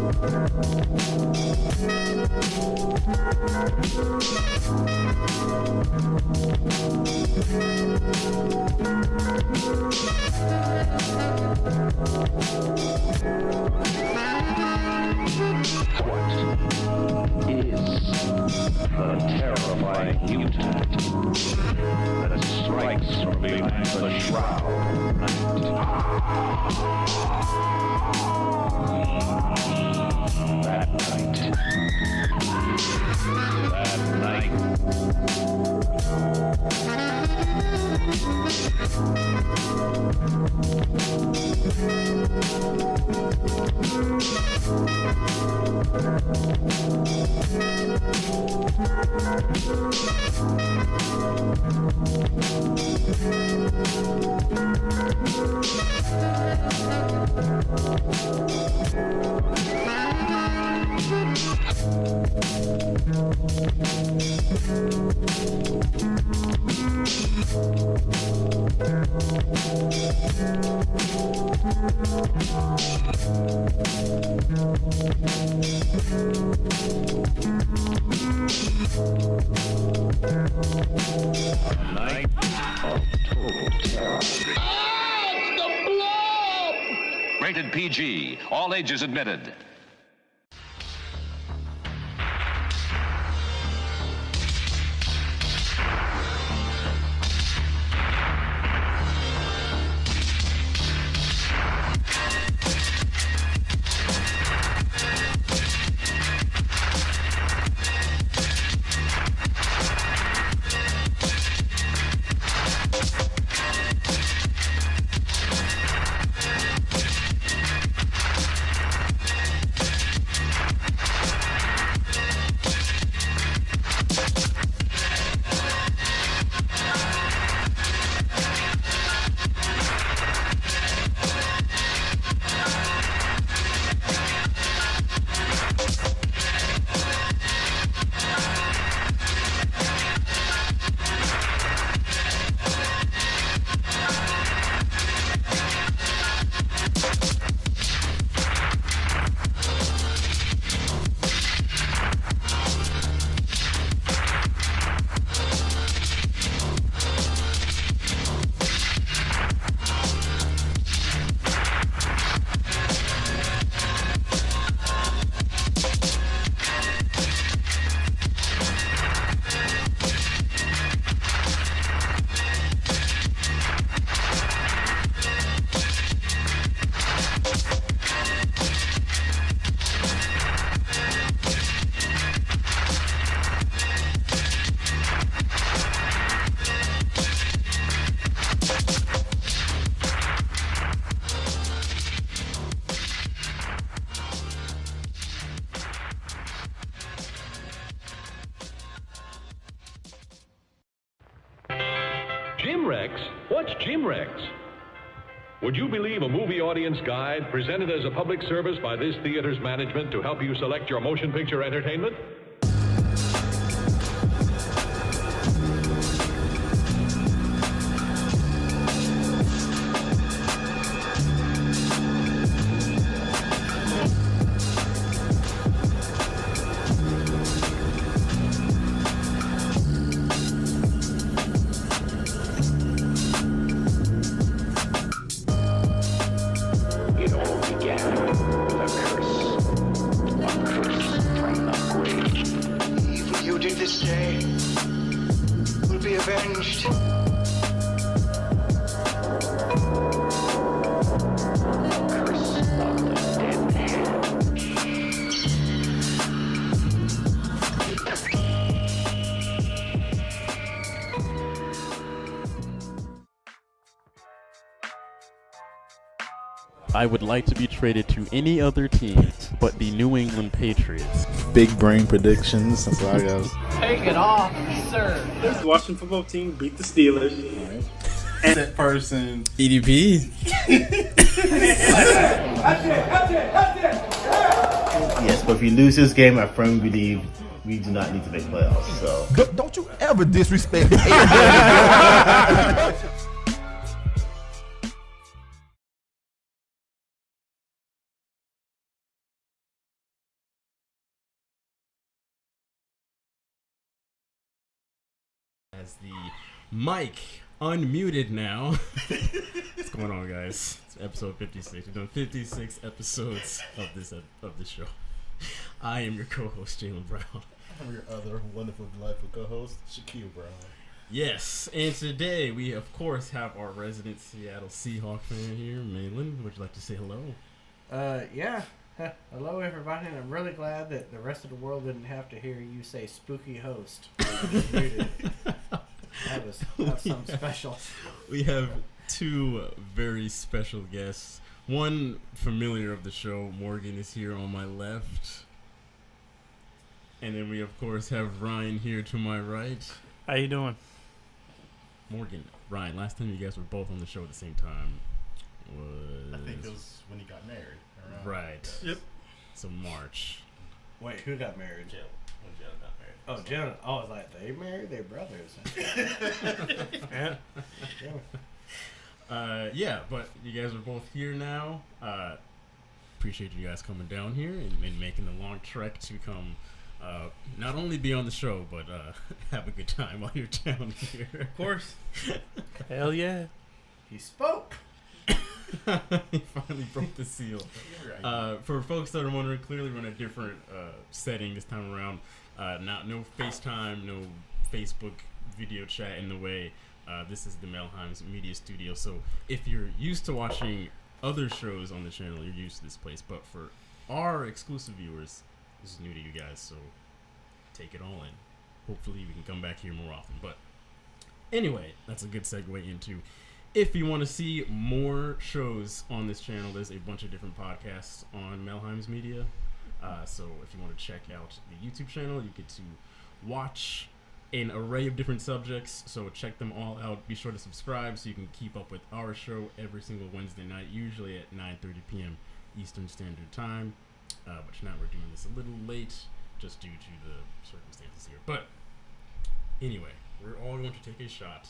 The terrifying mutant that strikes from behind the shroud of night. That night. Rated PG. All ages admitted. Jim Rex? What's Jim Rex? Would you believe a movie audience guide presented as a public service by this theater's management to help you select your motion picture entertainment? I would like to be traded to any other team but the New England Patriots. Big brain predictions. That's what I got. Take it off, sir. The Washington football team beat the Steelers. All right. And that person. EDP. Yes, but if we lose this game, I firmly believe we do not need to make playoffs. So Don't you ever disrespect has the mic unmuted now. What's going on, guys? It's episode 56. We've done 56 episodes of this show. I am your co-host, Jalen Brown. I'm your other wonderful, delightful co-host, Shaquille Brown. Yes, and today we, of course, have our resident Seattle Seahawk fan here, Malin. Would you like to say hello? Yeah. Hello, everybody, and I'm really glad that the rest of the world didn't have to hear you say spooky host. That was something special. We have two very special guests. One familiar of the show, Morgan, is here on my left. And then we, of course, have Ryan here to my right. How you doing? Morgan, Ryan, last time you guys were both on the show at the same time was... I think it was when he got married. Right. Yep. So March. Wait, who got married? Jill. When Jill got married. Oh, Jenna. I was like, they married? They're brothers. Yeah. Yeah, but you guys are both here now. Appreciate you guys coming down here and making the long trek to come not only be on the show, but have a good time while you're down here. Of course. Hell yeah. He spoke. He finally broke the seal. For folks that are wondering, clearly we're in a different setting this time around. No FaceTime, no Facebook video chat in the way. This is the Melheim's Media Studio. So if you're used to watching other shows on the channel, you're used to this place. But for our exclusive viewers, this is new to you guys. So take it all in. Hopefully we can come back here more often. But anyway, that's a good segue into... If you want to see more shows on this channel, there's a bunch of different podcasts on Melheim's Media. So if you want to check out the YouTube channel, you get to watch an array of different subjects. So check them all out. Be sure to subscribe so you can keep up with our show every single Wednesday night, usually at 9:30 p.m. Eastern Standard Time. But tonight we're doing this a little late just due to the circumstances here. But anyway, we're all going to take a shot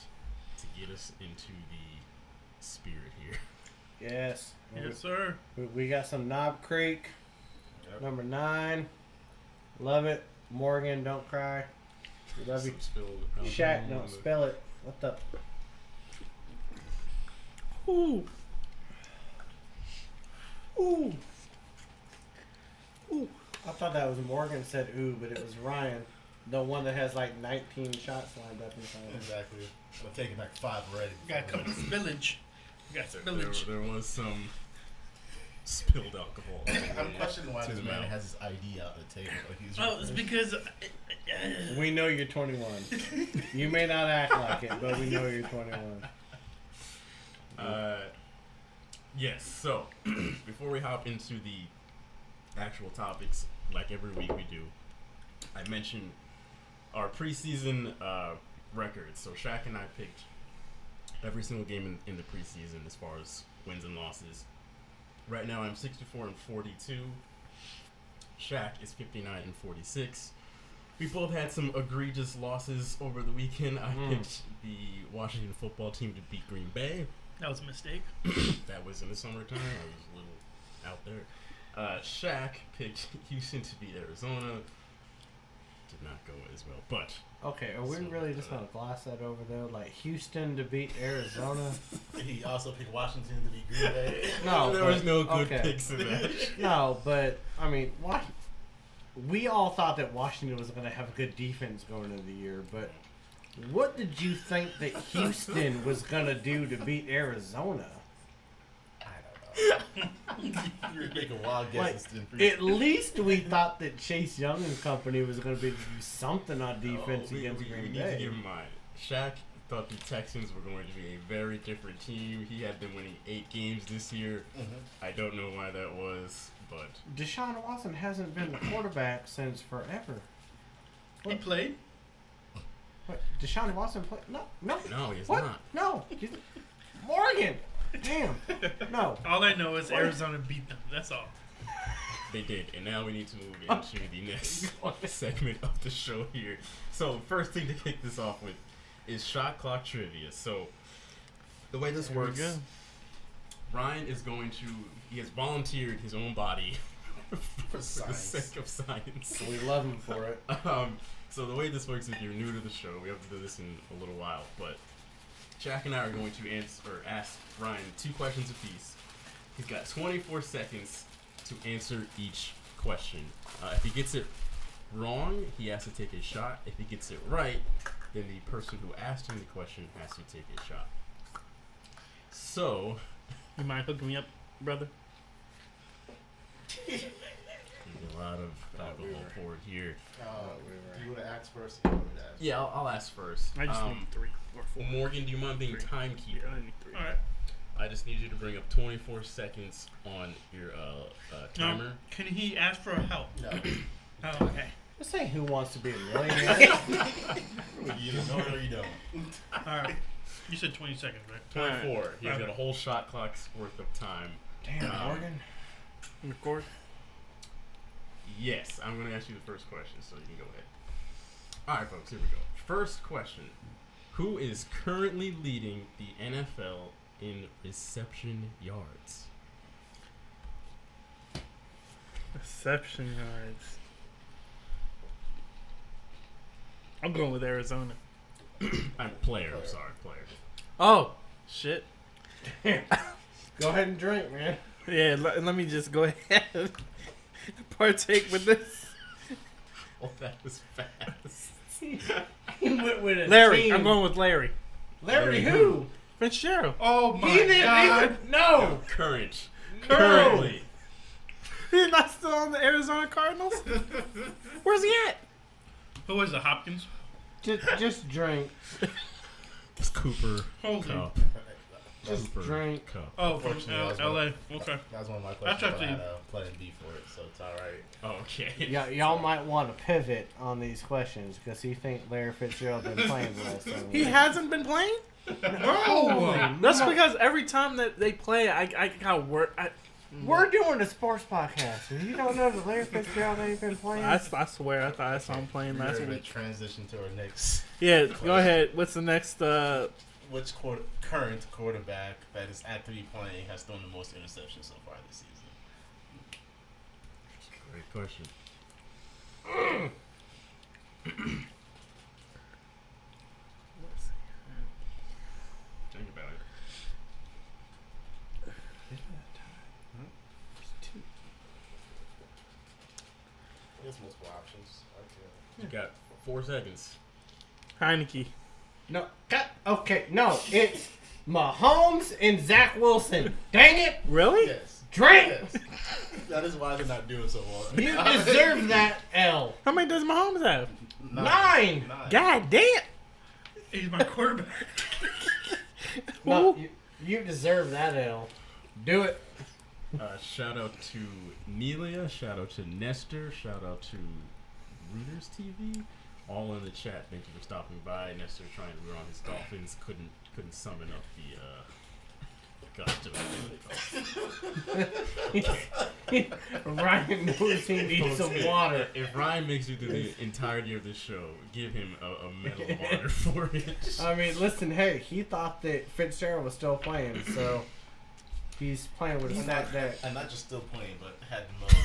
to get us into the spirit here. Yes. Yes, sir. We got some Knob Creek. Yep. Number 9. Love it. Morgan, don't cry. We love you. Shaq, don't spell it. What the? Ooh. Ooh. Ooh. I thought that was Morgan said ooh, but it was Ryan. The one that has like 19 shots lined up inside. Exactly. I'm taking like 5 already. You gotta come to spillage. You got spillage. There was some spilled alcohol. I'm questioning why this man has his ID out the table. Like he's It's because... We know you're 21. You may not act like it, but we know you're 21. Yes, so before we hop into the actual topics, like every week we do, I mentioned our preseason records. So Shaq and I picked every single game in the preseason as far as wins and losses. Right now I'm 64-42. Shaq is 59-46. We both had some egregious losses over the weekend. I picked the Washington football team to beat Green Bay. That was a mistake. That was in the summertime. I was a little out there. Shaq picked Houston to beat Arizona. Did not go as well, but... Okay, are we really just going to gloss that over, though? Like, Houston to beat Arizona? He also picked Washington to beat Green Bay. No, there was no good picks in that. No, but, I mean, we all thought that Washington was going to have a good defense going into the year, but what did you think that Houston was going to do to beat Arizona? You're making wild guesses. At least we thought that Chase Young and company was going to be do something on defense against Green We Bay. need to keep in mind, Shaq thought the Texans were going to be a very different team. He had them winning 8 games this year. I don't know why that was, but... Deshaun Watson hasn't been the quarterback since forever. He played? What? Deshaun Watson played? No, he's what? not. No, Morgan. Damn. No. All I know is Arizona beat them. That's all. They did, and now we need to move into the next segment of the show here. So, first thing to kick this off with is shot clock trivia. So, the way this works, Ryan is going to, he has volunteered his own body for the sake of science. We love him for it. So the way this works, if you're new to the show, we have to do this in a little while, but Jack and I are going to ask Ryan 2 questions apiece. He's got 24 seconds to answer each question. If he gets it wrong, he has to take a shot. If he gets it right, then the person who asked him the question has to take a shot. So, You mind hooking me up, brother? there's a lot of alcohol poured here. Do you want to ask first? Or you want me to ask? Yeah, I'll ask first. I just need 3 or 4. Morgan, do you mind being timekeeper? Yeah, I need 3. Uh, Alright. I just need you to bring up 24 seconds on your timer. Can he ask for help? No. Oh, okay. This ain't Who Wants to Be a Millionaire. You don't know or you don't. Alright. You said 20 seconds, right? 24. He's Okay. got a whole shot clock's worth of time. Damn, Morgan. Record. Yes, I'm going to ask you the first question, so you can go ahead. All right, folks, here we go. First question. Who is currently leading the NFL in reception yards? Reception yards. I'm going with Arizona. I'm player. Oh, shit. Go ahead and drink, man. Yeah, let me just go ahead and partake with this. Oh, that was fast. He went with a Larry. team. I'm going with Larry. Larry who? Fitzgerald. Oh He my didn't god. even. No. Currently. He's not still on the Arizona Cardinals? Where's he at? Who is it? Hopkins? Just drink. It's Cooper Holy. Cup. Just Cooper drink. Cup. Oh, from Unfortunately, that was LA. Okay. That was one of my That's questions, but I actually- had a plan B for it, so it's alright. Okay. Y'all might want to pivot on these questions because he think Larry Fitzgerald been playing the last time. He hasn't been playing? No. That's because every time that they play, I kind of work. We're doing a sports podcast. And you don't know that Larry Fitzgerald ain't been playing? I swear, I thought I saw him playing We're last going to week. transition to our next. Yeah, go ahead. What's the next? Which current quarterback that is actively playing has thrown the most interceptions so far this season? Great question. Think about it. There's multiple options. You got 4 seconds. Heineke. No. Okay, no. It's Mahomes and Zach Wilson. Dang it. Really? Yes. Drink. Yes. That is why they're not doing so well. You deserve that L. How many does Mahomes have? 9. God damn. He's my quarterback. No, you deserve that L. Do it. Shout out to Nelia. Shout out to Nestor. Shout out to Reuters TV. All in the chat. Thank you for stopping by. Nestor trying to run his Dolphins. Couldn't summon up the Ryan knows he needs some water. If Ryan makes you through the entirety of the show, give him a medal of honor for it. I mean, listen, hey, he thought that Fitzgerald was still playing, so he's playing with a stacked deck. And not just still playing, but had the most.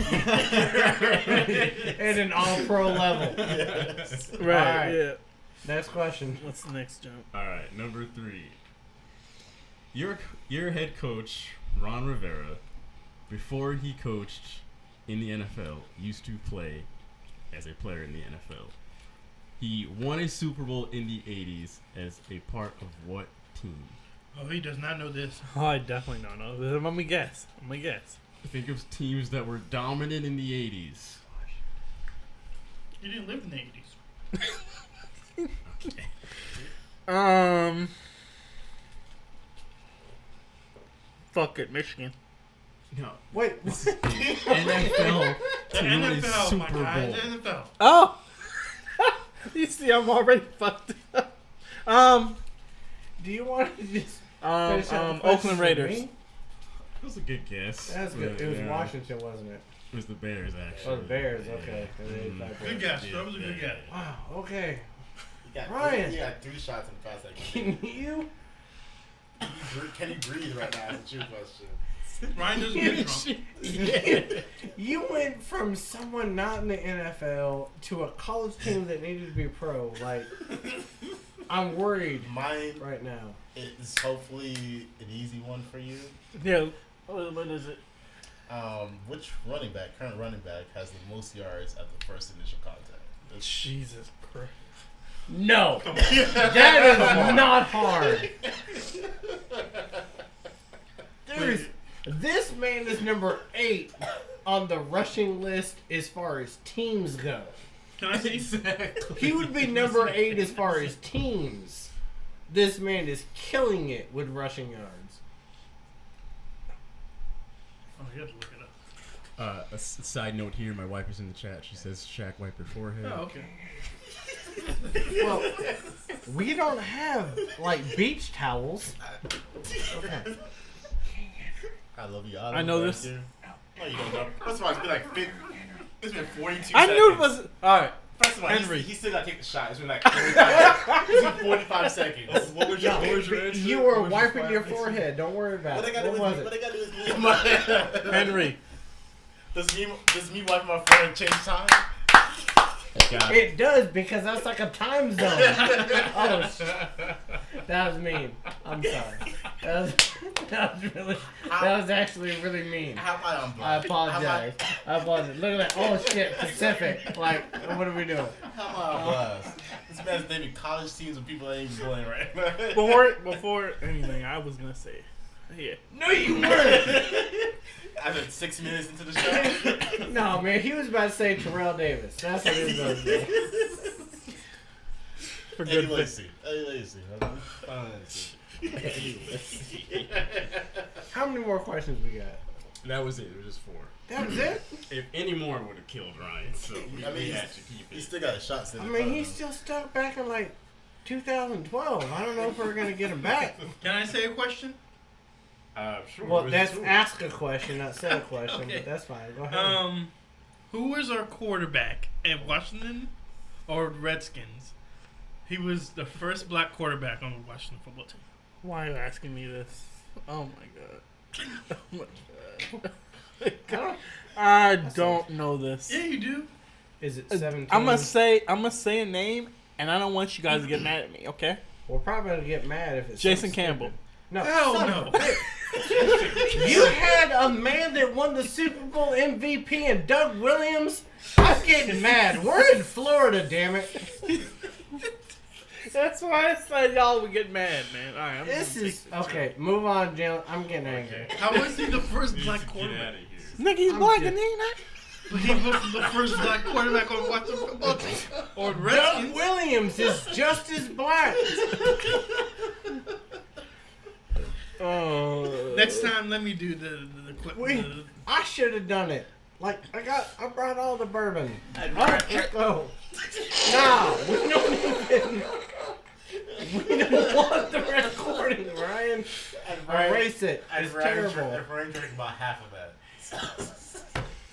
At an all-pro level. Yes. Right. Alright. Yeah. Next question. What's the next jump? All right, number 3. Your head coach Ron Rivera, before he coached in the NFL, used to play as a player in the NFL. He won a Super Bowl in the 80s as a part of what team? Oh, he does not know this. Oh, I definitely don't know. Let me guess. Think of teams that were dominant in the 80s. He didn't live in the 80s. Okay. Fuck it, Michigan. No. Wait. NFL The to win a NFL, Super my guy. Bowl. The NFL. Oh! You see, I'm already fucked up. Do you want to just finish up the questions Oakland for Raiders. me? That was a good guess. That's good. It was Yeah. Washington, wasn't it? It was the Bears, actually. Oh, the Bears. Okay. Good guess. That was a good guess. Wow. Okay. You got Ryan. You got 3 shots in the past. Can you? Can he breathe right now? Is a true question. Ryan doesn't get drunk. You went from someone not in the NFL to a college team that needed to be pro. Like, I'm worried Mine right now. is hopefully an easy one for you. Yeah. What is it? Which current running back, has the most yards at the first initial contact? Jesus Christ. No, that is not hard. This man is number 8 on the rushing list as far as teams go. Can I see? Exactly. He would be number 8 as far as teams. This man is killing it with rushing yards. Oh, you have to look it up. A side note here, my wife is in the chat. She says, Shaq, wipe your forehead. Oh, okay. Well, we don't have, like, beach towels. Okay. I love you. I know this. No, you don't know. First of all, it's been like it's been 42 seconds. I knew it was. All right. First of all, Henry. he still got to take the shot. It's been like 45, it's been 45 seconds. What was your answer? You were wiping your forehead. Don't worry about What I it. gotta do What was is, it? what I gotta do is Henry. Does me wiping my forehead change time? It does, because that's like a time zone. Oh, that was mean. I'm sorry. That was actually really mean. How am I on I blast? apologize. Look at that. Oh shit, Pacific. Like, what are we doing? How am I on blast? This man's naming college teams with people that ain't even playing right Before anything, I was gonna say, yeah. No, you weren't. I said 6 minutes into the show. No, man, he was about to say Terrell Davis. That's what he was going to say. For Eddie good Lacy. How many more questions we got? That was it. It was just 4. That was it? If any more would have killed Ryan, so we had to keep He it. still got a shot. I mean, he's still stuck back in like 2012. I don't know if we're going to get him back. Can I say a question? Sure. Well, that's ask a question, not say a question, Okay. but that's fine. Go ahead. Who was our quarterback at Washington or Redskins? He was the first black quarterback on the Washington football team. Why are you asking me this? Oh my god. Oh my god. I don't know this. Yeah, you do. Is it 17? I'm gonna say a name, and I don't want you guys to get mad at me. Okay? We're probably going to get mad if it's Jason something Campbell. stupid. No. Hell son no. of a bitch. You had a man that won the Super Bowl MVP and Doug Williams? I'm getting mad. We're in Florida, damn it. That's why I said y'all would get mad, man. All right. This is... Okay, move on, Jalen. I'm getting angry. How was he the first black Get out quarterback? of here. Nigga, he's I'm black just- and he not. But he was the first black quarterback on the Washington football team. Or Doug Redskins. Williams is just as black. Oh. Next time, let me do the I should have done it. Like, I brought all the bourbon. Let's go. Nah, we don't want the recording, Ryan. Erase it. It's terrible. If Ryan drank about half of that.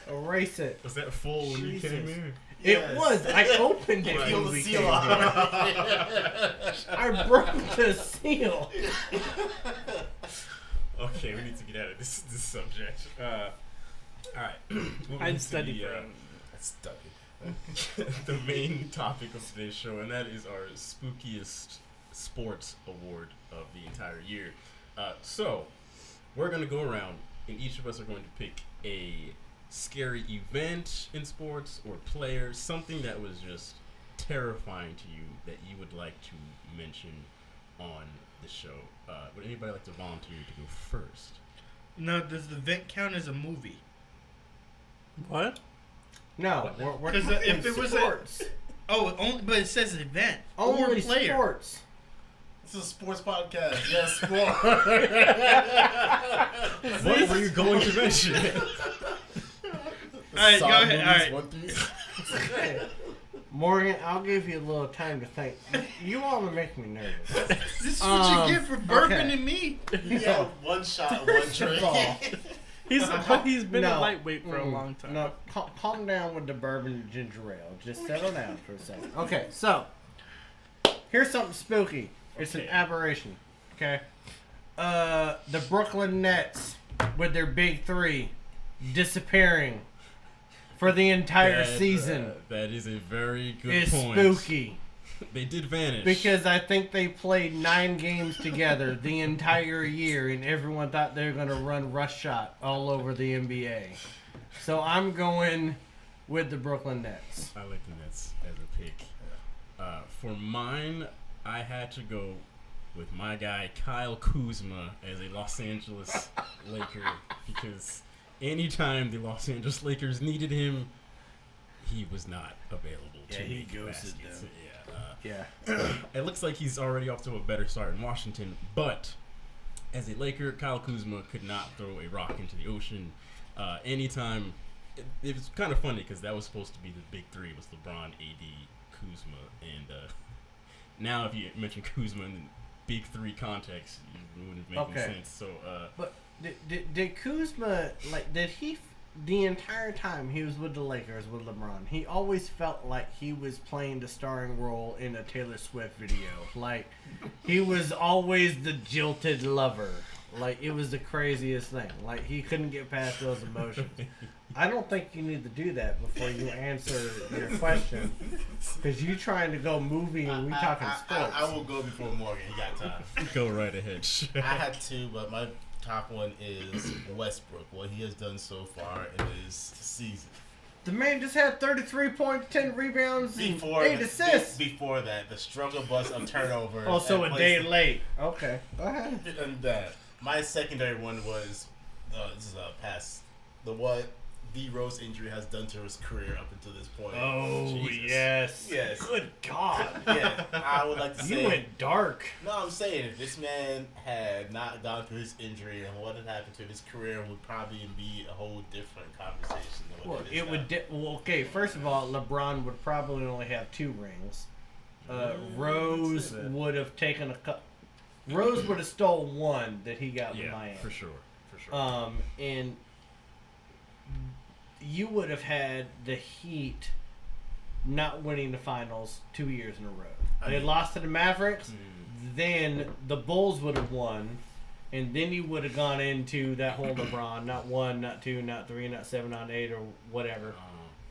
Erase it. Was that full when you came in? It was. I opened it. Peel when the we seal came off. in. I broke the seal. Okay, we need to get out of this subject. All right. I studied for the main topic of today's show, and that is our spookiest sports award of the entire year. So, we're going to go around, and each of us are going to pick a scary event in sports or player, something that was just terrifying to you that you would like to mention on the show. Would anybody like to volunteer to go first? No, does the event count as a movie? What? No, we're 'Cause talking if it was sports. Oh, only, but it says event. Only or player. sports. This is a sports podcast. Yes, sports. What were you going to mention? Alright, go ahead. Alright. Morgan, I'll give you a little time to think. You all are making me nervous. This is what you get for bourbon okay. and me. Yeah, one shot, one drink. He's been No. a lightweight for a long time. No, calm down with the bourbon and ginger ale. Just settle down for a second. Okay, so here's something spooky. It's an aberration. Okay, the Brooklyn Nets with their big three disappearing for the entire season that is a very good is point. spooky. They did vanish. Because I think they played 9 games together the entire year, and everyone thought they were going to run rush shot all over the NBA. So I'm going with the Brooklyn Nets. I like the Nets as a pick. For mine, I had to go with my guy Kyle Kuzma as a Los Angeles Laker, because anytime the Los Angeles Lakers needed him, he was not available to he make ghosted baskets. them. Yeah. Yeah. It looks like he's already off to a better start in Washington, but as a Laker, Kyle Kuzma could not throw a rock into the ocean. Anytime, it was kind of funny because that was supposed to be the big three, was LeBron, AD, Kuzma, and now if you mention Kuzma in the big three context, it wouldn't make any sense. So, but did Kuzma, did he, the entire time he was with the Lakers with LeBron, he always felt like he was playing the starring role in a Taylor Swift video. Like, he was always the jilted lover. Like, it was the craziest thing. Like, he couldn't get past those emotions. I don't think you need to do that before you answer your question, because you trying to go movie and we talking sports. I will go before Morgan. He got time. go right ahead. I had 2, but my top one is Westbrook. What he has done so far in his season. The man just had 33 points, 10 rebounds, and 8 assists. Before that, the struggle bus of turnovers. Oh, so a day late. Okay, go ahead. And my secondary one was this is past the Rose injury has done to his career up until this point. Oh, Jesus. Yes. Good God. Yeah, I would like to say. You went dark. No, I'm saying if this man had not gone through his injury and what had happened to his career would probably be a whole different conversation. Than what it is now. Okay, first of all, LeBron would probably only have 2 rings. Rose would have taken a couple. Rose would have stole 1 that he got with Miami. For sure. And you would have had the Heat not winning the finals 2 years in a row. They lost to the Mavericks, then the Bulls would have won, and then you would have gone into that whole LeBron, not 1, not 2, not 3, not 7, not 8, or whatever,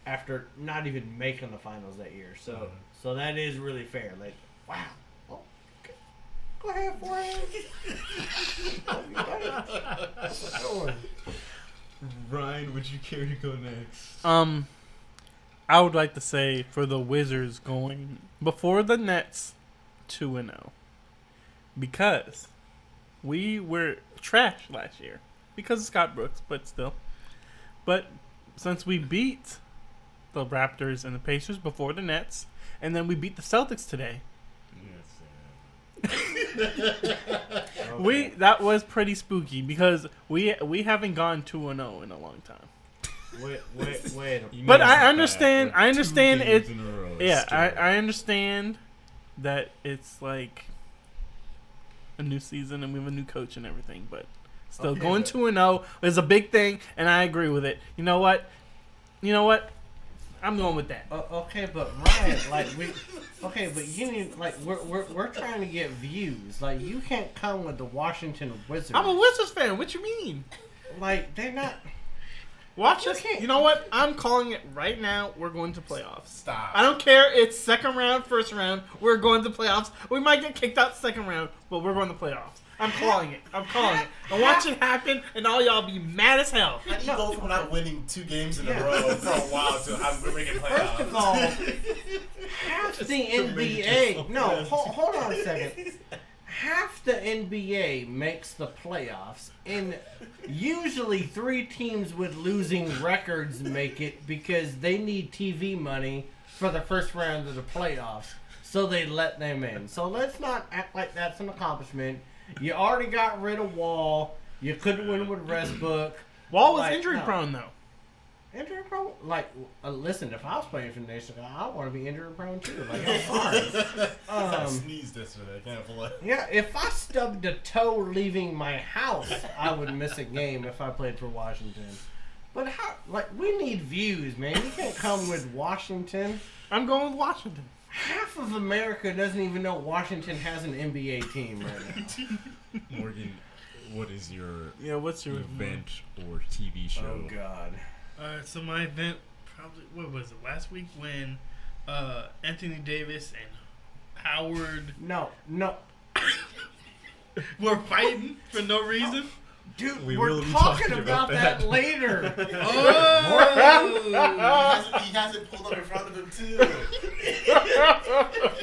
after not even making the finals that year. So that is really fair. Like, wow. Well, okay. Go ahead, Forrest. Ryan, would you care to go next? I would like to say for the Wizards going before the Nets 2-0, because we were trash last year because of Scott Brooks, but still. But since we beat the Raptors and the Pacers before the Nets, and then we beat the Celtics today. That was pretty spooky because we haven't gone 2-0 in a long time. Wait. But I understand it. Yeah, I understand that it's like a new season and we have a new coach and everything, but still going 2-0 is a big thing, and I agree with it. You know what? I'm going with that. Okay, but Ryan, but you need we're trying to get views. Like, you can't come with the Washington Wizards. I'm a Wizards fan. What you mean? Like, they're not. Watch this. You know what? I'm calling it right now. We're going to playoffs. Stop. I don't care. It's second round, first round. We're going to playoffs. We might get kicked out second round, but we're going to playoffs. I'm calling it. And watch it happen, and all y'all be mad as hell. How do you go from not winning 2 games in a row for a while to we're making playoffs? First of all, half the NBA. No, hold on a second. Half the NBA makes the playoffs, and usually 3 teams with losing records make it because they need TV money for the first round of the playoffs, so they let them in. So let's not act like that's an accomplishment. You already got rid of Wall. You couldn't win with Westbrook. Wall was injury prone, though. Injury prone? Listen, if I was playing for the nation, I want to be injury prone too. Like, I'm sorry. I sneezed yesterday. I can't believe. Yeah, if I stubbed a toe leaving my house, I would miss a game if I played for Washington. But we need views, man. You can't come with Washington. I'm going with Washington. Half of America doesn't even know Washington has an NBA team right now. Morgan, what is your what's your event or TV show? Oh God. So my event probably what was it last week when Anthony Davis and Howard No. were fighting for no reason. Dude, We we're will be talking talking about about that later. Oh, he hasn't pulled up in front of him too.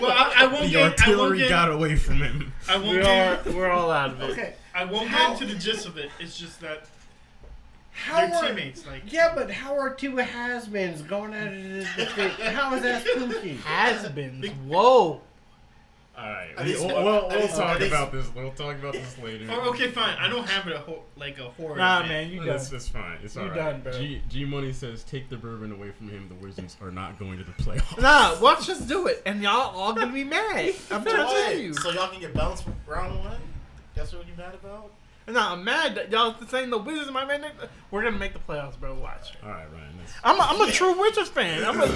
well, I won't The get. I artillery won't get. got away from him. I won't get. we're all out of it. Okay. I won't get into the gist of it. It's just that How they're are, teammates. Like yeah, but how are two has-beens going at it? How is that spooky? Has-beens. Whoa. All right, At least- we'll at least- talk at least- about this. We'll talk about this later. Oh, okay, fine. I don't have it like a horror. Nah, event. man, you done. That's fine. It's You all right. done, bro. G Money says take the bourbon away from him. The Wizards are not going to the playoffs. Nah, watch us do it, and y'all all gonna be mad. I'm trying to tell you. So y'all can get bounced from round one? That's what you're mad about? Nah, I'm mad that y'all saying the Wizards might make. We're gonna make the playoffs, bro. Watch. All right, Ryan. I'm a true Wizards fan. I'm from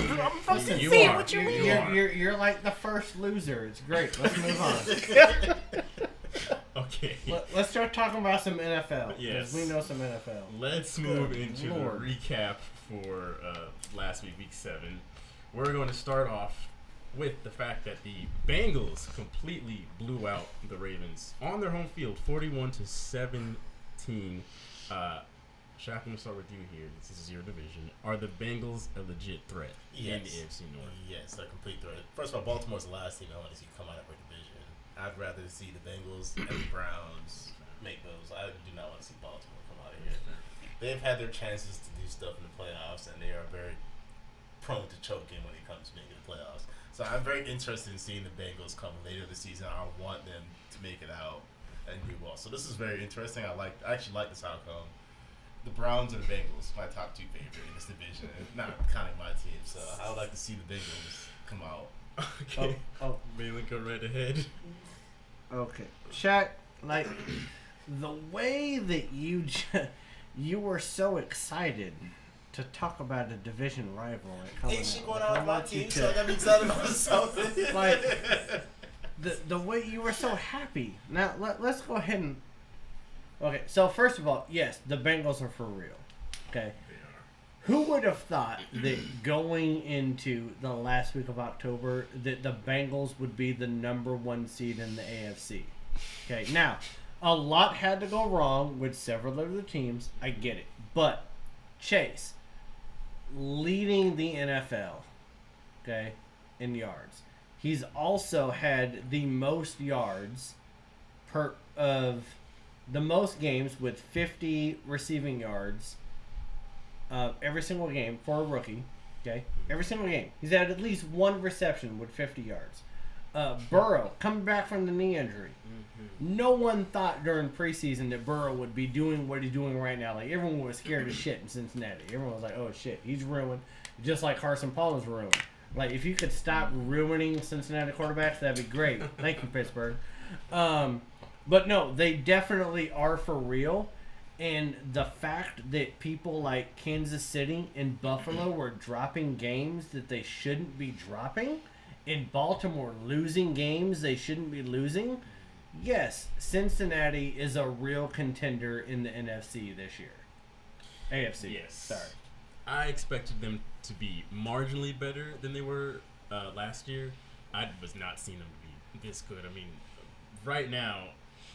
You Tennessee. are. What you mean? You're like the first loser. It's great. Let's move on. Okay. Let's start talking about some NFL. Yes. We know some NFL. Let's move Good into Lord. the recap for last week, week 7. We're going to start off with the fact that the Bengals completely blew out the Ravens on their home field, 41-17. Shaq, I'm going to start with you here. This is your division. Are the Bengals a legit threat in the AFC North? Yes, a complete threat. First of all, Baltimore's the last team I want to see come out of our division. I'd rather see the Bengals and the Browns make those. I do not want to see Baltimore come out of here. They've had their chances to do stuff in the playoffs, and they are very prone to choking when it comes to making the playoffs. So I'm very interested in seeing the Bengals come later this season. I want them to make it out and do well. So this is very interesting. I actually like this outcome. The Browns and the Bengals, my top two favorite in this division, not counting my team. So I would like to see the Bengals come out. Okay. Oh. Bailey, go right ahead. Okay, Shaq. Like the way that you were so excited to talk about a division rival. Ain't she going out of my team? So I gotta be excited about something. Like the way you were so happy. Now let's go ahead and. Okay, so first of all, yes, the Bengals are for real. Okay. Who would have thought that going into the last week of October that the Bengals would be the number 1 seed in the AFC? Okay, now, a lot had to go wrong with several other teams. I get it. But Chase, leading the NFL, okay, in yards. He's also had the most yards the most games with 50 receiving yards every single game for a rookie. Okay, every single game he's had at least one reception with 50 yards. Burrow coming back from the knee injury. No one thought during preseason that Burrow would be doing what he's doing right now. Like everyone was scared as shit in Cincinnati. Everyone was like, "Oh shit, he's ruined," just like Carson Palmer's ruined. Like if you could stop ruining Cincinnati quarterbacks, that'd be great. Thank you, Pittsburgh. But no, they definitely are for real. And the fact that people like Kansas City and Buffalo were dropping games that they shouldn't be dropping, and Baltimore losing games they shouldn't be losing, yes, Cincinnati is a real contender in the NFC this year. AFC. Yes. Sorry. I expected them to be marginally better than they were last year. I was not seeing them be this good. I mean, right now,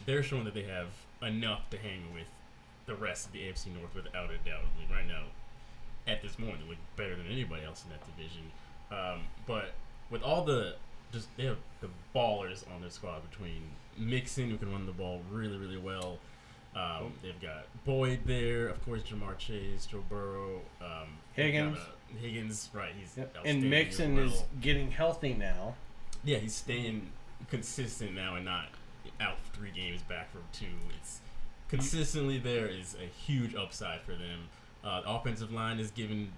they're showing that they have enough to hang with the rest of the AFC North without a doubt. I mean, right now, at this moment, they look better than anybody else in that division. But with all they have the ballers on their squad between Mixon, who can run the ball really, really well. They've got Boyd there, of course, Jamar Chase, Joe Burrow, Higgins. Higgins, right? He's Yep. outstanding And Mixon as well. is getting healthy now. Yeah, he's staying consistent now and not out 3 games back from 2. It's consistently there is a huge upside for them. The offensive line is giving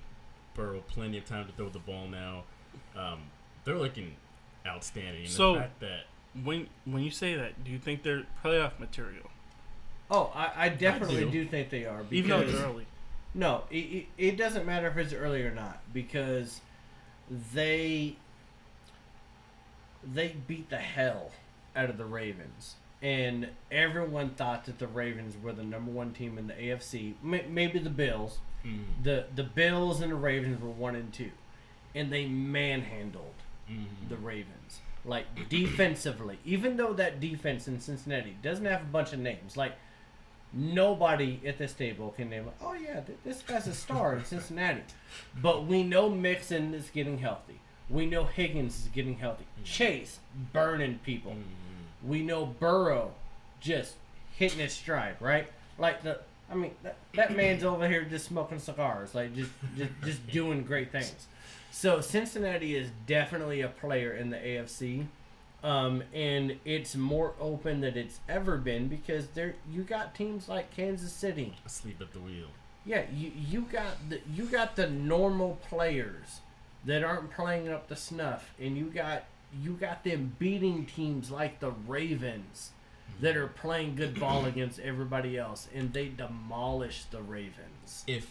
Burrow plenty of time to throw the ball now. They're looking outstanding. And So- the fact that When you say that, do you think they're playoff material? Oh, I definitely do. do think they are. Even though it's because- early. No, it doesn't matter if it's early or not because they beat the hell out of the Ravens. and everyone thought that the Ravens were the number one team in the AFC. Maybe the Bills. The Bills and the Ravens were 1 and 2, and they manhandled the Ravens. Like, defensively, even though that defense in Cincinnati doesn't have a bunch of names, like, nobody at this table can name, oh yeah, this guy's a star in Cincinnati. But we know Mixon is getting healthy. We know Higgins is getting healthy. Chase burning people. We know Burrow just hitting his stride, right? Like, that man's over here just smoking cigars, like just doing great things. So Cincinnati is definitely a player in the AFC, and it's more open than it's ever been because you got teams like Kansas City asleep at the wheel. Yeah, you got the normal players that aren't playing up to snuff, and you got them beating teams like the Ravens that are playing good ball against everybody else, and they demolish the Ravens. If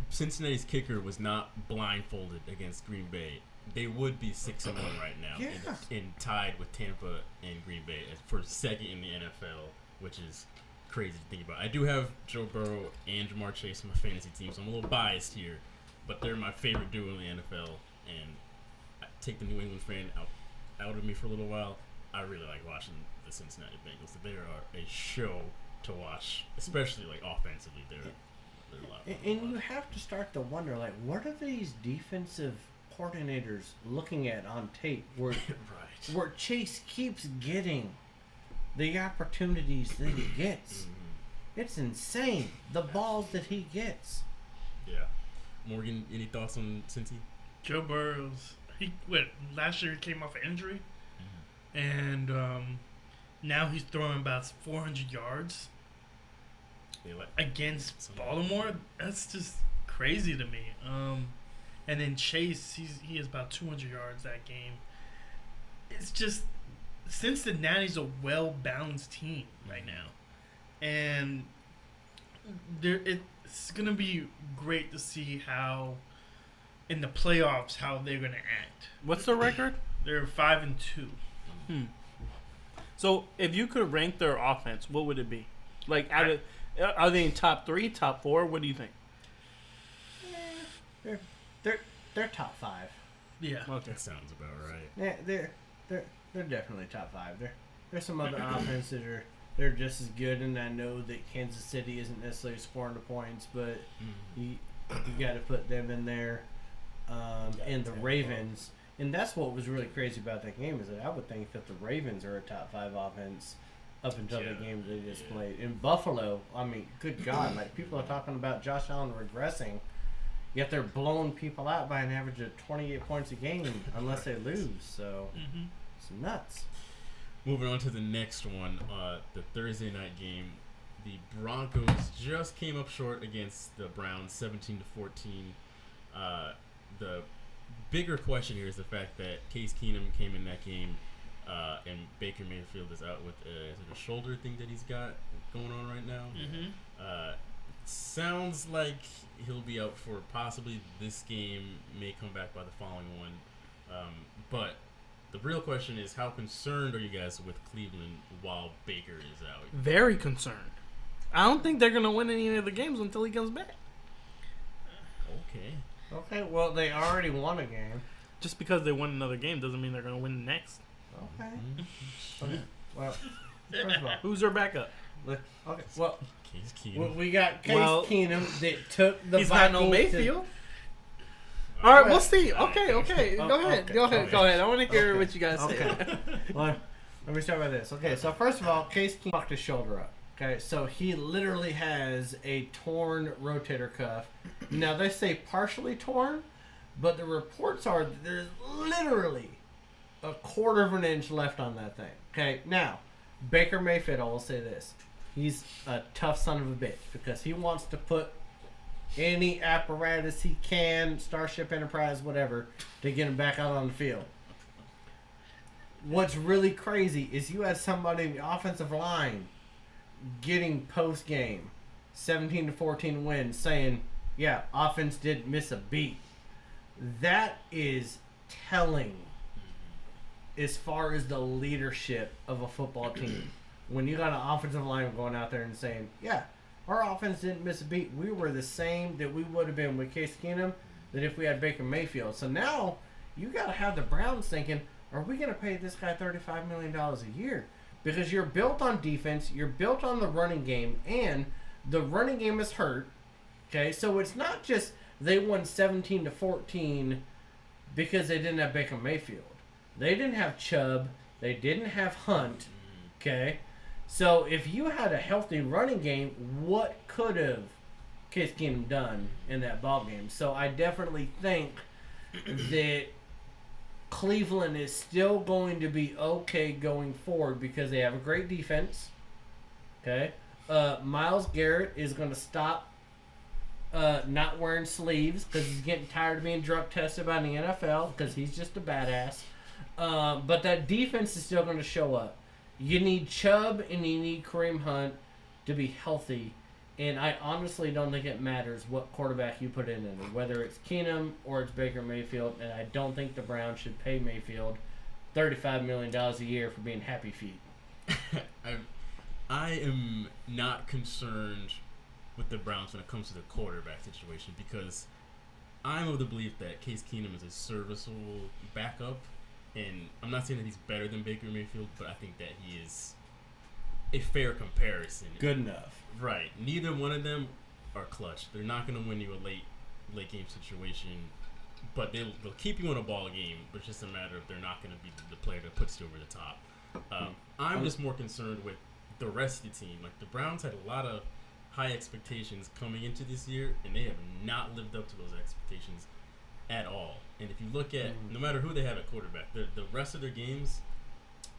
Cincinnati's kicker was not blindfolded against Green Bay, they would be 6-1 right now, Yeah. and tied with Tampa and Green Bay for second in the NFL, which is crazy to think about. I do have Joe Burrow and Jamar Chase on my fantasy team, so I'm a little biased here, but they're my favorite duo in the NFL, and I take the New England fan out of me for a little while. I really like watching the Cincinnati Bengals. They are a show to watch, especially like offensively. They're a lot of fun to And you watch. have to start to wonder, like, what are these defensive coordinators looking at on tape where Right. where Chase keeps getting the opportunities that he gets? It's insane, the balls that he gets. Yeah. Morgan, any thoughts on Cincy? Joe Burrows, last year he came off an injury, and now he's throwing about 400 yards against Baltimore. That's just crazy to me. And then Chase, he has about 200 yards that game. It's just Cincinnati's a well-balanced team right now, and it's gonna be great to see how in the playoffs how they're gonna act. What's the record? They're 5-2. So if you could rank their offense, what would it be? Like, are they in top 3, top 4? What do you think? They're top 5. Yeah. Okay. That sounds about right. Yeah, they're definitely top 5. There's some other offense that they're just as good, and I know that Kansas City isn't necessarily scoring the points, but you got to put them in there. And the Ravens, and that's what was really crazy about that game is that I would think that the Ravens are a top 5 offense up until the game they just played. In Buffalo, I mean, good God, like people are talking about Josh Allen regressing, yet they're blowing people out by an average of 28 points a game unless they lose. So it's nuts. Moving on to the next one, the Thursday night game. The Broncos just came up short against the Browns, 17-14. The bigger question here is the fact that Case Keenum came in that game, and Baker Mayfield is out with is it a shoulder thing that he's got going on right now. Sounds like he'll be out for possibly this game, may come back by the following one. But the real question is, how concerned are you guys with Cleveland while Baker is out? Very concerned. I don't think they're going to win any of the games until he comes back. Okay, well, they already won a game. Just because they won another game doesn't mean they're going to win the next. Okay. Okay. Well, first of all, Who's their backup? okay. Well, Case Keenum. we got Case Well, Keenum that took the He's not no Vikings to- Mayfield. All right, we'll Well, see. Okay. Go ahead. Go ahead. I want to hear what you guys say. Okay. Well, let me start with this. Okay, so first of all, Case Keenum fucked his shoulder up. Okay, so he literally has a torn rotator cuff. Now, they say partially torn, but the reports are that there's literally a quarter of an inch left on that thing. Okay, now, Baker Mayfield, I will say this. He's a tough son of a bitch because he wants to put any apparatus he can, Starship Enterprise, whatever, to get him back out on the field. What's really crazy is you had somebody in the offensive line getting post-game 17-14 win saying, yeah, offense didn't miss a beat. That is telling as far as the leadership of a football team. when you got an offensive line going out there and saying, yeah, our offense didn't miss a beat. We were the same that we would have been with Case Keenum that if we had Baker Mayfield. So now you got to have the Browns thinking, are we going to pay this guy $35 million a year? Because you're built on defense, you're built on the running game, and the running game is hurt. Okay, so it's not just they won 17-14 because they didn't have Baker Mayfield. They didn't have Chubb. They didn't have Hunt. Okay, so if you had a healthy running game, what could have Case Keenum done in that ball game? So I definitely think that Cleveland is still going to be okay going forward because they have a great defense. Okay, Myles Garrett is going to stop not wearing sleeves because he's getting tired of being drug tested by the NFL because he's just a badass. But that defense is still going to show up. You need Chubb and you need Kareem Hunt to be healthy. And I honestly don't think it matters what quarterback you put in there, whether it's Keenum or it's Baker Mayfield. And I don't think the Browns should pay Mayfield $35 million a year for being happy feet. I am not concerned with the Browns when it comes to the quarterback situation because I'm of the belief that Case Keenum is a serviceable backup. And I'm not saying that he's better than Baker Mayfield, but I think that he is a fair comparison. Good enough. Right. Neither one of them are clutch. They're not going to win you a late game situation, but they'll keep you in a ball game. But it's just a matter of they're not going to be the player that puts you over the top. I'm just more concerned with the rest of the team. Like the Browns had a lot of high expectations coming into this year, and they have not lived up to those expectations at all. And if you look at no matter who they have at quarterback, the rest of their games,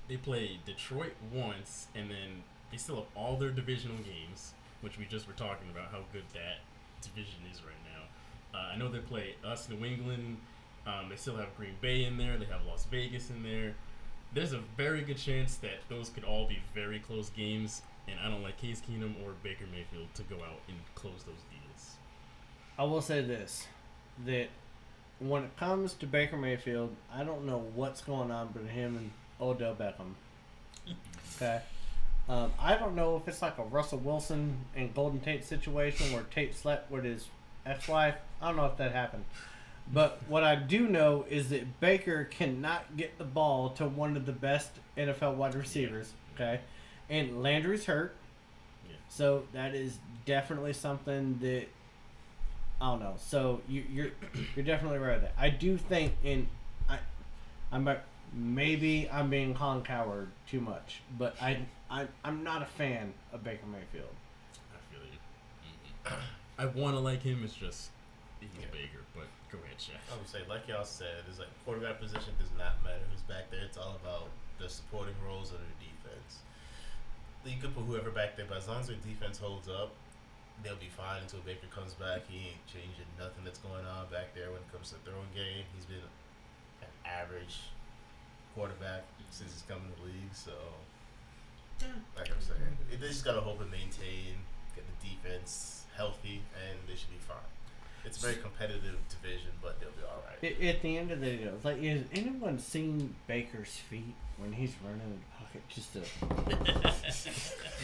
they play Detroit once, and then they still have all their divisional games, which we just were talking about how good that division is right now. I know they play us, New England. They still have Green Bay in there. They have Las Vegas in there. There's a very good chance that those could all be very close games, and I don't like Case Keenum or Baker Mayfield to go out and close those deals. I will say this, that when it comes to Baker Mayfield, I don't know what's going on between him and Odell Beckham. Okay? I don't know if it's like a Russell Wilson and Golden Tate situation where Tate slept with his ex-wife. I don't know if that happened. But what I do know is that Baker cannot get the ball to one of the best NFL wide receivers. Okay? And Landry's hurt. So that is definitely something that I don't know. So you're definitely right with that. I do think maybe I'm being Colin Coward too much, but I'm not a fan of Baker Mayfield. I feel you. I want to like him. It's just he's Baker. But go ahead, Chef. I would say, like y'all said, it's like quarterback position does not matter who's back there. It's all about the supporting roles of the defense. You could put whoever back there, but as long as their defense holds up, they'll be fine until Baker comes back. He ain't changing nothing that's going on back there when it comes to the throwing game. He's been an average quarterback since he's come in the league. So, like I'm saying, they just got to hope and maintain, get the defense healthy, and they should be fine. It's a very competitive division, but they'll be all right. At the end of the day, though, like, has anyone seen Baker's feet when he's running in the pocket? Just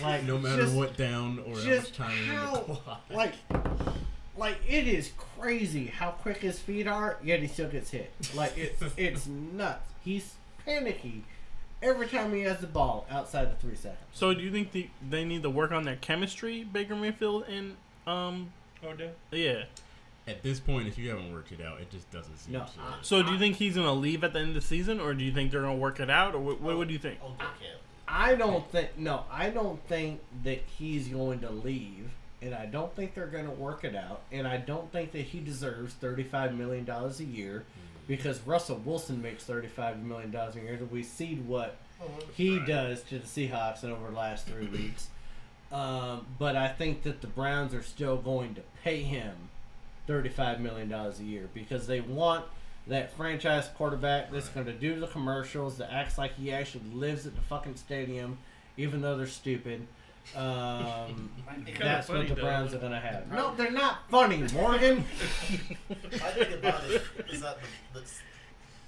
like no matter what down or how much time in the clock. Like it is crazy how quick his feet are, yet he still gets hit. Like it's nuts. He's panicky every time he has the ball outside of 3 seconds. So do you think they need to work on their chemistry, Baker Mayfield and Odell? Yeah. At this point, if you haven't worked it out, it just doesn't seem so. So do you think he's going to leave at the end of the season, or do you think they're going to work it out, or what do you think? I don't think that he's going to leave, and I don't think they're going to work it out, and I don't think that he deserves $35 million a year because Russell Wilson makes $35 million a year, and we see what he does to the Seahawks over the last 3 weeks. But I think that the Browns are still going to pay him $35 million a year because they want that franchise quarterback that's going to do the commercials, that acts like he actually lives at the fucking stadium, even though they're stupid. That's what the Browns are going to have. No, they're not funny, Morgan. I think about it. It's not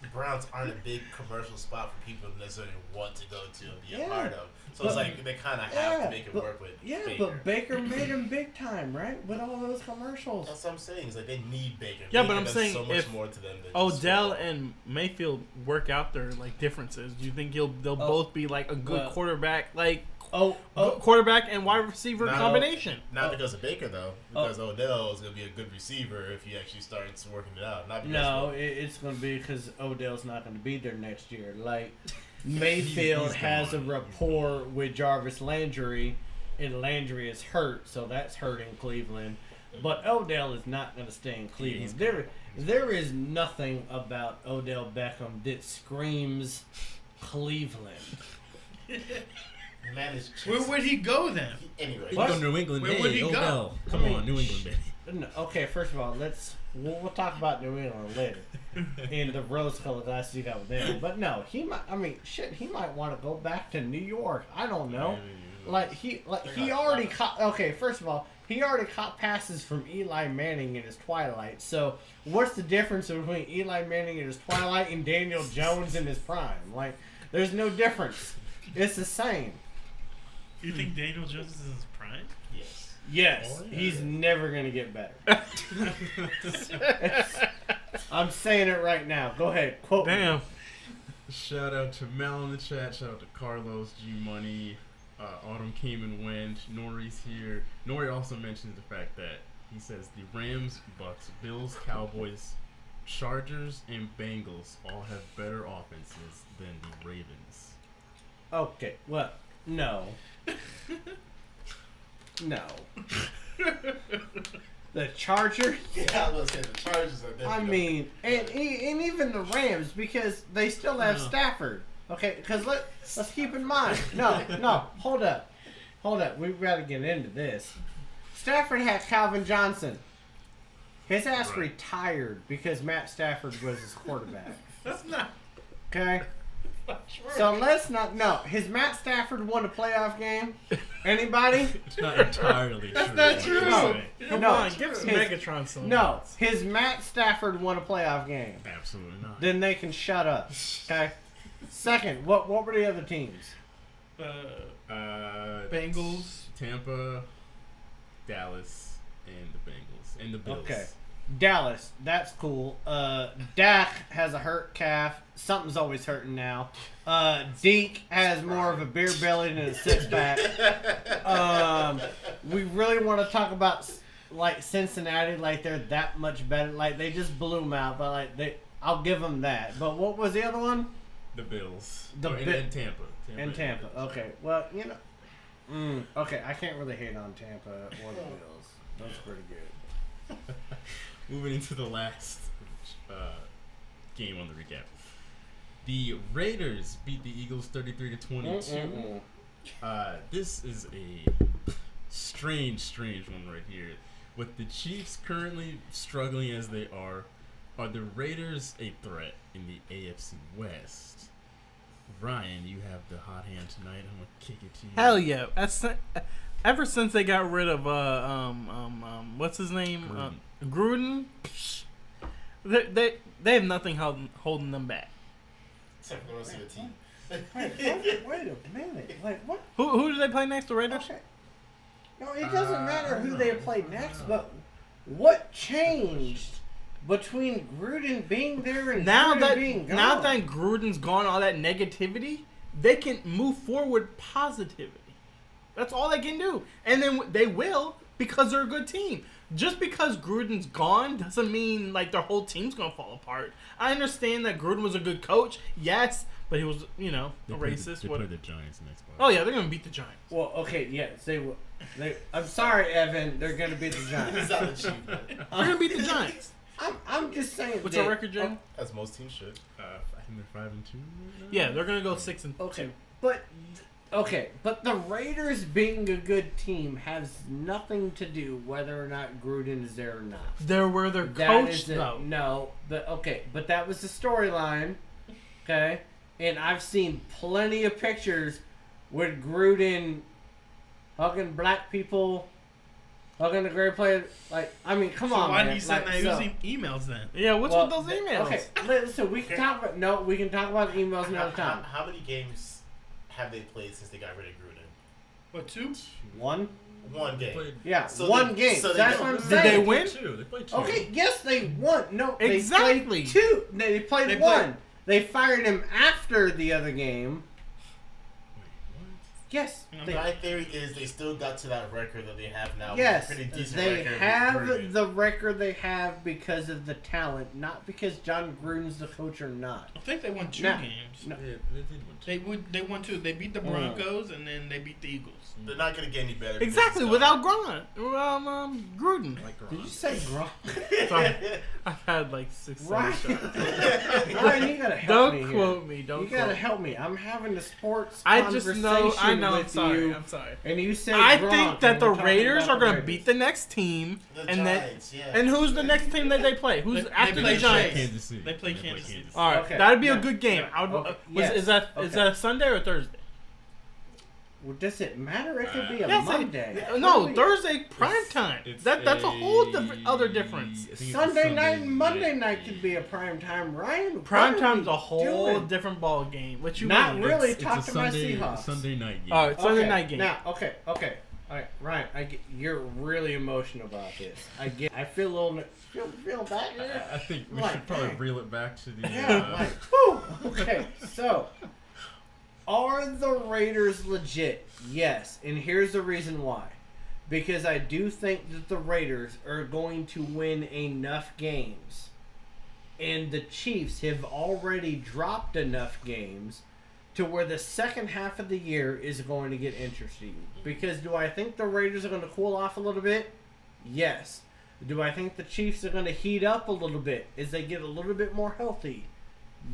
the Browns aren't a big commercial spot for people to necessarily want to go to and be a Yeah. part of. So it's like they kind of have to make it work with Baker. But Baker made him big time, right? With all those commercials. That's what I'm saying. It's like they need Baker. Yeah, Baker but I'm does saying so much if more to them than just Odell football. and Mayfield work out their like differences, do you think they'll both be like a good quarterback, like quarterback and wide receiver combination? Not because of Baker though, because Odell is going to be a good receiver if he actually starts working it out. Not because it's going to be because Odell's not going to be there next year. Like Mayfield has a rapport with Jarvis Landry, and Landry is hurt, so that's hurting Cleveland. But Odell is not going to stay in Cleveland. There is nothing about Odell Beckham that screams Cleveland. Man is Where would he go then? Anyway, He go to New England. Where would he go? Odell. Come on, New England, baby. No, okay, first of all, we'll talk about New England later. In the rose-colored glasses you got with them. But no, he might. I mean, shit, he might want to go back to New York. I don't know. He already caught. Okay, first of all, he already caught passes from Eli Manning in his twilight. So what's the difference between Eli Manning in his twilight and Daniel Jones in his prime? Like, there's no difference. It's the same. You think Daniel Jones is in his prime? yes. Yes, he's never gonna get better. I'm saying it right now. Go ahead, quote me. Damn. Shout out to Mel in the chat. Shout out to Carlos, G Money, Autumn came and went. Nori's here. Nori also mentions the fact that he says the Rams, Bucks, Bills, Cowboys, Chargers, and Bengals all have better offenses than the Ravens. Okay, well, no. No. The Chargers? Yeah, I was going to say the Chargers are definitely. I mean, and even the Rams, because they still have Stafford. Okay, because let's keep in mind. No, hold up. We've got to get into this. Stafford had Calvin Johnson. His ass retired because Matt Stafford was his quarterback. That's not. Okay? So let's not. No, has Matt Stafford won a playoff game? Anybody? It's not entirely true. not true. No. Come No. on, give some His- Megatron some. No, has Matt Stafford won a playoff game? Absolutely not. Then they can shut up. Okay. Second, what were the other teams? Bengals. Tampa, Dallas, and the Bengals. And the Bills. Okay. Dallas, that's cool. Dak has a hurt calf. Something's always hurting now. Deke has more of a beer belly than a six pack. We really want to talk about like Cincinnati, like they're that much better. Like they just blew them out, but like I'll give them that. But what was the other one? The Bills. The and Tampa. And Tampa. Okay. Well, you know. Okay, I can't really hate on Tampa or the Bills. That's pretty good. Moving into the last game on the recap. The Raiders beat the Eagles 33-22. This is a strange one right here. With the Chiefs currently struggling as they are the Raiders a threat in the AFC West? Ryan, you have the hot hand tonight. I'm gonna kick it to you. Hell yeah! Ever since they got rid of what's his name, Gruden, they have nothing holding them back. Except for the rest of the team. Wait a minute. Like what? Who do they play next? The Raiders? Okay. No, it doesn't matter who they play next, but what changed between Gruden being there and Gruden being gone? Now that Gruden's gone, all that negativity, they can move forward positivity. That's all they can do, and then they will because they're a good team. Just because Gruden's gone doesn't mean like their whole team's gonna fall apart. I understand that Gruden was a good coach, yes, but he was, a racist. They play the Giants next month. Oh yeah, they're gonna beat the Giants. Well, okay, yes, they will. I'm sorry, Evan. They're gonna beat the Giants. They're gonna beat the Giants. I'm just saying. What's our record, Jay? As most teams should. I think they're 5-2. Right now? Yeah, they're gonna go 6-2. Okay, but the Raiders being a good team has nothing to do whether or not Gruden is there or not. They're where they're That coached is though. No, but that was the storyline. Okay, and I've seen plenty of pictures with Gruden hugging black people Welcome to Great Play. Like, I mean, come on, why man. did you send Like, those so- emails then? Yeah, what's well, with those emails? Okay, listen, we can talk about we can talk about emails another time. How many games have they played since they got rid of Gruden? What, 2? One? One game. Yeah, So one they- game. so they That's don't- what I'm Did saying. they win? They played 2. Okay, yes, they won. No, Exactly. They played 2. They played They 1. played- They fired him after the other game. Yes. My theory is they still got to that record that they have now. Yes, Pretty decent they record with have Gruden. the record they have because of the talent, not because John Gruden's the coach or not. I think they won 2 Nah. games. No. They did win 2. They won 2. They beat the Broncos and then they beat the Eagles. They're not going to get any better. Exactly, because without Gruden. Did you say Gronk? Sorry, I've had like 6, 7 Ryan, shots. Ryan, you gotta help me Don't here. quote me. Don't You quote gotta me. help me. I'm having a sports I just conversation know. I know. I'm with sorry. you, I'm sorry. and you said I Gronk, think that and the we're talking Raiders about are going to Raiders. beat the next team, The and then Giants, yeah. and who's the next team that they play? Who's They after the play Giants? Chase. Kansas City. They play Kansas City. All right, Okay, that'd be yeah, a good game. yeah, I would, okay, yes, is that a Sunday or Thursday? Well, does it matter? It could be a Yes, Monday. No, Could be- Thursday prime time. It's That's a whole other difference. I think it's a Sunday night and Monday night night could be a prime time. Ryan, Prime what are time's we a whole doing? different ball game. What you Not mean? really. It's Talk a to my Sunday Seahawks. night game. All right, Sunday Okay, night game. Now, okay. All right, Ryan, you're really emotional about this. I feel a little feel bad here. I think we Like, should probably dang. reel it back to the. Yeah, like, whew. Okay, so are the Raiders legit? Yes, and here's the reason why. Because I do think that the Raiders are going to win enough games, and the Chiefs have already dropped enough games to where the second half of the year is going to get interesting. Because do I think the Raiders are going to cool off a little bit? Yes. Do I think the Chiefs are going to heat up a little bit as they get a little bit more healthy?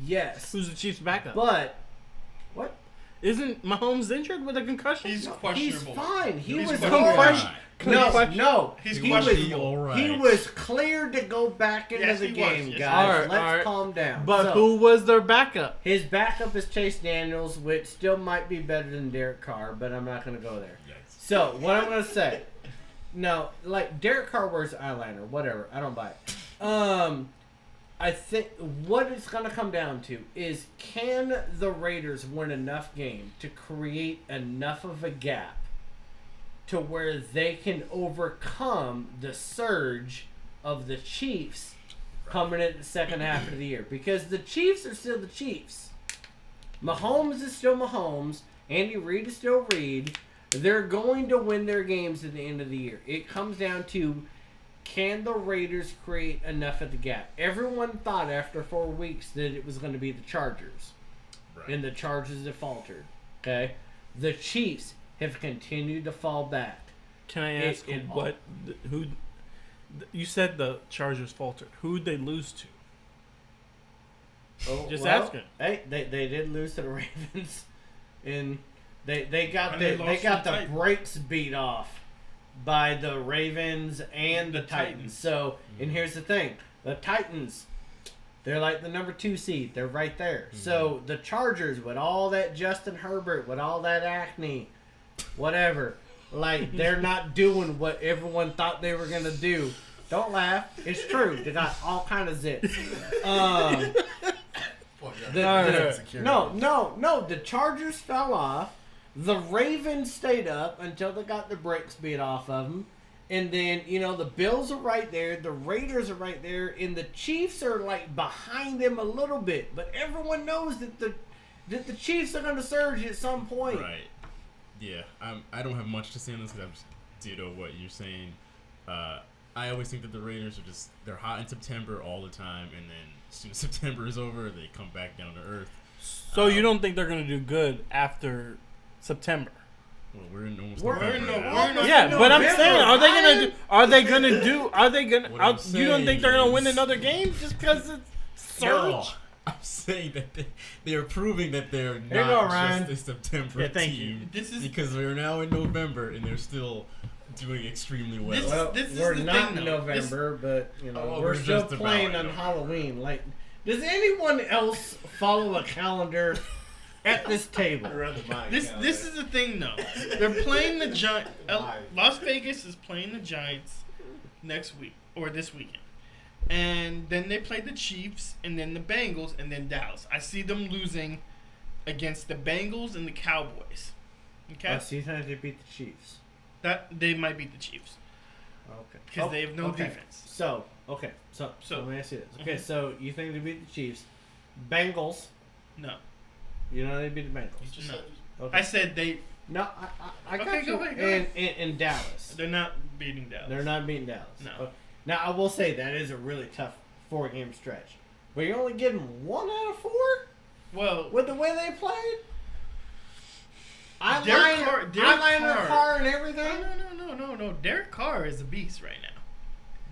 Yes. Who's the Chiefs' backup? But what? Isn't Mahomes injured with a concussion? He's He's questionable. fine. He He's was questionable. already- No, He's he questionable. was, he was cleared to go back into Yes, the he game, was. Yes, guys. All right, Let's all right. calm down. But So, who was their backup? his backup is Chase Daniels, which still might be better than Derek Carr, but I'm not going to go there. So, what I'm going to say, no, like, Derek Carr wears eyeliner, whatever. I don't buy it. I think what it's going to come down to is, can the Raiders win enough games to create enough of a gap to where they can overcome the surge of the Chiefs coming in the second half of the year? Because the Chiefs are still the Chiefs. Mahomes is still Mahomes. Andy Reid is still Reid. They're going to win their games at the end of the year. It comes down to, can the Raiders create enough of the gap? Everyone thought after 4 weeks that it was going to be the Chargers. Right. And the Chargers have faltered. Okay? The Chiefs have continued to fall back. Can I ask who? You said the Chargers faltered. Who'd they lose to? Oh, Just well, asking. Hey, they did lose to the Ravens, and they got And they the lost to the Titans. brakes beat off by the Ravens and the The Titans. Titans. So, and here's the thing: the Titans, they're like the number 2 seed. They're right there. So the Chargers, with all that Justin Herbert, with all that acne, whatever, like they're not doing what everyone thought they were gonna do. Don't laugh. It's true. They got all kind of zits. No. The Chargers fell off. The Ravens stayed up until they got the brakes beat off of them. And then, the Bills are right there. The Raiders are right there. And the Chiefs are, like, behind them a little bit. But everyone knows that the Chiefs are going to surge at some point. Right. Yeah. I don't have much to say on this because I'm just ditto what you're saying. I always think that the Raiders are they're hot in September all the time, and then as soon as September is over, they come back down to earth. So you don't think they're going to do good after September? Well, we're in almost We're November in now. November. Yeah, but I'm November, saying, are they Ryan. gonna What I'm you don't think they're gonna saying win is- another game just because it's surge? No, I'm saying that they're proving that they're you go, not Ryan. just a September Yeah, thank you. team. This is- because we're now in November and they're still doing extremely well. This- Well, is we're the not thing, in though. November, but, Oh, we're we're still just playing about on in Halloween. Like, does anyone else follow a calendar? at this table. This is the thing though. They're playing the Giants. Las Vegas is playing the Giants next week or this weekend, and then they play the Chiefs, and then the Bengals, and then Dallas. I see them losing against the Bengals and the Cowboys. Okay. So you think they beat the Chiefs? That they might beat the Chiefs. Okay. Because they have no defense. So let me ask you this. Okay, so you think they beat the Chiefs? Bengals? No. You know they beat the Bengals? No. Okay. I said they. No, I got Okay, you. go ahead. In Dallas. They're not beating Dallas. They're not beating Dallas. No. Okay. Now, I will say that is a really tough 4-game stretch. But you're only getting 1 out of 4? Well, with the way they played? Derek Carr and everything? No. Derek Carr is a beast right now.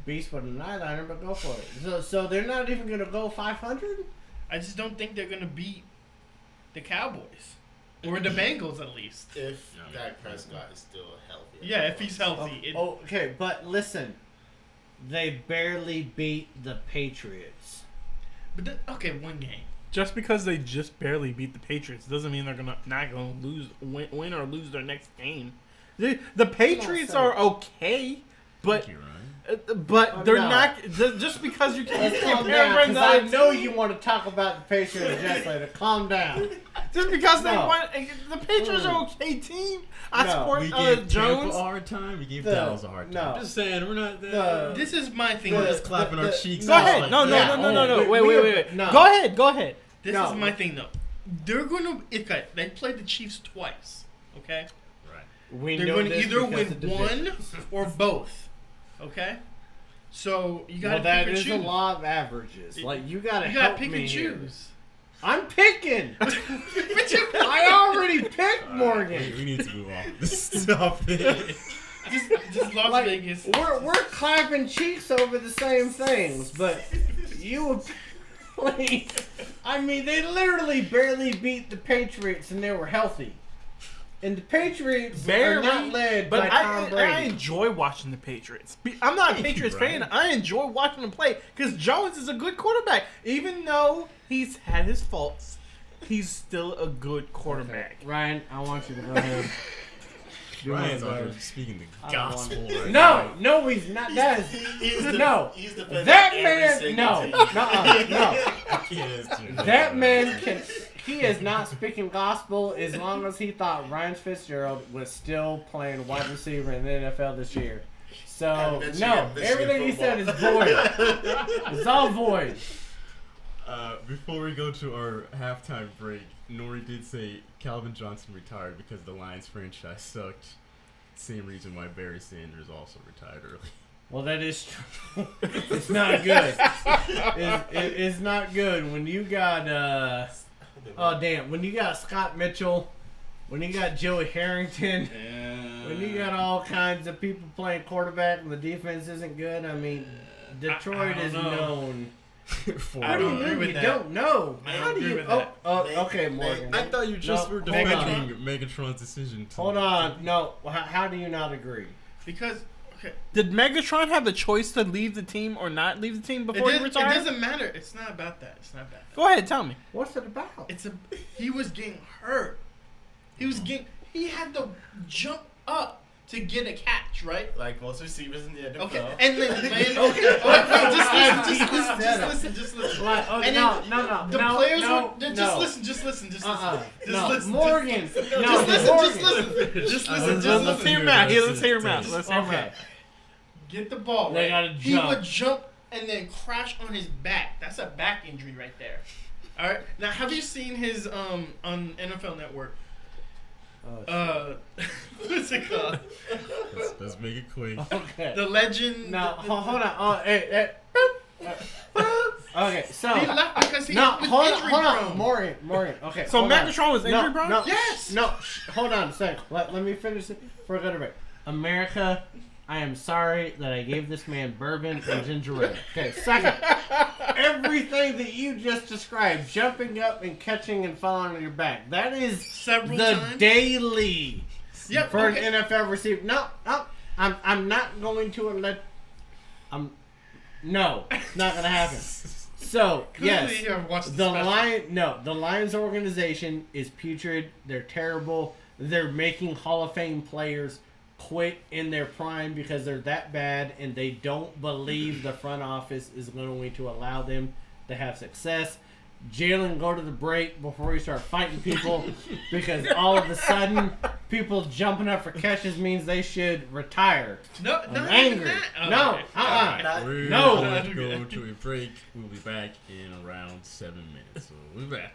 Beast with an eyeliner, but go for it. So they're not even going to go 500? I just don't think they're going to beat the Cowboys. Or the Bengals, at least. If Dak Prescott is still healthy. Yeah, if he's healthy. Okay, but listen. They barely beat the Patriots. But okay, 1 game. Just because they just barely beat the Patriots doesn't mean they're not gonna win or lose their next game. The Patriots are okay, but they're not. Just because you can't compare, because I know you want to talk about the Patriots just later. Calm down. Just because they won, the Patriots are okay team. I support we gave Jones. Tampa a hard time. We gave Dallas a hard time. I'm just saying, we're not. This is my thing. We're just clapping our cheeks. Go ahead. No. Wait. No. Go ahead. This is my thing, though. They're gonna they played the Chiefs twice. Okay. Right. They're going to either win one or both. Okay. So you got to that pick and is choose. a lot of averages. Like you got to pick and choose. I'm picking. I already picked Morgan. We need to move on. Stop it. Just Las Vegas. We're clapping cheeks over the same things, but you. I mean, they literally barely beat the Patriots, and they were healthy. And the Patriots are not led by Tom Brady. I enjoy watching the Patriots. I'm not a Patriots fan. I enjoy watching them play because Jones is a good quarterback. Even though he's had his faults, he's still a good quarterback. Okay. Ryan, I want you to go ahead. Ryan's out here speaking the gospel. Right no, he's not. That is He's that man. No. That man can. He is not speaking gospel as long as he thought Ryan Fitzgerald was still playing wide receiver in the NFL this year. So everything he said is void. It's all void. Before we go to our halftime break, Nori did say Calvin Johnson retired because the Lions franchise sucked. Same reason why Barry Sanders also retired early. Well, that is true. It's not good. It's not good when you got when you got Scott Mitchell, when you got Joey Harrington, when you got all kinds of people playing quarterback and the defense isn't good. I mean, Detroit is known. How do you mean you don't know? How do you? Okay, Morgan. I thought you just were defending Megatron's decision. Hold on. No. How do you not agree? Because did Megatron have the choice to leave the team or not leave the team before he retired? It doesn't matter. It's not about that. Go ahead, tell me. What's it about? He was getting hurt. He had to jump up to get a catch, right? Like most receivers in the NFL. Okay, and then just listen. And no. The players were just listen. Morgan, just listen. Let's hear him out. Let's hear him out. Get the ball. They right? gotta jump. He would jump and then crash on his back. That's a back injury right there. All right. Now, have you seen his on NFL Network? What's it called? Let's make it quick. Okay. The legend. No, hold on. Okay, so he left because he was injury prone. Morgan. Okay. So Megatron was injury prone? No, yes. No. Hold on a second. Let me finish it before I go to break. America, I am sorry that I gave this man bourbon and ginger ale. Okay, second. Everything that you just described, jumping up and catching and falling on your back, that is several the times? daily for an NFL receiver. No, I'm not going to let. No, it's not going to happen. So yes, Clearly you haven't watched the special. the Lions organization is putrid. They're terrible. They're making Hall of Fame players quit in their prime because they're that bad, and they don't believe the front office is going to allow them to have success. Jalen, go to the break before you start fighting people because all of a sudden people jumping up for catches means they should retire. No, I'm not angry. even that. No, Okay. We're No. going to go to a break. We'll be back in around 7 minutes. So we'll be back.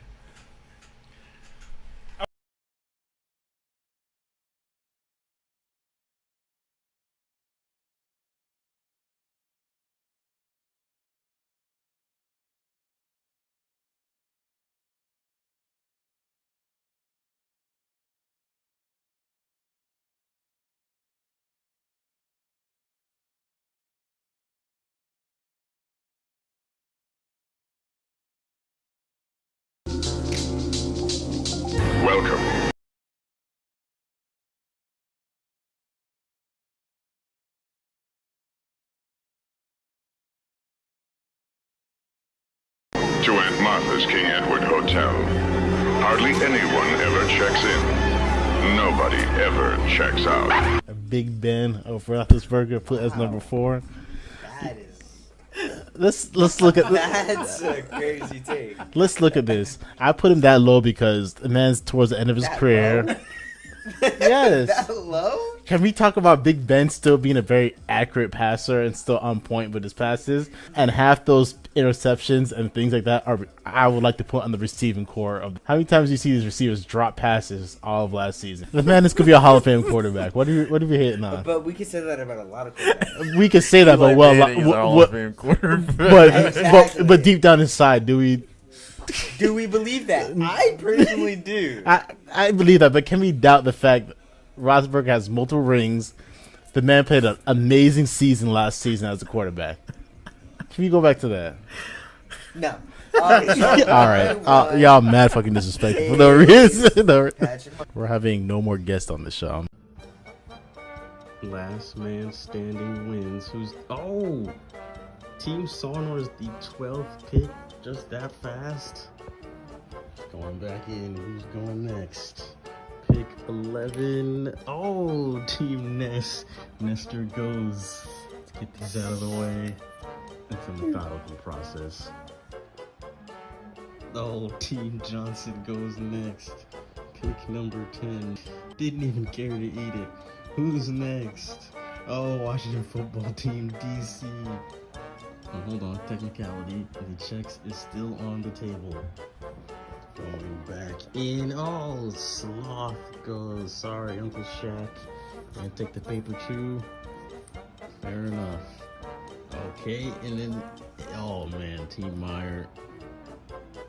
Welcome to Aunt Martha's King Edward Hotel. Hardly anyone ever checks in. Nobody ever checks out. Big Ben of Roethlisberger put as number 4. That is. Let's look at That's a crazy take. let's look at this. I put him that low because the man's towards the end of his That career. low? Yes. That low? Can we talk about Big Ben still being a very accurate passer and still on point with his passes? And half those interceptions and things like that are I would like to put on the receiving core of how many times do you see these receivers drop passes all of last season? The man is gonna be a Hall of Fame quarterback. What are you hitting on? But we can say that about a lot of quarterbacks. We can say that, but but deep down inside, do we believe that? I personally do. I believe that, but can we doubt the fact that Roethlisberger has multiple rings? The man played an amazing season last season as a quarterback. Can we go back to that? No. All right. Y'all mad fucking disrespectful for no reason. We're having no more guests on the show. Last man standing wins. Team Sonor is the 12th pick. Just that fast. Going back in. Who's going next? Pick 11. Team Nestor goes. Let's get these out of the way. It's a methodical process. Team Johnson goes next. Pick number 10. Didn't even care to eat it. Who's next? Washington football team, DC. Hold on, technicality. The checks is still on the table. Going back in. Sloth goes. Sorry, Uncle Shaq. Gonna take the paper too. Fair enough. Okay, and then, Team Meyer.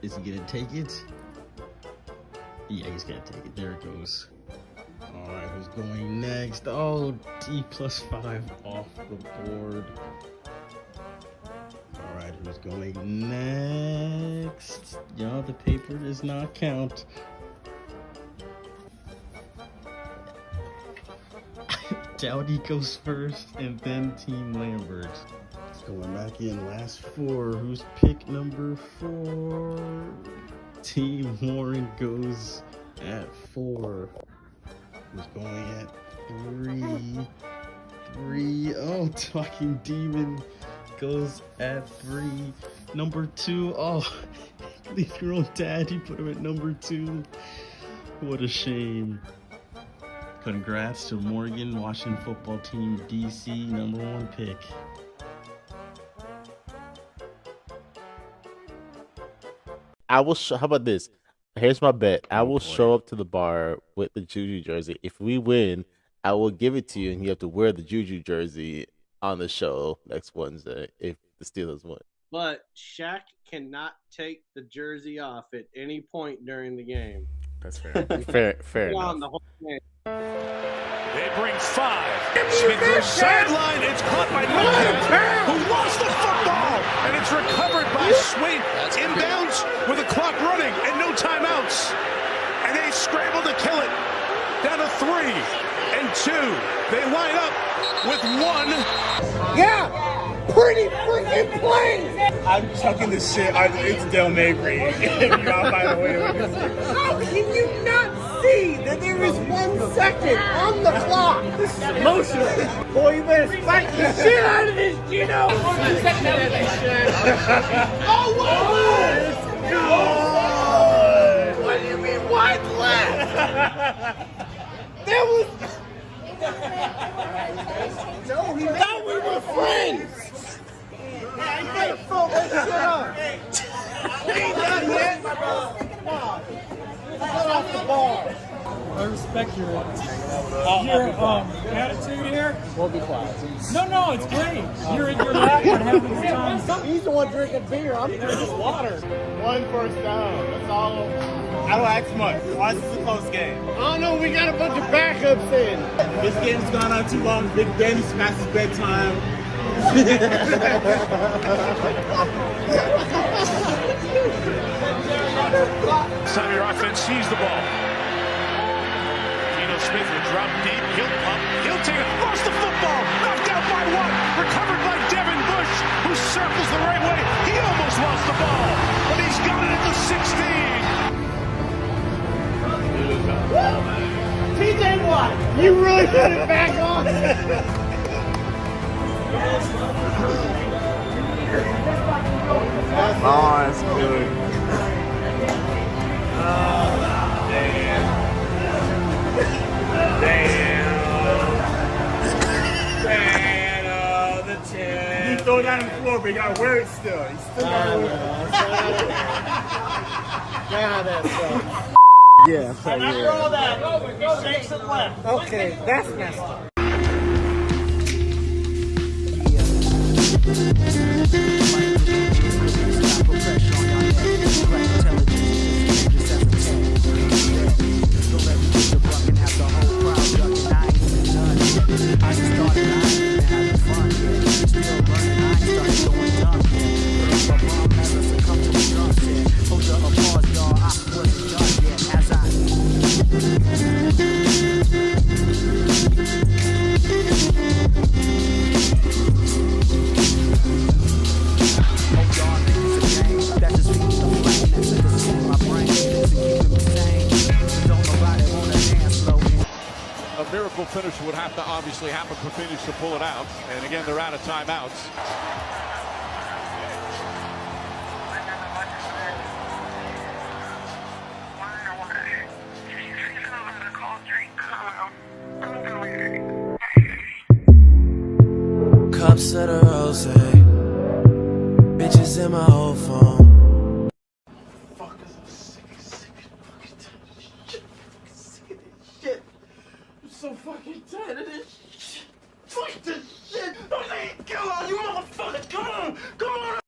Is he gonna take it? Yeah, he's gonna take it. There it goes. Alright, who's going next? D plus 5 off the board. Alright, who's going next? The paper does not count. Dowdy goes first, and then Team Lambert. Going back in, last 4. Who's pick number 4? Team Warren goes at 4. Who's going at 3? 3. Talking Demon goes at 3. Number 2. Leave your own dad. You put him at number 2. What a shame. Congrats to Morgan, Washington football team, DC, number 1 pick. I will how about this? Here's my bet. I will show up to the bar with the Juju jersey. If we win, I will give it to you, and you have to wear the Juju jersey on the show next Wednesday if the Steelers win. But Shaq cannot take the jersey off at any point during the game. That's fair. fair enough. On the whole game. They bring 5. Smith goes sideline. It's caught by Marquez, who lost the football, and it's recovered by Swain. Inbounds with the clock running and no timeouts. And they scramble to kill it. Down to 3 and 2. They line up with 1. Yeah, pretty freaking plain. I'm chucking this shit into Del Mabry if you're out by the way. How can you not see that there is 1 second on the clock? This is emotional. Boy, you better spike the shit out of this, Gino. Oh, let's go. What do you mean, wide left? There was... No, he thought we were friends. Yeah, you better fold that shit up. We ain't done yet. Come on. Get off the bar. I respect your attitude here. We'll be quiet. No, it's great. You're laughing and having a good time. He's the one drinking beer. I'm drinking water. 1 first down. That's all. I don't ask much. Why is this a close game? Oh no, we got a bunch of backups in. This game's gone on too long. Big Ben's past his bedtime. Some of your offense sees the ball. Geno Smith will drop deep. He'll pump. He'll take it. Lost the football. Knocked out by 1. Recovered by Devin Bush, who circles the right way. He almost lost the ball, but he's got it at the 16. TJ Watt, you really put it back on. Oh, that's good. Damn, the 10. You throw it down on the floor, but you gotta wear it still. You still gotta wear it. God, that's Yeah. and after all that, he shakes and left. Okay, that's messed up. Finish would have to obviously happen for Phoenix to pull it out. And again, they're out of timeouts. Cups of the rose, bitches in my old phone. So fucking tired of this shit. Fuck this shit. Come on, you motherfuckers. Come on. Come on.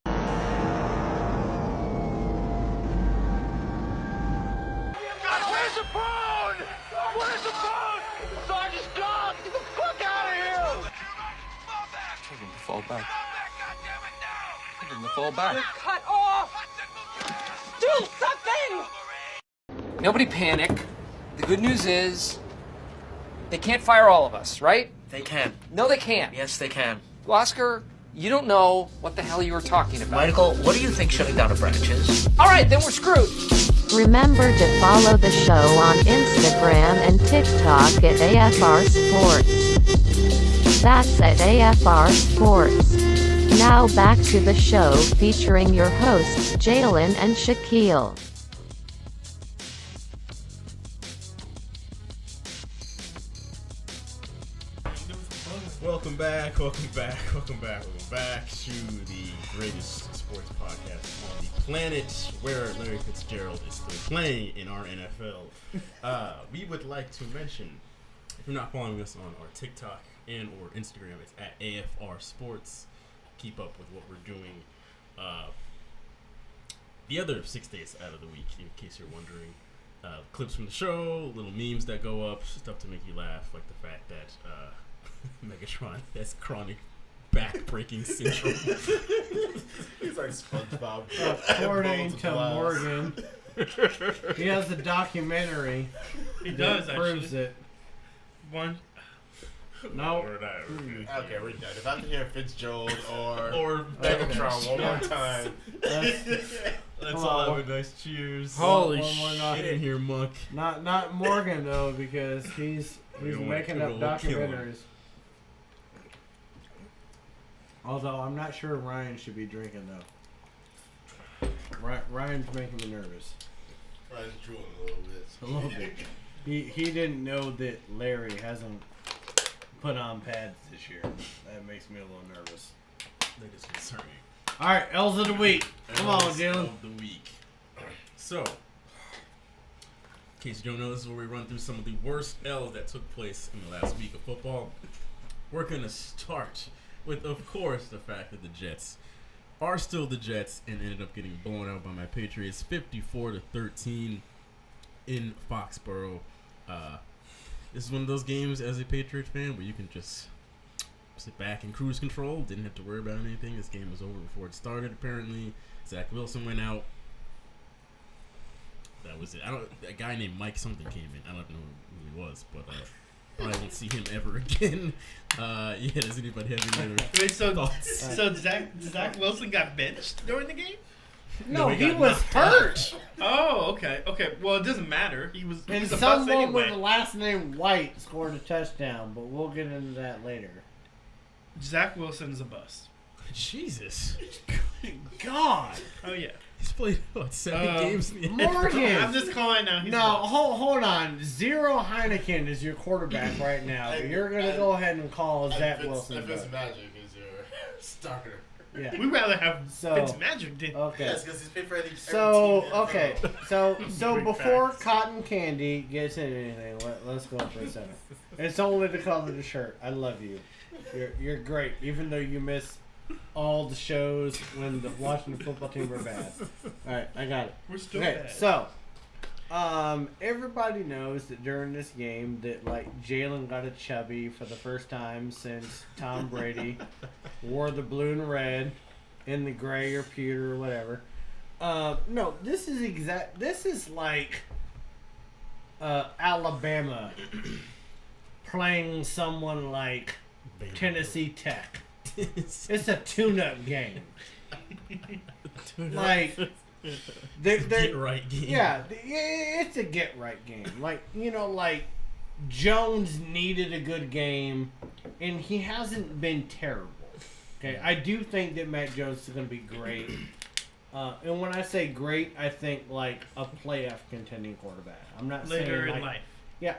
Where's the phone? Where's the phone? Sergeant Scott, get the fuck out of here. Take him to fall back. Take him to fall back. You're cut off. Do something. Nobody panic. The good news is they can't fire all of us, right? They can. No, they can't. Yes, they can. Oscar, you don't know what the hell you were talking about. Michael, what do you think shutting down a branch is? All right, then we're screwed. Remember to follow the show on Instagram and TikTok at AFR Sports. That's at AFR Sports. Now back to the show featuring your hosts Jalen and Shaquille. Welcome back to the greatest sports podcast on the planet, where Larry Fitzgerald is still playing in our NFL. We would like to mention, if you're not following us on our TikTok and or Instagram, it's at AFR Sports. Keep up with what we're doing. The other 6 days out of the week, in case you're wondering. Clips from the show, little memes that go up, stuff to make you laugh, like the fact that Megatron has chronic back-breaking syndrome. He's like SpongeBob. According to Morgan, he has a documentary. He does, that proves actually. it. One. No. We're not. Okay, we're done. If I have to hear Fitzgerald or Or Megatron one more time. Let's all have a nice cheers. Holy shit! In here, Muck. Not Morgan though, because he's making up documentaries. Although I'm not sure Ryan should be drinking though. Ryan's making me nervous. Ryan's drooling a little bit. A little bit. He didn't know that Larry hasn't put on pads this year. That makes me a little nervous. That is concerning. All right, L's of the week. Come on, Jalen. Of the week. So, in case you don't know, this is where we run through some of the worst L's that took place in the last week of football. We're gonna start with, of course, the fact that the Jets are still the Jets and ended up getting blown out by my Patriots, 54-13 in Foxborough. This is one of those games as a Patriots fan where you can just sit back and cruise control. Didn't have to worry about anything. This game was over before it started, apparently. Zach Wilson went out. That was it. A guy named Mike something came in. I don't know who he was, but probably won't see him ever again. Does anybody have any other Wait, so thoughts? so Zach Wilson got benched during the game? No, he was hurt. Oh, okay. Well, it doesn't matter. He was. And a bust someone anyway. with the last name White scored a touchdown, but we'll get into that later. Zach Wilson's a bust. Jesus. God. Oh yeah. He's played what, 7 games in the Morgan. I'm just calling now. He's No, hold on. Zero Heineken is your quarterback right now. You're gonna go ahead and call Zach Wilson. If it's Magic is your starter. Yeah. We'd rather have Fitzmagic than. Okay. Yes, because he's paid for every So team. okay, so Big before facts. Cotton Candy gets into anything, let's go for a second. It's only the color of the shirt. I love you. You're great, even though you miss all the shows when the Washington football team were bad. All right, I got it. We're still okay. bad. So, everybody knows that during this game that Jalen got a chubby for the first time since Tom Brady wore the blue and red in the gray or pewter or whatever. No, this is like Alabama playing someone like Tennessee Tech. It's a tune-up game. Like, get right game. Yeah, it's a get right game. Jones needed a good game, and he hasn't been terrible. Okay, I do think that Mac Jones is going to be great. And when I say great, I think like a playoff contending quarterback. I'm not Later saying in life. Yeah.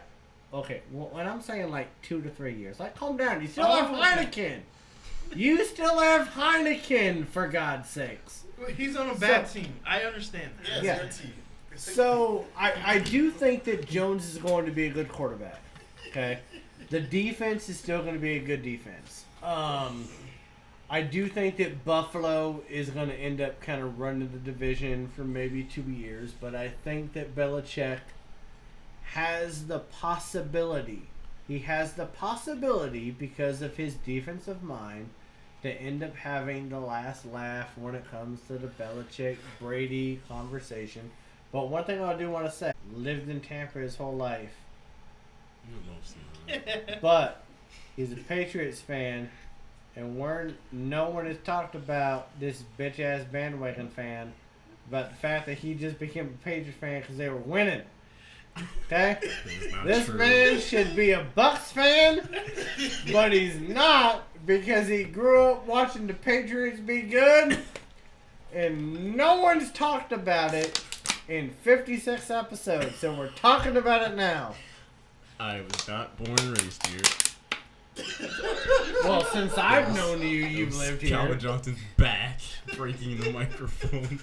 Okay. Well, when I'm saying 2 to 3 years, calm down. You still have Heineken. You still have Heineken, for God's sakes. He's on a bad team. I understand that. Yeah. So I do think that Jones is going to be a good quarterback. Okay. The defense is still going to be a good defense. I do think that Buffalo is going to end up kind of running the division for maybe 2 years, but I think that Belichick has the possibility. He has the possibility because of his defensive mind to end up having the last laugh when it comes to the Belichick-Brady conversation. But one thing I do want to say, lived in Tampa his whole life. But he's a Patriots fan, and no one has talked about this bitch-ass bandwagon fan about the fact that he just became a Patriots fan because they were winning. Okay? This true. man should be a Bucks fan, but he's not because he grew up watching the Patriots be good, and no one's talked about it in 56 episodes, so we're talking about it now. I was not born and raised here. Well, since I've known you, you've lived here. Calvin Johnson's back, breaking the microphone.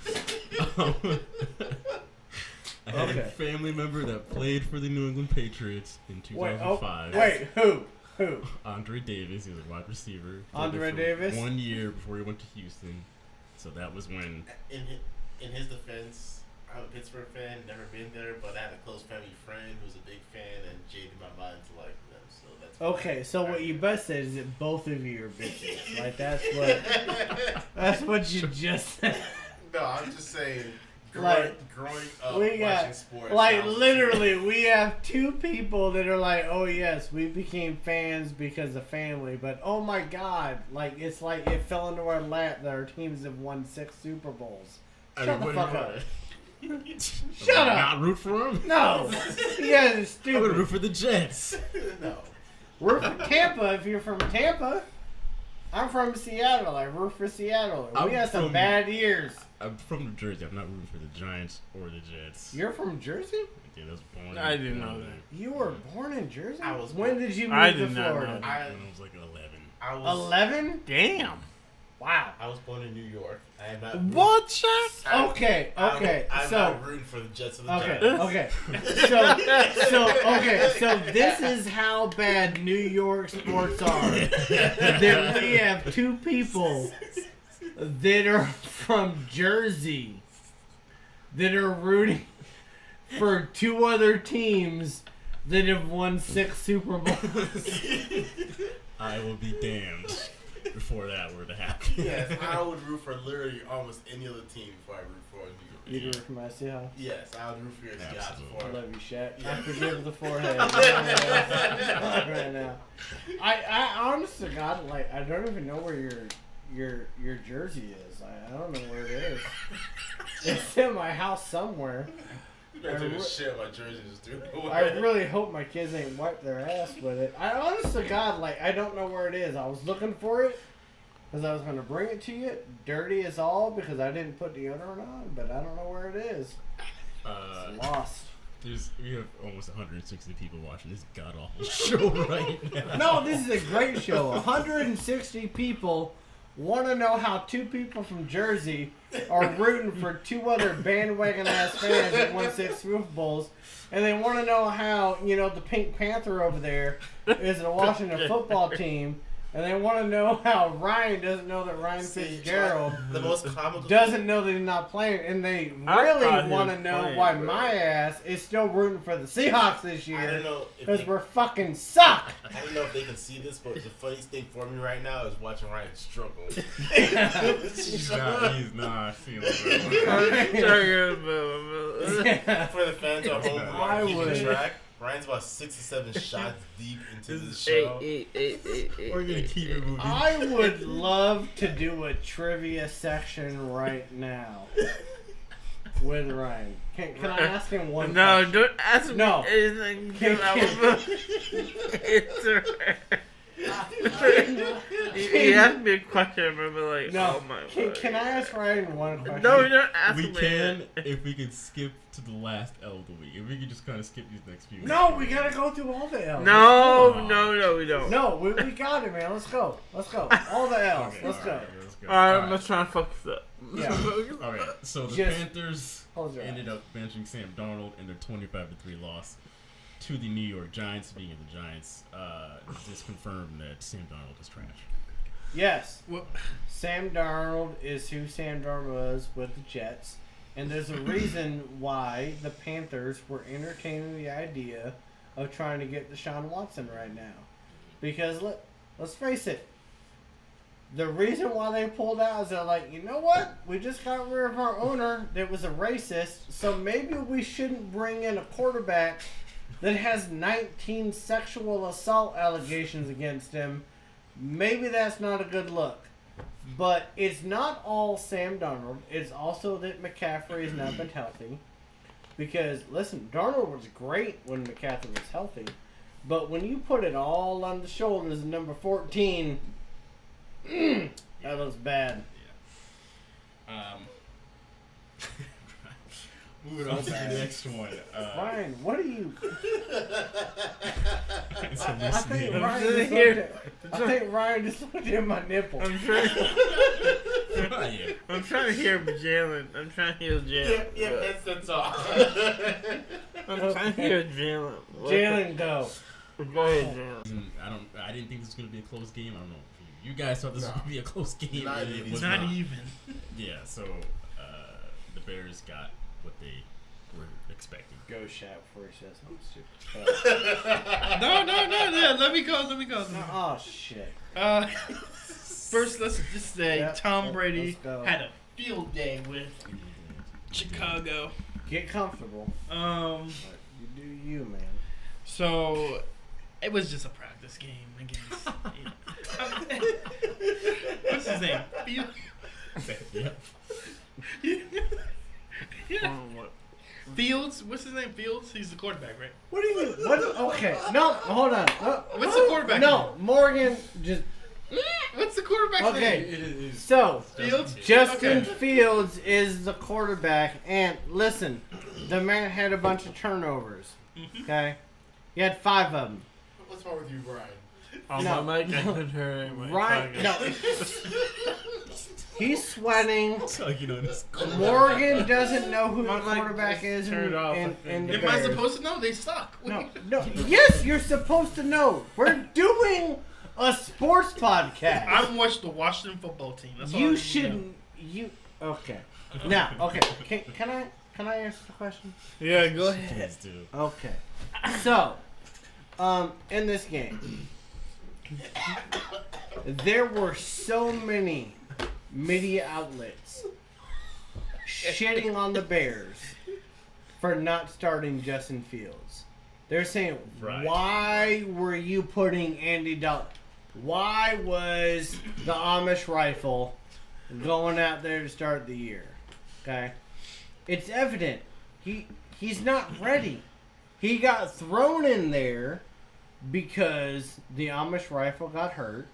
I had a family member that played for the New England Patriots in 2005. Wait, who? Andre Davis. He was a wide receiver. Andre Davis? 1 year before he went to Houston. So that was when... In his defense, I'm a Pittsburgh fan, never been there, but I had a close family friend who was a big fan and jaded my mind to like them. So that's okay, so what you best said is that both of you are bitches. That's what you just said. No, I'm just saying, growing up watching sports. Literally, we have two people that are like, oh yes, we became fans because of family, but oh my god, it's like it fell into our lap that our teams have won 6 Super Bowls. Shut the fuck up. Shut up. Not root for them? No. You guys are stupid. I'm gonna root for the Jets. No. Root for Tampa if you're from Tampa. I'm from Seattle. I root for Seattle. We had some bad years. I'm from New Jersey. I'm not rooting for the Giants or the Jets. You're from Jersey? Yeah, I was born. I didn't know that. You were born in Jersey? I was. When did you I move did to not Florida? know that. When I was like 11. I was 11? Damn. Wow. I was born in New York. I am not. What, Shaq? Okay. I'm So not rooting for the Jets or the Giants. okay. So this is how bad New York sports are. That we have two people that are from Jersey that are rooting for 2 other teams that have won 6 Super Bowls. I will be damned before that were to happen. Yes, I would root for literally almost any other team before I root for New York. You'd root for my Seahawks? Yes, I would root for your Seahawks before. I love you, Shaq. I forgive the forehead. right now. I honest to God, I don't even know where your jersey is. I don't know where it is. It's in my house somewhere. You better take a shit my jersey just threw it away. I really hope my kids ain't wiped their ass with it. I honest to God, I don't know where it is. I was looking for it because I was going to bring it to you. Dirty as all because I didn't put deodorant on, but I don't know where it is. It's lost. We have almost 160 people watching this god awful show right now. No, this is a great show. 160 people want to know how 2 people from Jersey are rooting for 2 other bandwagon ass fans that won 6 Super Bowls, and they want to know how the Pink Panther over there is the Washington football team, and they want to know how Ryan doesn't know that Ryan Fitzgerald the most comical doesn't know that he's not playing, and they really want to know why my ass is still rooting for the Seahawks this year because we're fucking suck. I don't know if they can see this, but the funniest thing for me right now is watching Ryan struggle. He's not feeling well. For the fans at home who are keeping track, Ryan's about 6 or 7 shots deep into the show. We're gonna keep it moving. I would love to do a trivia section right now with Ryan. Can I ask him one question? Don't ask me anything. He asked me a question. I remember, oh my god. Can I ask Ryan one question? No, you don't ask me. We can if we could skip to the last L of the week. If we could just kind of skip these next few. No, we gotta go through all the L's. No, we don't. No, we got it, man. Let's go. All the L's. Okay, let's go. Alright, let's try and focus up. Yeah. Okay, so the Panthers ended up benching Sam Darnold in their 25-3 loss to the New York Giants. Being the Giants, this confirmed that Sam Darnold is trash. Yes. Sam Darnold is who Sam Darnold was with the Jets. And there's a reason why the Panthers were entertaining the idea of trying to get Deshaun Watson right now. Because let's face it, the reason why they pulled out is they're like, you know what? We just got rid of our owner that was a racist, so maybe we shouldn't bring in a quarterback that has 19 sexual assault allegations against him. Maybe that's not a good look. But it's not all Sam Darnold. It's also that McCaffrey has not been healthy. Because, listen, Darnold was great when McCaffrey was healthy. But when you put it all on the shoulders of number 14, that was bad. Moving on to the next one. Ryan, what are you... It's I think Ryan just looked at my nipple. I'm trying to hear Jalen. I'm trying to hear Jalen. Yeah, that's all. I'm trying to hear Jalen. Jalen, go. Go ahead, Jalen. I didn't think this was going to be a close game. I don't know. You guys thought this was going to be a close game. Not even. Yeah, so the Bears got what they were expecting. Go, Shaq, before he says something stupid. No. Let me go. Oh, shit. First, let's just say Tom Brady had a field day with Chicago. Get comfortable. Um, you do you, man. So it was just a practice game against. What's his name? Fields. What's his name? Fields. He's the quarterback, right? What do you mean? What? Okay. No, hold on. What's the quarterback No, name? Morgan just. What's the quarterback Okay, name? so Fields? Justin Okay. Fields is the quarterback, and listen, the man had a bunch of turnovers. Okay, he had 5 of them. What's wrong with you, Brian? On my mic, I couldn't hear my Right? No, he's sweating. Tugging on his Morgan doesn't know who the My mic quarterback just is. turned off, I And think. the Am I Bears. supposed to know? They suck. No. Yes, you're supposed to know. We're doing a sports podcast. I watched the Washington football team. That's all I You need to know. shouldn't. You okay? Now, okay. Can I answer the question? Yeah, go ahead. Please do. Okay. So, in this game, there were so many media outlets shitting on the Bears for not starting Justin Fields. They're saying, why were you putting Andy Dalton? Why was the Amish rifle going out there to start the year? Okay? It's evident. He's not ready. He got thrown in there because the Amish rifle got hurt.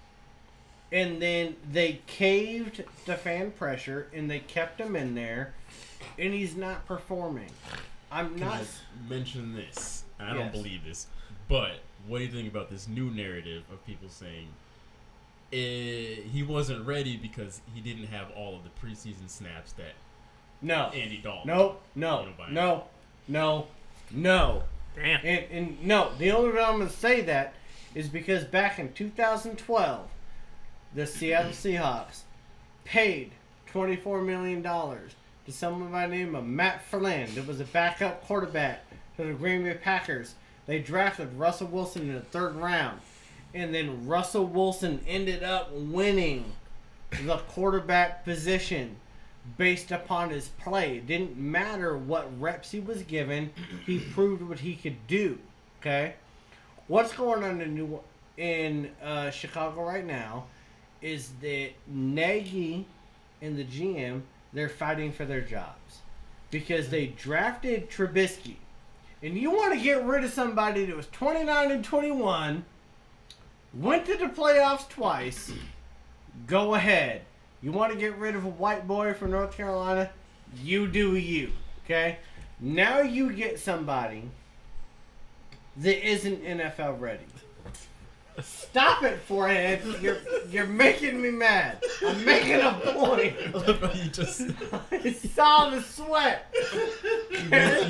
And then they caved to fan pressure and they kept him in there. And he's not performing. I'm not... Can I mention this? I Yes. don't believe this. But what do you think about this new narrative of people saying he wasn't ready because he didn't have all of the preseason snaps that Andy Dalton? No. Damn. And no, the only reason I'm going to say that is because back in 2012, the Seattle Seahawks paid $24 million to someone by the name of Matt Flynn that was a backup quarterback to the Green Bay Packers. They drafted Russell Wilson in the 3rd round. And then Russell Wilson ended up winning the quarterback position based upon his play. It didn't matter what reps he was given. He proved what he could do. Okay? What's going on in Chicago right now is that Nagy and the GM, they're fighting for their jobs. Because they drafted Trubisky. And you want to get rid of somebody that was 29-21, went to the playoffs twice, go ahead. You want to get rid of a white boy from North Carolina? You do you. Okay? Now you get somebody that isn't NFL ready. Stop it, forehead. You're making me mad. I'm making a point. You just I saw the sweat.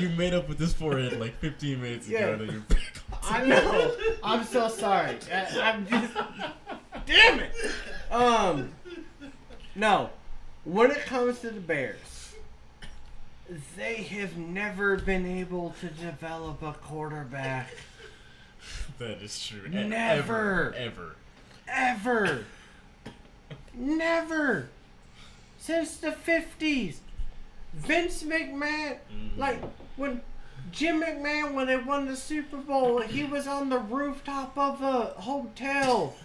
you made up with this forehead like 15 minutes ago. Yeah. That you're I know. I'm so sorry. I'm just... Damn it. No. When it comes to the Bears, they have never been able to develop a quarterback. That is true. Never. Ever. Never. Since the 50s. Vince McMahon, like, when Jim McMahon, when they won the Super Bowl, he was on the rooftop of a hotel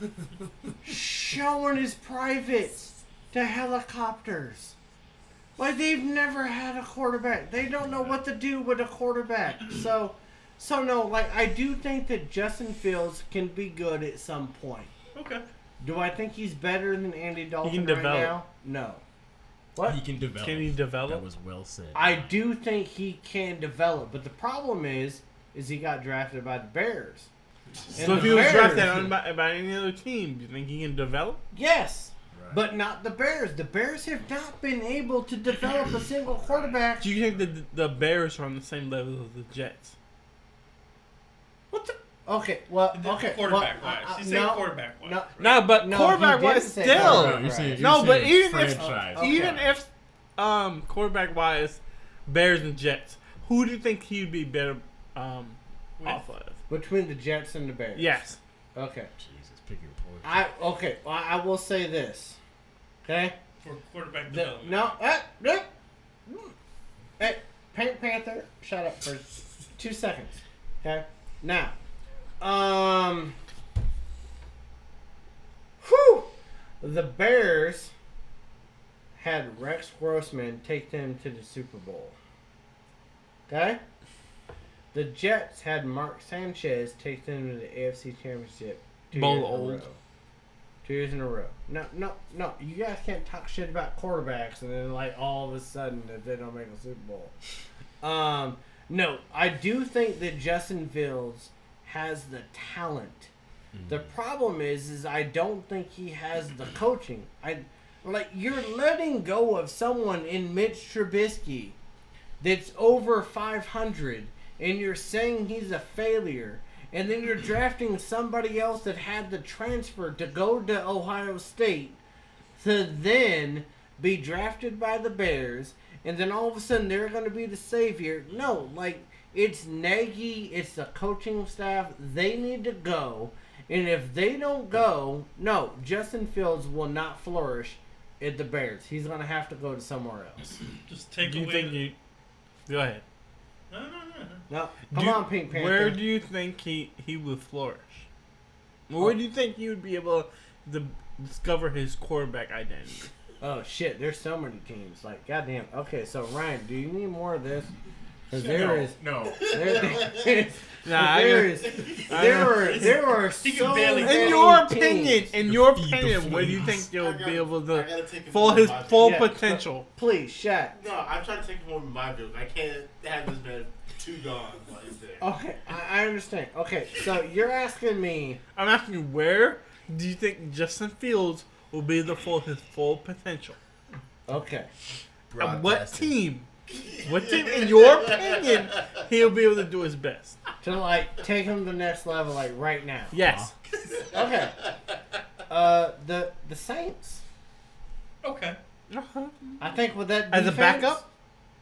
showing his privates to helicopters. Like, they've never had a quarterback. They don't know what to do with a quarterback. So no, like, I do think that Justin Fields can be good at some point. Okay. Do I think he's better than Andy Dalton can right develop. now? No. What? He can develop. Can he develop? That was well said. I do think he can develop, but the problem is he got drafted by the Bears. So if he was drafted by any other team, do you think he can develop? Yes, but not the Bears. The Bears have not been able to develop a single quarterback. Do you think that the Bears are on the same level as the Jets? Okay, well, okay. Quarterback wise. He's saying quarterback wise. No, but quarterback wise still. No, but even if quarterback wise, Bears and Jets, who do you think he'd be better off of? Between the Jets and the Bears. Yes. Okay. Jesus, pick your poison. I will say this. Okay? For quarterback development. Hey, Pink Panther, shut up for 2 seconds. Okay? Now, the Bears had Rex Grossman take them to the Super Bowl. Okay? The Jets had Mark Sanchez take them to the AFC Championship 2 years in a row. 2 years in a row. No. You guys can't talk shit about quarterbacks and then like all of a sudden that they don't make a Super Bowl. No, I do think that Justin Fields has the talent. The problem is I don't think he has the coaching. You're letting go of someone in Mitch Trubisky that's over 500, and you're saying he's a failure, and then you're drafting somebody else that had the transfer to go to Ohio State to then be drafted by the Bears, and then all of a sudden they're going to be the savior. No, it's Nagy, it's the coaching staff. They need to go. And if they don't go, no, Justin Fields will not flourish at the Bears. He's going to have to go to somewhere else. Just take Do you away. think you? Go ahead. No, come on, Pink Panther. Where do you think he would flourish? Where do you think he would be able to discover his quarterback identity? Oh shit! There's so many teams. Goddamn. Okay, so Ryan, do you need more of this? Because No. there are so many In your opinion, where do you think you'll be able to full his full potential? Please, Shaq. No, I'm trying to take him over my build. I can't have this man too gone while he's there. Okay, I understand. Okay, so you're asking me. I'm asking you, where do you think Justin Fields will be his full potential? Okay. And what team, in your opinion, he'll be able to do his best? To take him to the next level, right now. Yes. Okay. The Saints. Okay. I think with that As a defense, backup?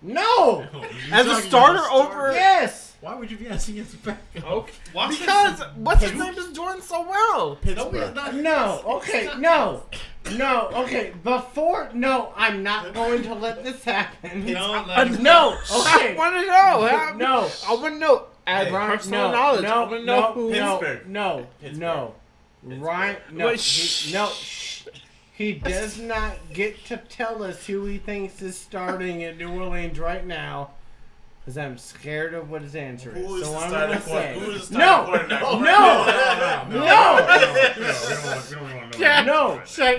No. As a starter over? Yes. Why would you be asking as a backup? Okay. Because what's his name is doing so well. No. Okay. No. Okay. I'm not going to let this happen. No. Okay. I want to know. No. I want to know. As personal knowledge. I want to know who. No. Ryan. No. He does not get to tell us who he thinks is starting at New Orleans right now, because I'm scared of what his answer is. Who is so the I'm starting going to say quarterback? Who is the starting quarterback? No.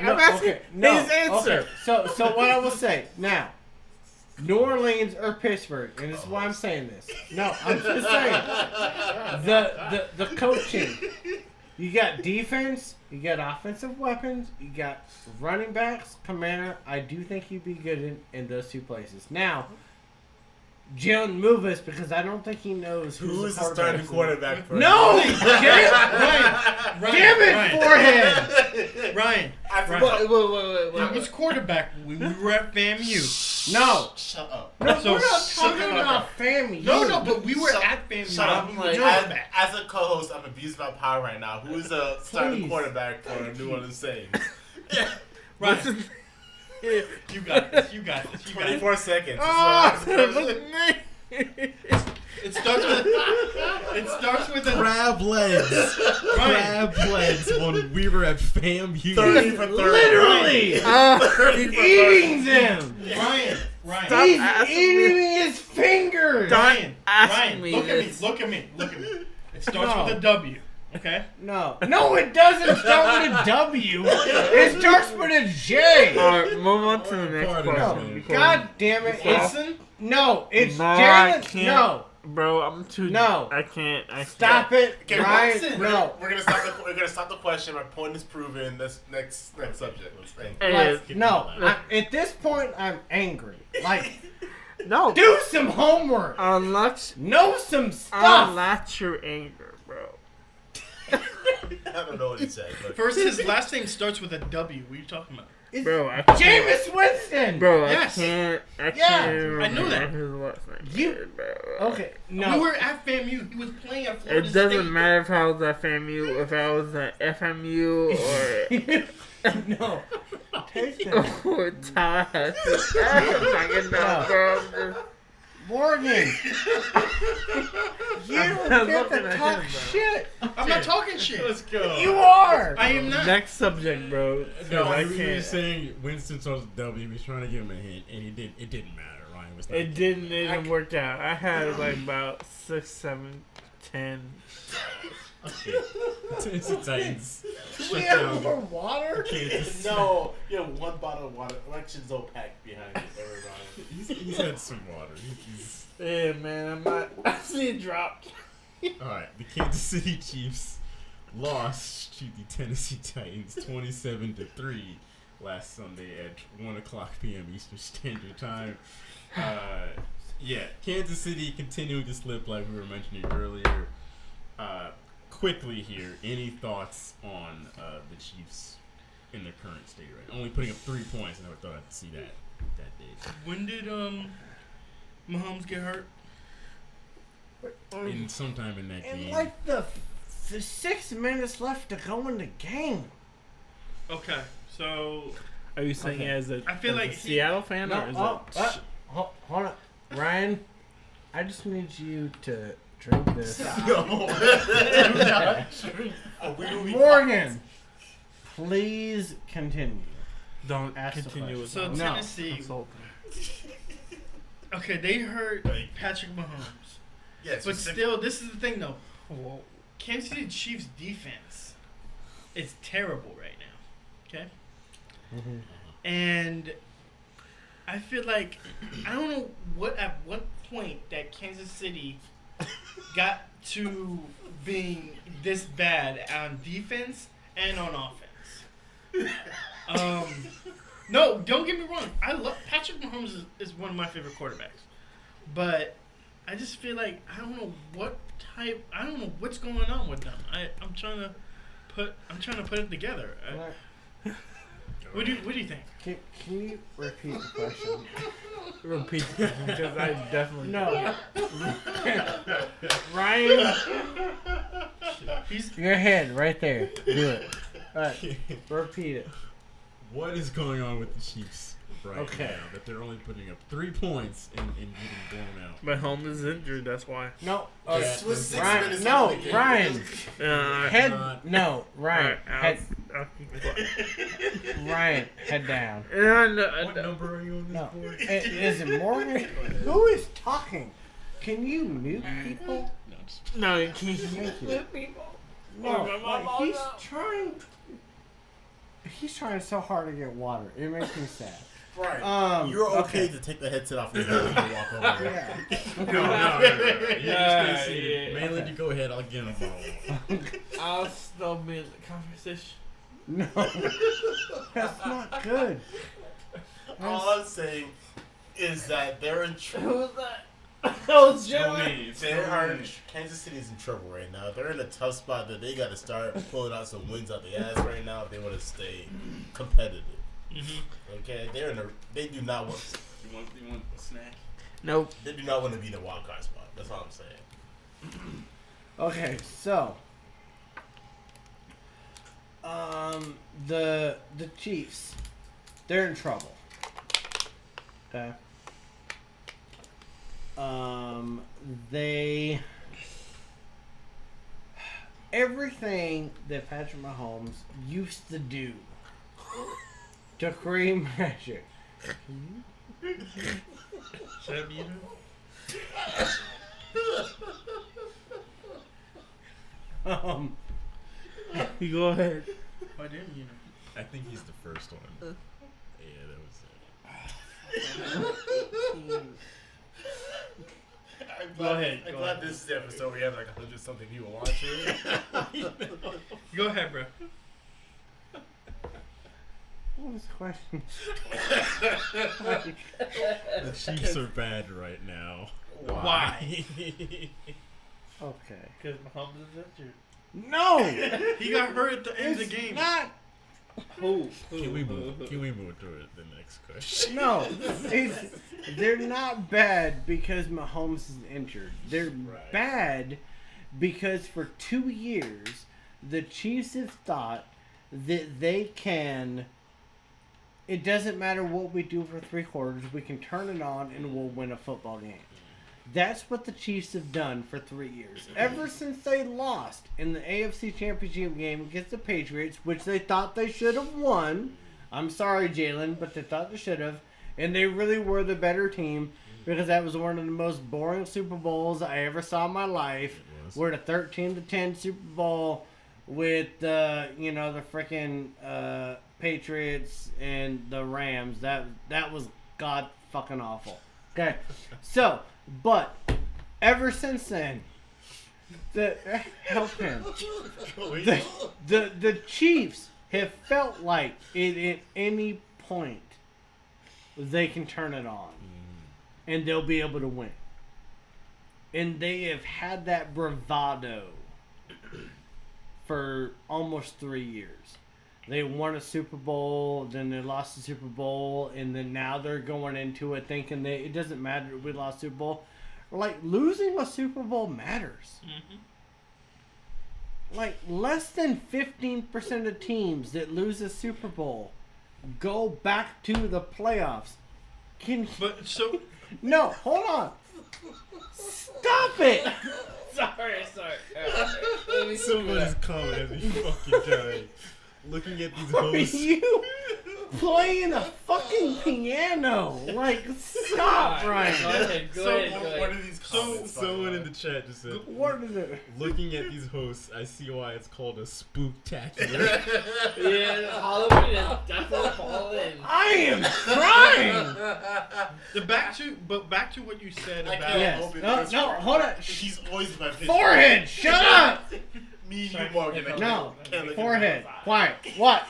I'm asking his answer. Okay. So what I will say now, New Orleans or Pittsburgh, and this is why I'm saying this. No, I'm just saying the coaching. You got defense, you got offensive weapons, you got running backs, commander. I do think you'd be good in those two places. Now, Jalen, move us because I don't think he knows who is the starting quarterback for No! Damn it, forehead! Ryan. Wait. He was quarterback when we were at FAMU. No. Shut up. No, we're not talking about FAMU. No, but we were at FAMU. Shut up. As a co-host, I'm abused by power right now. Who is the starting quarterback for New Orleans Saints? Ryan. You got this. 24 seconds. It starts with a crab legs. Crab legs when we were at FAMU. 30 for 30. Literally. Eating them. Ryan. He's eating his fingers. Ryan, look at me. It starts with a W. Okay. No, it doesn't start with a W. It starts with a J. All right, move on to the next question. God damn it! It's Jalen. No, bro, I'm too. No, I can't. Stop it, okay, Ryan. No, we're gonna stop the question. My point is proven. This next subject. At this point, I'm angry. No, do some homework. Know some stuff. Unlatch your anger, bro. I don't know what he said. But. First, his last name starts with a W. What are you talking about? Bro, Jameis Winston. Bro, yes. I can't I know that. His last name. Okay, no. We were at FAMU. He was playing at Florida It doesn't State. matter if I was at FAMU, if I was at FMU, or no. Take that. or Tallahassee. Morgan, you get to talk shit. I'm not talking shit. Let's go. You are. I am not. Next subject, bro. No, I he was can't. saying Winston saw the W. He was trying to give him a hint, and he did. It didn't matter. Ryan was. Not It didn't work out. I had like about 6, 7, 10. Tennessee Titans. We have more water? No, you have one bottle of water. Elections pack behind you, Ryan. He's had some water. Yeah, man, I'm not. I see it dropped. All right, the Kansas City Chiefs lost to the Tennessee Titans 27-3 last Sunday at 1:00 p.m. Eastern Standard Time. Yeah, Kansas City continuing to slip like we were mentioning earlier. Quickly here, any thoughts on the Chiefs in their current state right now? Only putting up 3 points. I never thought I'd see that day. When did Mahomes get hurt? In sometime in that game. Like the 6 minutes left to go in the game. Okay, so Are you saying as a, I feel as like a Seattle fan or is it? Hold on, Ryan. I just need you to drink this. Morgan, please continue. Don't ask continue with so that. Tennessee. Okay, they hurt Patrick Mahomes. Yes, but still, this is the thing though. Kansas City Chiefs defense is terrible right now. Okay, and I feel like I don't know at what point that Kansas City got to being this bad on defense and on offense. No, don't get me wrong. I love Patrick Mahomes is one of my favorite quarterbacks, but I just feel like I don't know what's going on with them. I'm trying to put it together. What do you think? Can you repeat the question? Repeat the question because I definitely no. Ryan, your head right there. Do it. All right, repeat it. What is going on with the Chiefs right Okay. now that they're only putting up 3 points and getting blown out? Mahomes is injured. That's why. No, Ryan. No, Ryan. Head. Not. No, Ryan. Right, Head. I'll keep quiet. Ryan, head down. What number are you on this No, board? is it Morgan? Who is talking? Can you mute people? No, you can't. Thank you. No, like, he's trying so hard to get water. It makes me sad. Right. You're okay to take the headset off your head and walk over there. No. You're just seated. Mainly, go ahead. I'll get involved. I'll still be in the conversation. No, that's not good. All I'm saying is that they're in trouble. Who was that? That was Jimmy. Kansas City's in trouble right now. They're in a tough spot that they got to start pulling out some wins out the ass right now if they want to stay competitive. Okay, they do not want. You want a snack? Nope. They do not want to be in the wild card spot. That's all I'm saying. Okay, so the Chiefs, they're in trouble. Okay. Everything that Patrick Mahomes used to do to create magic. You go ahead. Why didn't you? I think he's the first one. Yeah, that was it. I'm glad this is the episode we have like 100-something people watching. Go ahead, bro. What was the question? The Chiefs are bad right now. Why? Okay. Because Mahomes is injured. No! He got hurt at the end of the game. Not. Who? Can we move to the next question? No, they're not bad because Mahomes is injured. They're bad because for 2 years the Chiefs have thought that they can. It doesn't matter what we do for 3 quarters. We can turn it on and we'll win a football game. That's what the Chiefs have done for 3 years. Ever since they lost in the AFC Championship game against the Patriots, which they thought they should have won. I'm sorry, Jalen, but they thought they should have. And they really were the better team because that was one of the most boring Super Bowls I ever saw in my life. We're the 13-10 Super Bowl with the freaking Patriots and the Rams. That was god fucking awful. Okay, so but ever since then, help him. The Chiefs have felt like at any point they can turn it on, and they'll be able to win. And they have had that bravado for almost 3 years. They won a Super Bowl, then they lost the Super Bowl, and then now they're going into it thinking that it doesn't matter if we lost Super Bowl. Like, losing a Super Bowl matters. Like, less than 15% of teams that lose a Super Bowl go back to the playoffs. No, hold on. Stop it! Sorry. Someone's coming every fucking time. Looking at these hosts. Are you playing a fucking piano? Like, stop, Ryan. Go ahead. What are these comments? Someone in the chat just said, what is it? Looking at these hosts, I see why it's called a spooktacular. Yeah, Halloween is definitely falling. I am trying. Back to what you said about. Yes. No, hold on. She's always my picture. Forehead, shut up. Me and you, Morgan. No, forehead. Quiet. What?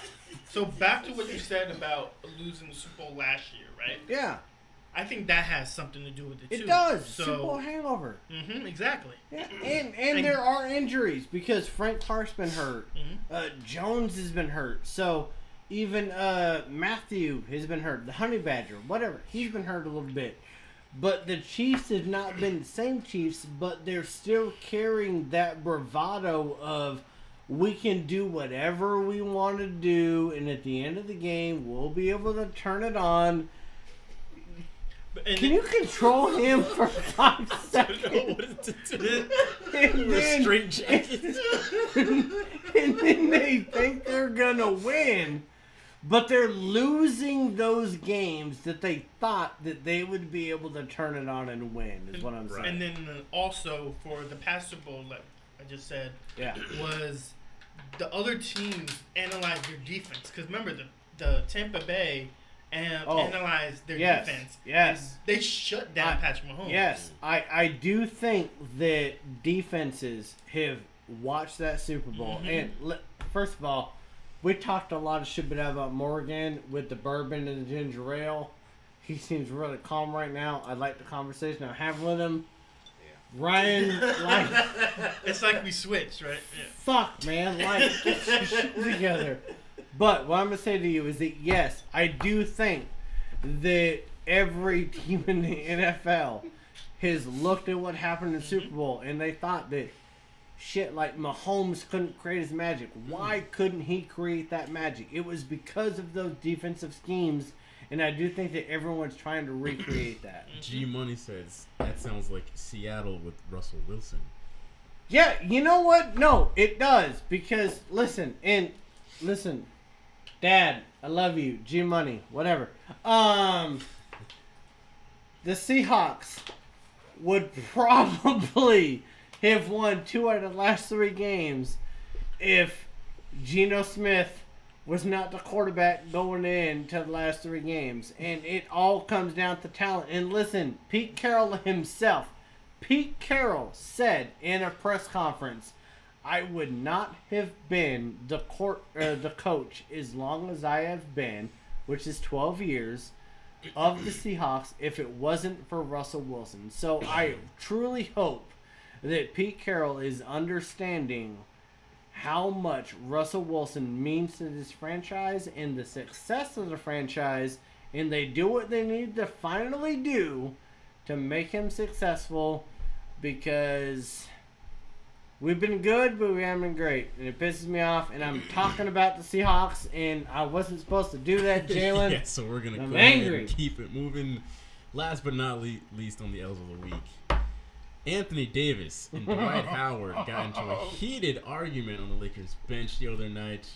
So back to what you said about losing the Super Bowl last year, right? Yeah. I think that has something to do with it too. It does. So, Super Bowl hangover. Exactly. Yeah. And there are injuries because Frank Clark's been hurt. Jones has been hurt. So even Matthew has been hurt. The Honey Badger, whatever. He's been hurt a little bit. But the Chiefs have not been the same Chiefs, but they're still carrying that bravado of we can do whatever we want to do, and at the end of the game, we'll be able to turn it on. Can you control him for 5 seconds? And then they think they're going to win. But they're losing those games that they thought that they would be able to turn it on and win, is what I'm saying. And then also for the past Super Bowl, like I just said, was the other teams analyze their defense. Because remember, the Tampa Bay analyzed their defense. Yes. They shut down Patrick Mahomes. Yes. I do think that defenses have watched that Super Bowl. And first of all, we talked a lot of shit about Morgan with the bourbon and the ginger ale. He seems really calm right now. I like the conversation I'm having with him. Ryan, like... It's like we switched, right? Yeah. Fuck, man. Like, get your shit together. But what I'm going to say to you is that, yes, I do think that every team in the NFL has looked at what happened in the Super Bowl and they thought that shit, like Mahomes couldn't create his magic. Why couldn't he create that magic? It was because of those defensive schemes, and I do think that everyone's trying to recreate that. G Money says that sounds like Seattle with Russell Wilson. Yeah, you know what? No, it does because listen, Dad, I love you. G Money, whatever. The Seahawks would probably have won 2 out of the last 3 games if Geno Smith was not the quarterback going into the last 3 games. And it all comes down to talent. And listen, Pete Carroll himself, Pete Carroll said in a press conference, I would not have been the coach as long as I have been, which is 12 years, of the Seahawks if it wasn't for Russell Wilson. So I truly hope that Pete Carroll is understanding how much Russell Wilson means to this franchise and the success of the franchise, and they do what they need to finally do to make him successful, because we've been good, but we haven't been great, and it pisses me off, and I'm talking about the Seahawks, and I wasn't supposed to do that, Jalen. Yeah, so we're going to I'm go ahead angry. and keep it moving. Last but not least on the L's of the week, Anthony Davis and Dwight Howard got into a heated argument on the Lakers bench the other night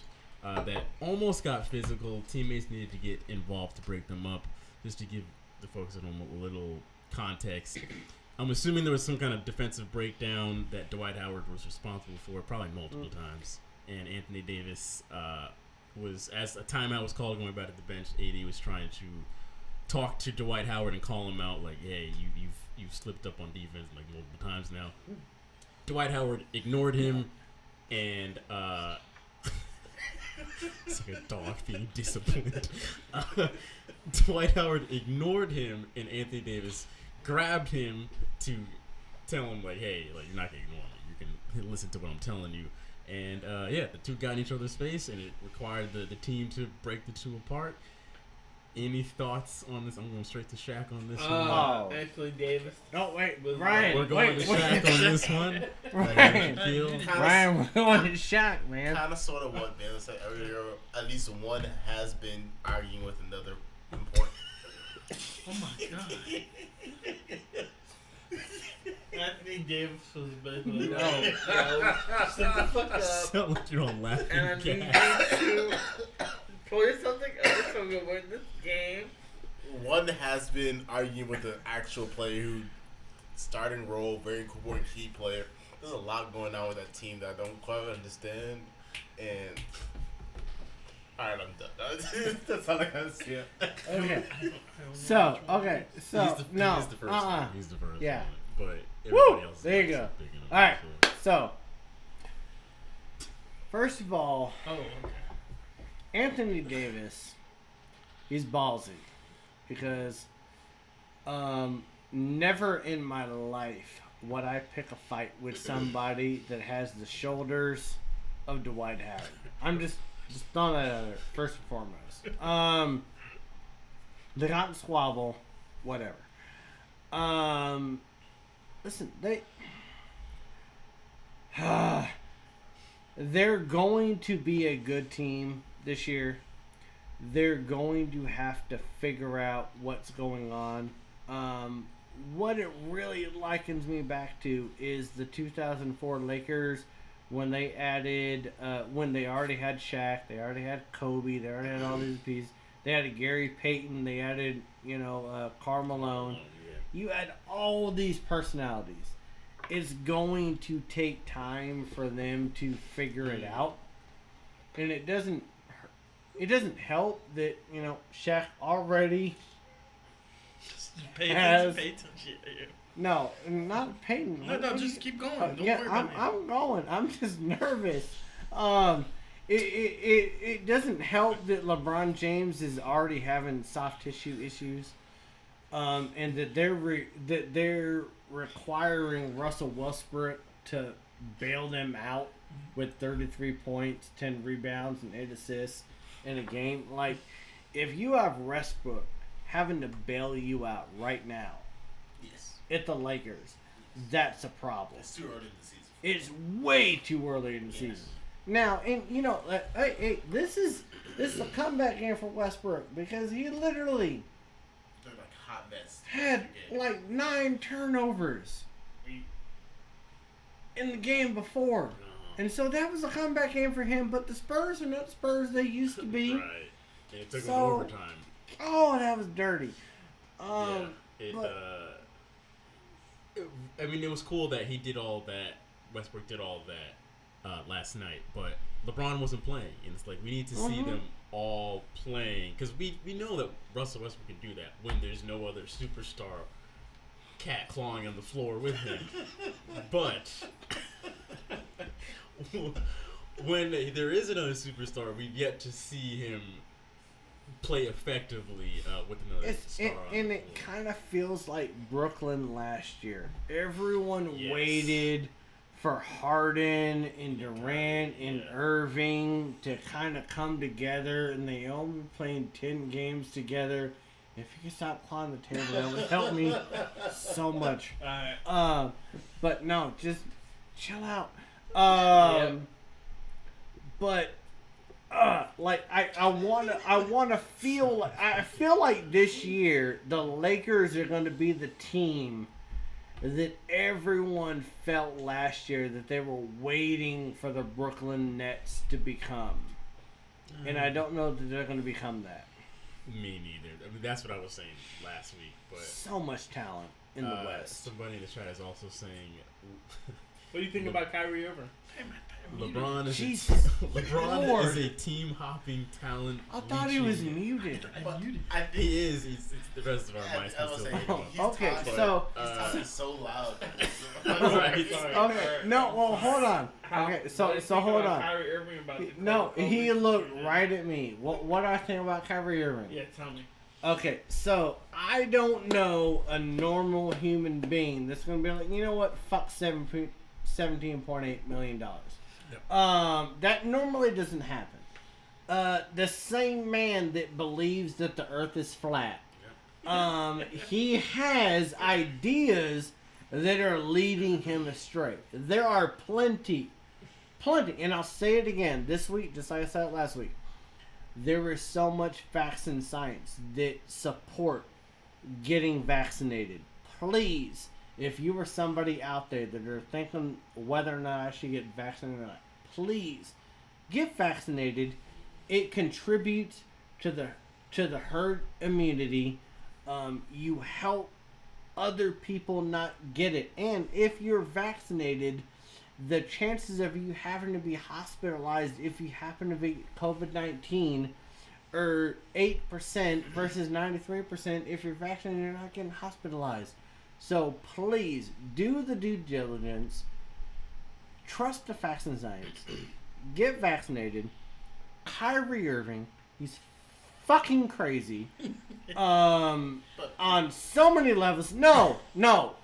that almost got physical. Teammates needed to get involved to break them up. Just to give the folks at home a little context, I'm assuming there was some kind of defensive breakdown that Dwight Howard was responsible for, probably multiple times. And Anthony Davis was, as a timeout was called going back to the bench, AD was trying to talk to Dwight Howard and call him out like, hey, you've slipped up on defense like multiple times now. Dwight Howard ignored him, and it's like a dog being disciplined. Dwight Howard ignored him, and Anthony Davis grabbed him to tell him like, hey, like, you're not gonna ignore me. You can listen to what I'm telling you. And the two got in each other's face, and it required the team to break the two apart. Any thoughts on this? I'm going straight to Shaq on this one. Anthony Davis. Oh, wait. We're Ryan. going to Shaq on this one. Ryan, we're going to Shaq, man. Kind of sort of what Ben said earlier. At least one has been arguing with another important. Oh, my God. Anthony Davis was basically no. Shut the fuck up. Sound like you're on laughing And I need gas. to play something else so we can win this game. One has been arguing with the actual player who starting role, very important key player. There's a lot going on with that team that I don't quite understand. And alright, I'm done. That's all I gotta say. Okay. So He's the first one. He's the first yeah. one. But everybody else there you is go. picking him up, Alright, so. first of all, okay. Anthony Davis, he's ballsy because never in my life would I pick a fight with somebody that has the shoulders of Dwight Howard. I'm just throwing that out there, first and foremost. They got in squabble, whatever. Listen, they're going to be a good team this year. They're going to have to figure out what's going on. What it really likens me back to is the 2004 Lakers when they added, when they already had Shaq, they already had Kobe, they already had all these pieces. They added Gary Payton, they added, Karl Malone. You add all these personalities. It's going to take time for them to figure it out. And it doesn't help that, Shaq already has... Payton shit here. No, not Payton. No, just keep going. Don't worry about me. I'm going. I'm just nervous. It doesn't help that LeBron James is already having soft tissue issues, and that they're requiring Russell Westbrook to bail them out with 33 points, 10 rebounds, and 8 assists in a game. Like, if you have Westbrook having to bail you out right now, at the Lakers, that's a problem. It's too early in the season. It's way too early in the season. Now, and hey, this is a comeback game for Westbrook because he literally had like 9 turnovers in the game before, and so that was a comeback game for him. But the Spurs are not the Spurs they used to be. Right. And it took them overtime. Oh, that was dirty. I mean, it was cool that he did all that. Westbrook did all that last night, but LeBron wasn't playing, and it's like we need to see them all playing because we know that Russell Westbrook can do that when there's no other superstar cat clawing on the floor with him. But when there is another superstar, we've yet to see him play effectively with another star. And it kind of feels like Brooklyn last year. Everyone waited for Harden and Durant and Irving to kind of come together, and they only playing 10 games together. If you could stop clawing the table, that would help me so much. But no, just chill out. But like I wanna feel like I feel like this year the Lakers are going to be the team that everyone felt last year that they were waiting for the Brooklyn Nets to become. And I don't know that they're going to become that. Me neither. I mean, that's what I was saying last week. But so much talent in the West. Somebody in the chat is also saying... What do you think about Kyrie Irving? LeBron is Lord. a team-hopping talent. I thought he was muted. He is. It's the rest of our minds. Okay, so he's so loud. Okay, no, well, hold on. Okay, so hold on. Kyrie Irving about No, he looked right at me. What do I think about Kyrie Irving? Yeah, tell me. Okay, so I don't know a normal human being that's gonna be like, you know what? Fuck $17.8 million. That normally doesn't happen. The same man that believes that the Earth is flat. He has ideas that are leading him astray. There are plenty, and I'll say it again this week, just like I said it last week. There is so much facts and science that support getting vaccinated. Please, if you are somebody out there that are thinking whether or not I should get vaccinated or not, please get vaccinated. It contributes to the herd immunity. You help other people not get it, and if you're vaccinated, the chances of you having to be hospitalized if you happen to be COVID-19 are 8% versus 93% if you're vaccinated and you're not getting hospitalized. So please do the due diligence. Trust the facts and science. Get vaccinated. Kyrie Irving, he's fucking crazy. On so many levels. No.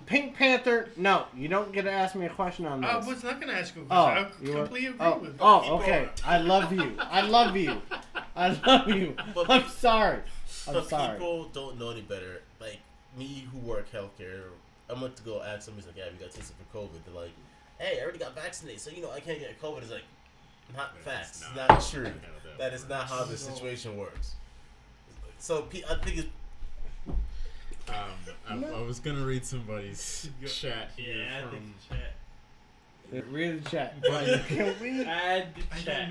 Pink Panther, no. You don't get to ask me a question on this. I was not going to ask you a question. I completely agree with you. Oh, okay. I love you. I'm sorry. People don't know any better. Like, me who work healthcare, I'm about to go ask somebody, like, yeah, we got tested for COVID. They're like, hey, I already got vaccinated, so, I can't get COVID. It's like, not facts. It's not true. That is not how the situation works. So, I think it's... I was going to read somebody's chat here. Yeah, from... Read the chat. Can we add the chat? I don't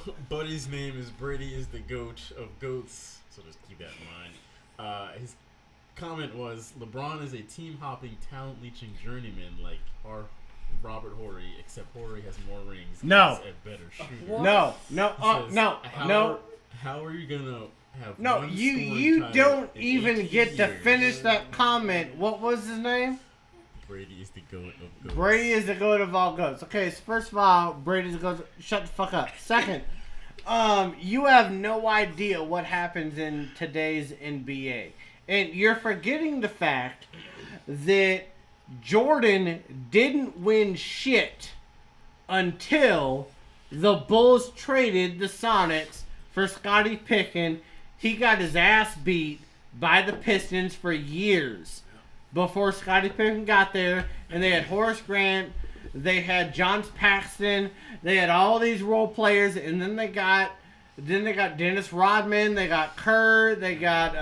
know. Buddy's name is Brady is the goat of goats, so just keep that in mind. His comment was, LeBron is a team-hopping, talent-leeching journeyman like our Robert Horry, except Horry has more rings No. and is a better shooter. No. How are you going to have No, one you scoring don't title in even 18 get to years? finish that comment. What was his name? Brady is the goat of goats. Brady is the goat of all goats. Okay, so first of all, Brady's the goat. Shut the fuck up. Second, you have no idea what happens in today's NBA. And you're forgetting the fact that Jordan didn't win shit until the Bulls traded the Sonics for Scottie Pippen. He got his ass beat by the Pistons for years before Scottie Pippen got there, and they had Horace Grant, they had John Paxson, they had all these role players, and then they got Dennis Rodman, they got Kerr, they got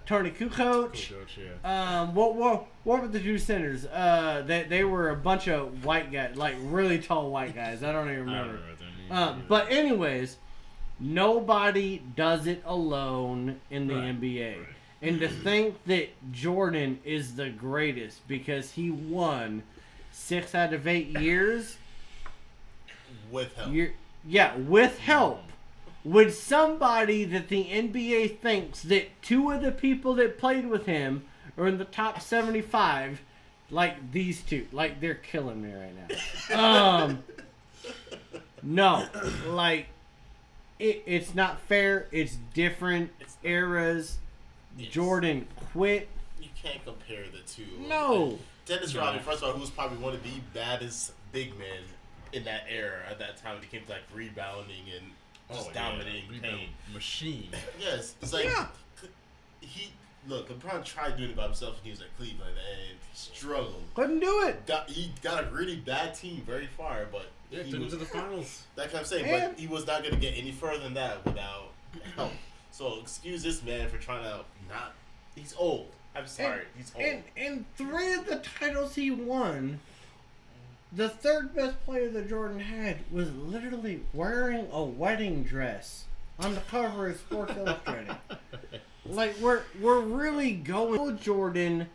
Tony Kukoc. What were the two centers? They were a bunch of white guys, like really tall white guys. I don't even remember. But anyways, nobody does it alone in the NBA. Right. And to think that Jordan is the greatest because he won 6 out of 8 years with help. With help. With somebody that the NBA thinks that 2 of the people that played with him are in the top 75, like these 2. Like, they're killing me right now. No, like, it's not fair. It's different eras. Yes. Jordan quit. You can't compare the two. No. Dennis Rodman, first of all, who was probably one of the baddest big men in that era at that time when it came to, like, rebounding and just dominating paint. Machine. Yes. It's like, LeBron tried doing it by himself when he was at Cleveland and struggled. Couldn't do it. He got a really bad team very far, but he was to the finals. That's what I'm saying, but he was not going to get any further than that without help. So excuse this man for trying to not. He's old. I'm sorry. He's old. And 3 of the titles he won, the third best player that Jordan had was literally wearing a wedding dress on the cover of Sports Illustrated. Like, we're really going. Jordan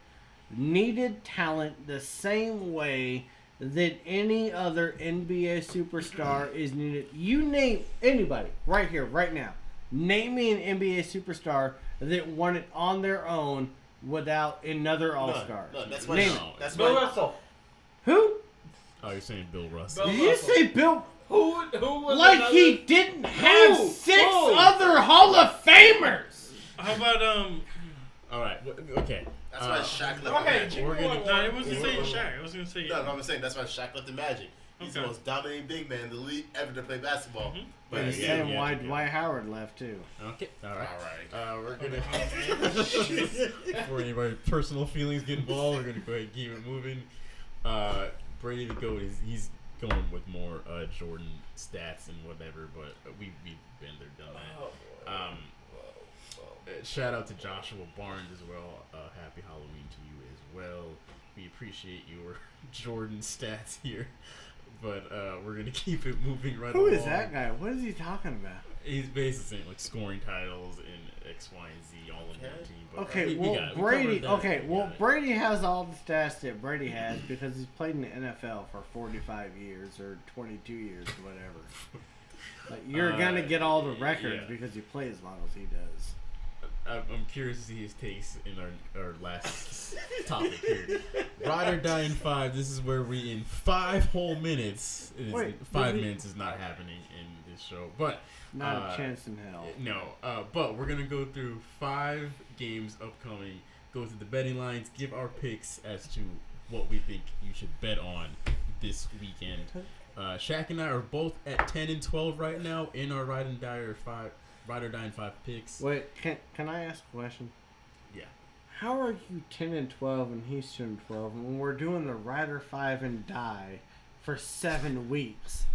needed talent the same way that any other NBA superstar is needed. You name anybody right here, right now. Name me an NBA superstar that won it on their own without another All-Star. No, that's why. Name That's Bill why. Russell. Who? Oh, you're saying Bill Russell. Did you say Bill? Who was Like another? he didn't have Who? 6 Who? other Hall of Famers. How about All right. Okay. That's why Shaq left go ahead, the Magic. We're gonna. No, it wasn't saying Shaq. I was gonna say. No, I'm saying that's why Shaq left the Magic. He's the Okay. most dominating big man in the league ever to play basketball. Mm-hmm. But the same why Dwight Howard left too. Okay. All right. All right. We're gonna. Before anybody personal feelings get involved, we're gonna go ahead and keep it moving. Brady the GOAT he's going with more Jordan stats and whatever, but we've been there, done that. Shout out to Joshua Barnes as well. Happy Halloween to you as well. We appreciate your Jordan stats here, but we're gonna keep it moving right Who along. is that guy? What is he talking about? He's basically saying like scoring titles in X, Y, and Z all in one team. But Okay, we well got it. We Brady. covered that. Okay, We well got it. Brady has all the stats that Brady has because he's played in the NFL for 45 years or 22 years or whatever. Like you're gonna get all the records yeah. because you play as long as he does. I'm curious to see his takes in our last topic here. Ride or die in 5. This is where we in 5 whole minutes. Wait, 5 minutes is not happening in this show, but Not a chance in hell. No, but we're gonna go through 5 games upcoming. Go through the betting lines. Give our picks as to what we think you should bet on this weekend. Shaq and I are both at 10 and 12 right now in our Ride or Die in 5 picks. Wait, can I ask a question? Yeah. How are you 10 and 12 and he's 10 and 12 when we're doing the Rider 5 and die for 7 weeks?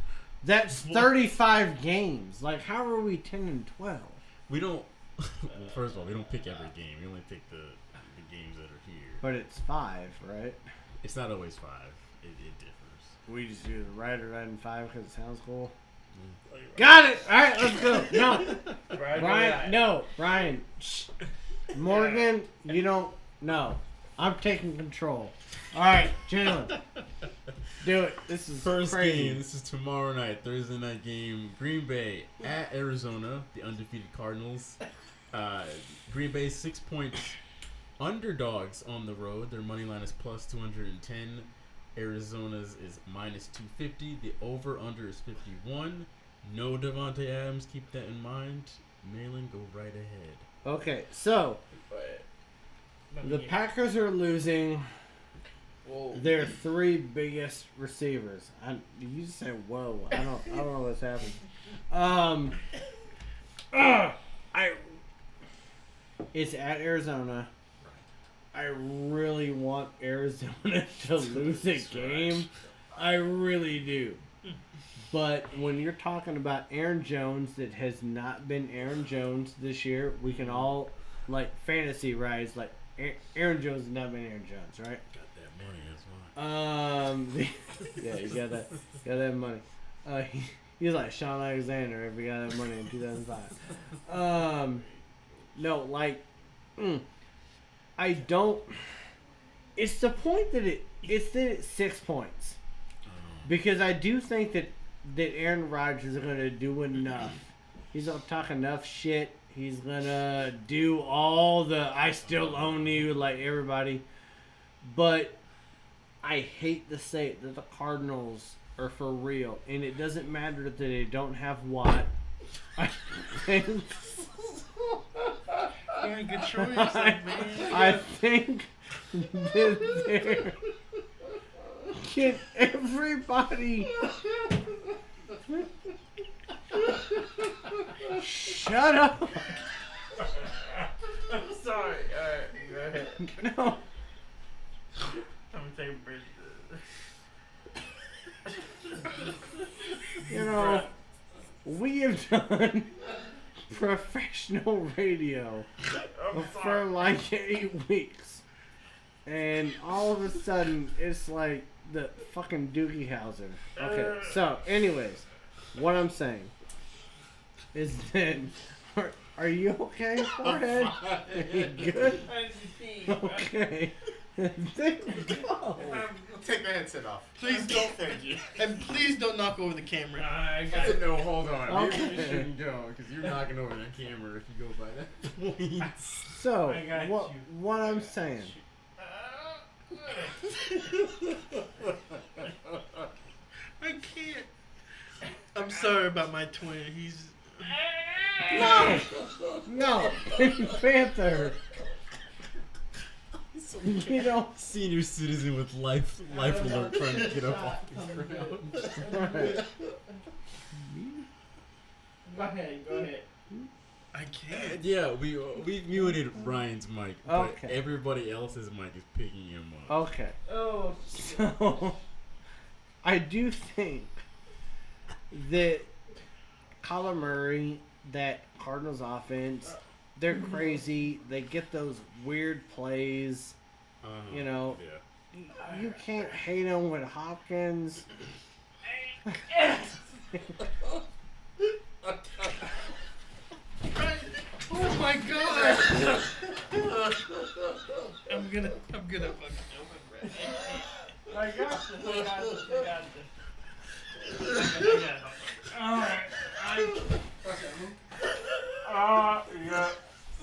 That's 35 games. Like, how are we 10 and 12? We don't. Well, first of all, we don't pick every game. We only pick the games that are here. But it's 5, right? It's not always 5. It differs. We just do the Rider 9 and 5 because it sounds cool. Got it! Alright, let's go. No. Brian, no. Brian. Shh. Morgan, you don't. No. I'm taking control. Alright, Jalen. Do it. This is First crazy. game. This is tomorrow night, Thursday night game. Green Bay at Arizona, the undefeated Cardinals. Green Bay 6 points underdogs on the road. Their money line is plus 210. Arizona's is minus 250. The over-under is 51. No Devontae Adams. Keep that in mind. Malin, go right ahead. Okay, so the Packers are losing their 3 biggest receivers. You just say whoa. I don't know what's happening. It's at Arizona. I really want Arizona to lose a game. I really do. But when you're talking about Aaron Jones that has not been Aaron Jones this year, we can all, like, fantasy rise, like, Aaron Jones has not been Aaron Jones, right? Got that money, that's why. Yeah, you got that money. He's like Sean Alexander if he got that money in 2005. No, like, I don't. It's the point that it's 6 points, because I do think that Aaron Rodgers is gonna do enough. He's gonna talk enough shit. He's gonna do all the "I still own you" like everybody. But I hate to say it that the Cardinals are for real, and it doesn't matter that they don't have Watt. I think. Yeah, good choice, man. I think that they're. Can everybody shut up? I'm sorry. Alright, go ahead. No. I'm gonna take a break. You know, we have done professional radio for like 8 weeks. and all of a sudden it's like the fucking Doogie Howser. Okay, so anyways, what I'm saying is that are you okay, forehead? Are you good? Okay. There you go. Take the headset off. Please don't, thank you. And please don't knock over the camera. I got no. Hold on. Maybe Okay. you shouldn't go because you're knocking over that camera if you go by that point. So I got what I'm saying. I can't. I'm sorry about my twin. He's No, Pink Panther. You know, senior citizen with life alert trying to get up off the ground. Right. Go ahead. I can't. Yeah, we muted Ryan's mic, but Okay. everybody else's mic is picking him up. Okay. Oh, So I do think that Kyler Murray, that Cardinals offense, they're crazy. They get those weird plays. You know, you can't hate them with Hopkins. oh my god! I'm gonna fucking I got this. Alright. Yeah.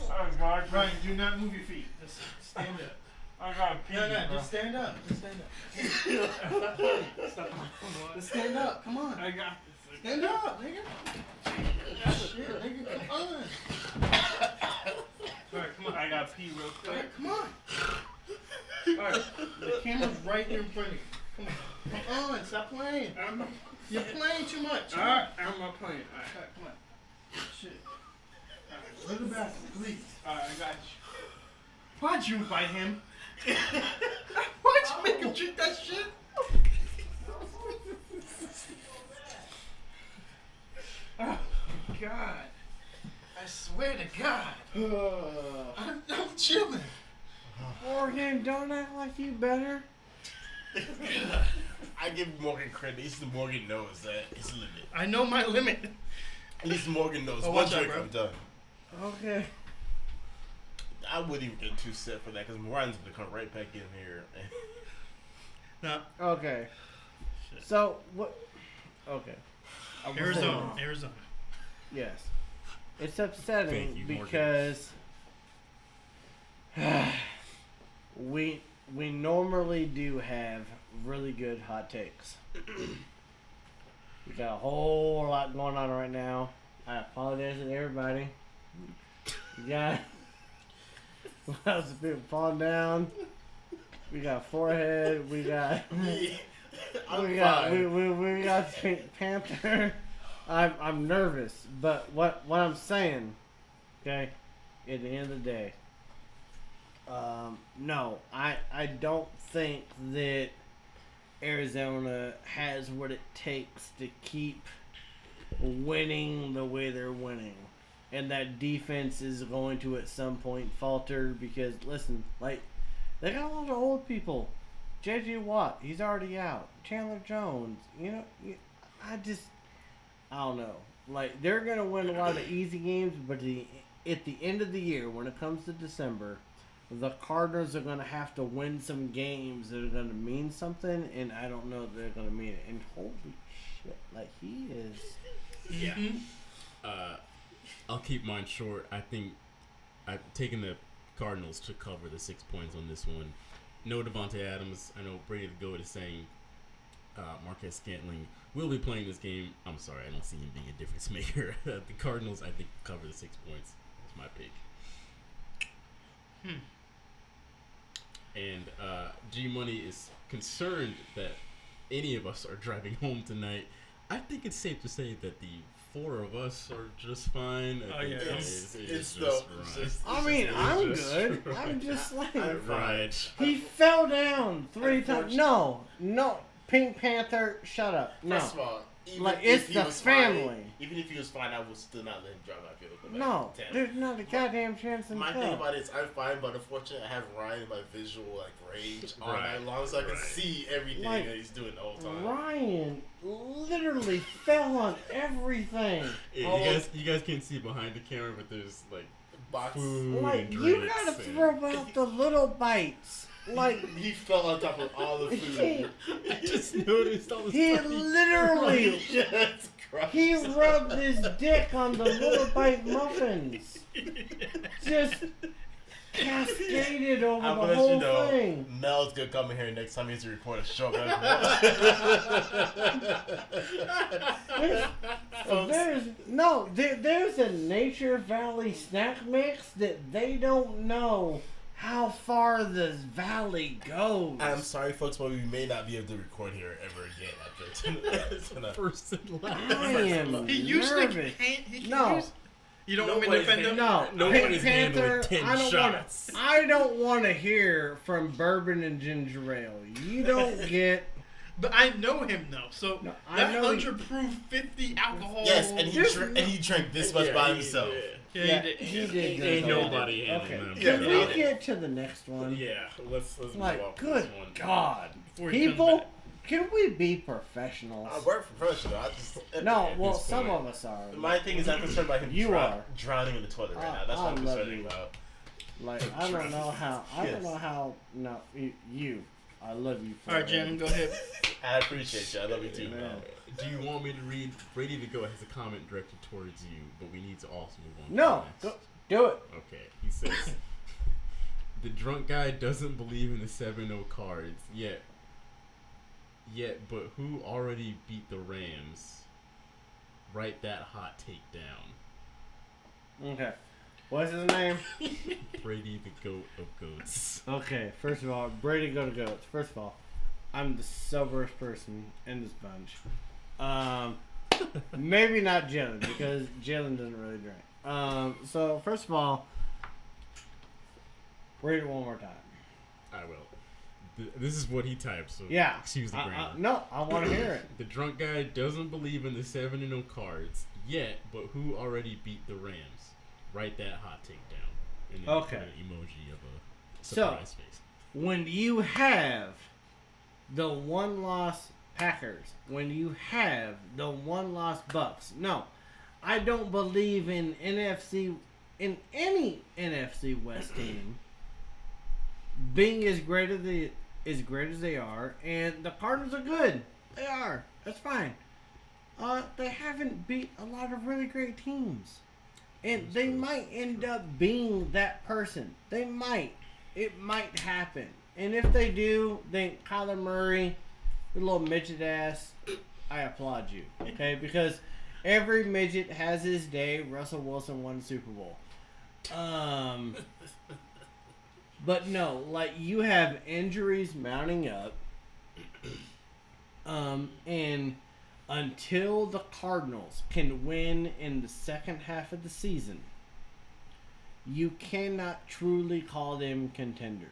Oh, God. Ryan, do not move your feet. Just stand up. I gotta pee. No, bro. just stand up. Just stand up. Just stand up. Come on. I got this. Stand up, nigga. Shit, nigga. Come on. Alright, come on. I gotta pee real quick. Alright, come on. Alright, the camera's right there in front of you. Come on, stop playing. You're playing too much. Alright, I'm not playing. Alright, Alright, come on. Shit. Alright, go to the bathroom, please. I got you. Why'd you invite him? Why'd you make him drink that shit? Oh, God. I swear to God. I'm chilling. Morgan, don't act like you better. I give Morgan credit. At least Morgan knows that it's limit. I know my limit. At least Morgan knows. Oh, One watch out, drink, bro. I'm done. Okay. I wouldn't even get too set for that because Ryan's gonna come right back in here. No. Okay. So what? Okay. Arizona. Yes. It's upsetting Thank you, Morgan. because we normally do have really good hot takes. We got a whole lot going on right now. I apologize to everybody. We got lots of people falling down. We got forehead. We got we got Pink Panther. I'm nervous, but what I'm saying, okay, at the end of the day, no, I don't think that Arizona has what it takes to keep winning the way they're winning. And that defense is going to at some point falter because, listen, like, they got a lot of old people. J.J. Watt, he's already out. Chandler Jones, I don't know. Like, they're going to win a lot of easy games, but at the end of the year, when it comes to December, the Cardinals are going to have to win some games that are going to mean something, and I don't know if they're going to mean it. And holy shit, like, he is... Yeah. I'll keep mine short. I think I've taken the Cardinals to cover the 6 points on this one. No Devontae Adams. I know Brady the Goat is saying Marquez Scantling will be playing this game. I'm sorry, I don't see him being a difference maker. The Cardinals, I think, cover the 6 points. That's my pick. And G Money is concerned that any of us are driving home tonight. I think it's safe to say that the 4 of us are just fine. I think it's just I mean, I'm good. I'm just like... Right. He fell down 3 times. No. Pink Panther, shut up. No. First of all, Like, it's if he the was family. Fine, even if he was fine, I would still not let him drive my vehicle. No, there's not a goddamn chance in My hell. thing about it is I'm fine, but unfortunately I have Ryan in my visual range all night long, so I can see everything that he's doing the whole time. Ryan literally fell on everything. Yeah, you guys can't see behind the camera, but there's food and drinks. You gotta throw out the little bites. He fell on top of all the food. I just noticed all this. He literally he rubbed his dick on the little bite muffins. Just cascaded over I'm the gonna whole let you know, thing. Mel's gonna come in here next time he has to record a show. There's a Nature Valley snack mix that they don't know how far this valley goes. I'm sorry, folks, but we may not be able to record here ever again after tonight. First and last. I am He usually nervous. No. You don't want me to defend him? No. Nobody's Panther, handling 10 shots. I don't want to hear from bourbon and ginger ale. You don't get... But I know him though, so I that know 100 proof 50 alcohol. Yes, and he drank this much by himself. Yeah, he did. Ain't nobody handling them. Can we get to the next one? Yeah, let's move Like, off good this one. God. Before he comes People, back. can we be professionals? We're professional. No, well, some of us are. My thing is I'm concerned about him drowning in the toilet right now. That's what I'm love concerned you. about. Like, I don't know how, no, you. I love you. All right, Jen, go ahead. I appreciate you. I love you too, man. Do you want me to read? Brady to Go has a comment directed towards you, but we need to also move on. No, do it. Okay, he says the drunk guy doesn't believe in the 7-0 cards yet, but who already beat the Rams? Write that hot take down. Okay. What's his name? Brady the Goat of Goats. Okay, first of all, Brady go to Goats. First of all, I'm the soberest person in this bunch. Maybe not Jalen, because Jalen doesn't really drink. So, first of all, read it one more time. I will. This is what he typed, so yeah. Excuse the grammar. No, I want to hear it. The drunk guy doesn't believe in the 7-0 cards yet, but who already beat the Rams? Write that hot take down. And then put an emoji of a surprise face. When you have the one-loss Packers, when you have the one-loss Bucks, no, I don't believe in any NFC West team being as great as they are, and the Cardinals are good. They are. That's fine. They haven't beat a lot of really great teams. And they might end up being that person. They might. It might happen. And if they do, then Kyler Murray, the little midget ass, I applaud you. Okay? Because every midget has his day. Russell Wilson won the Super Bowl. But no, like, you have injuries mounting up. And until the Cardinals can win in the second half of the season, you cannot truly call them contenders.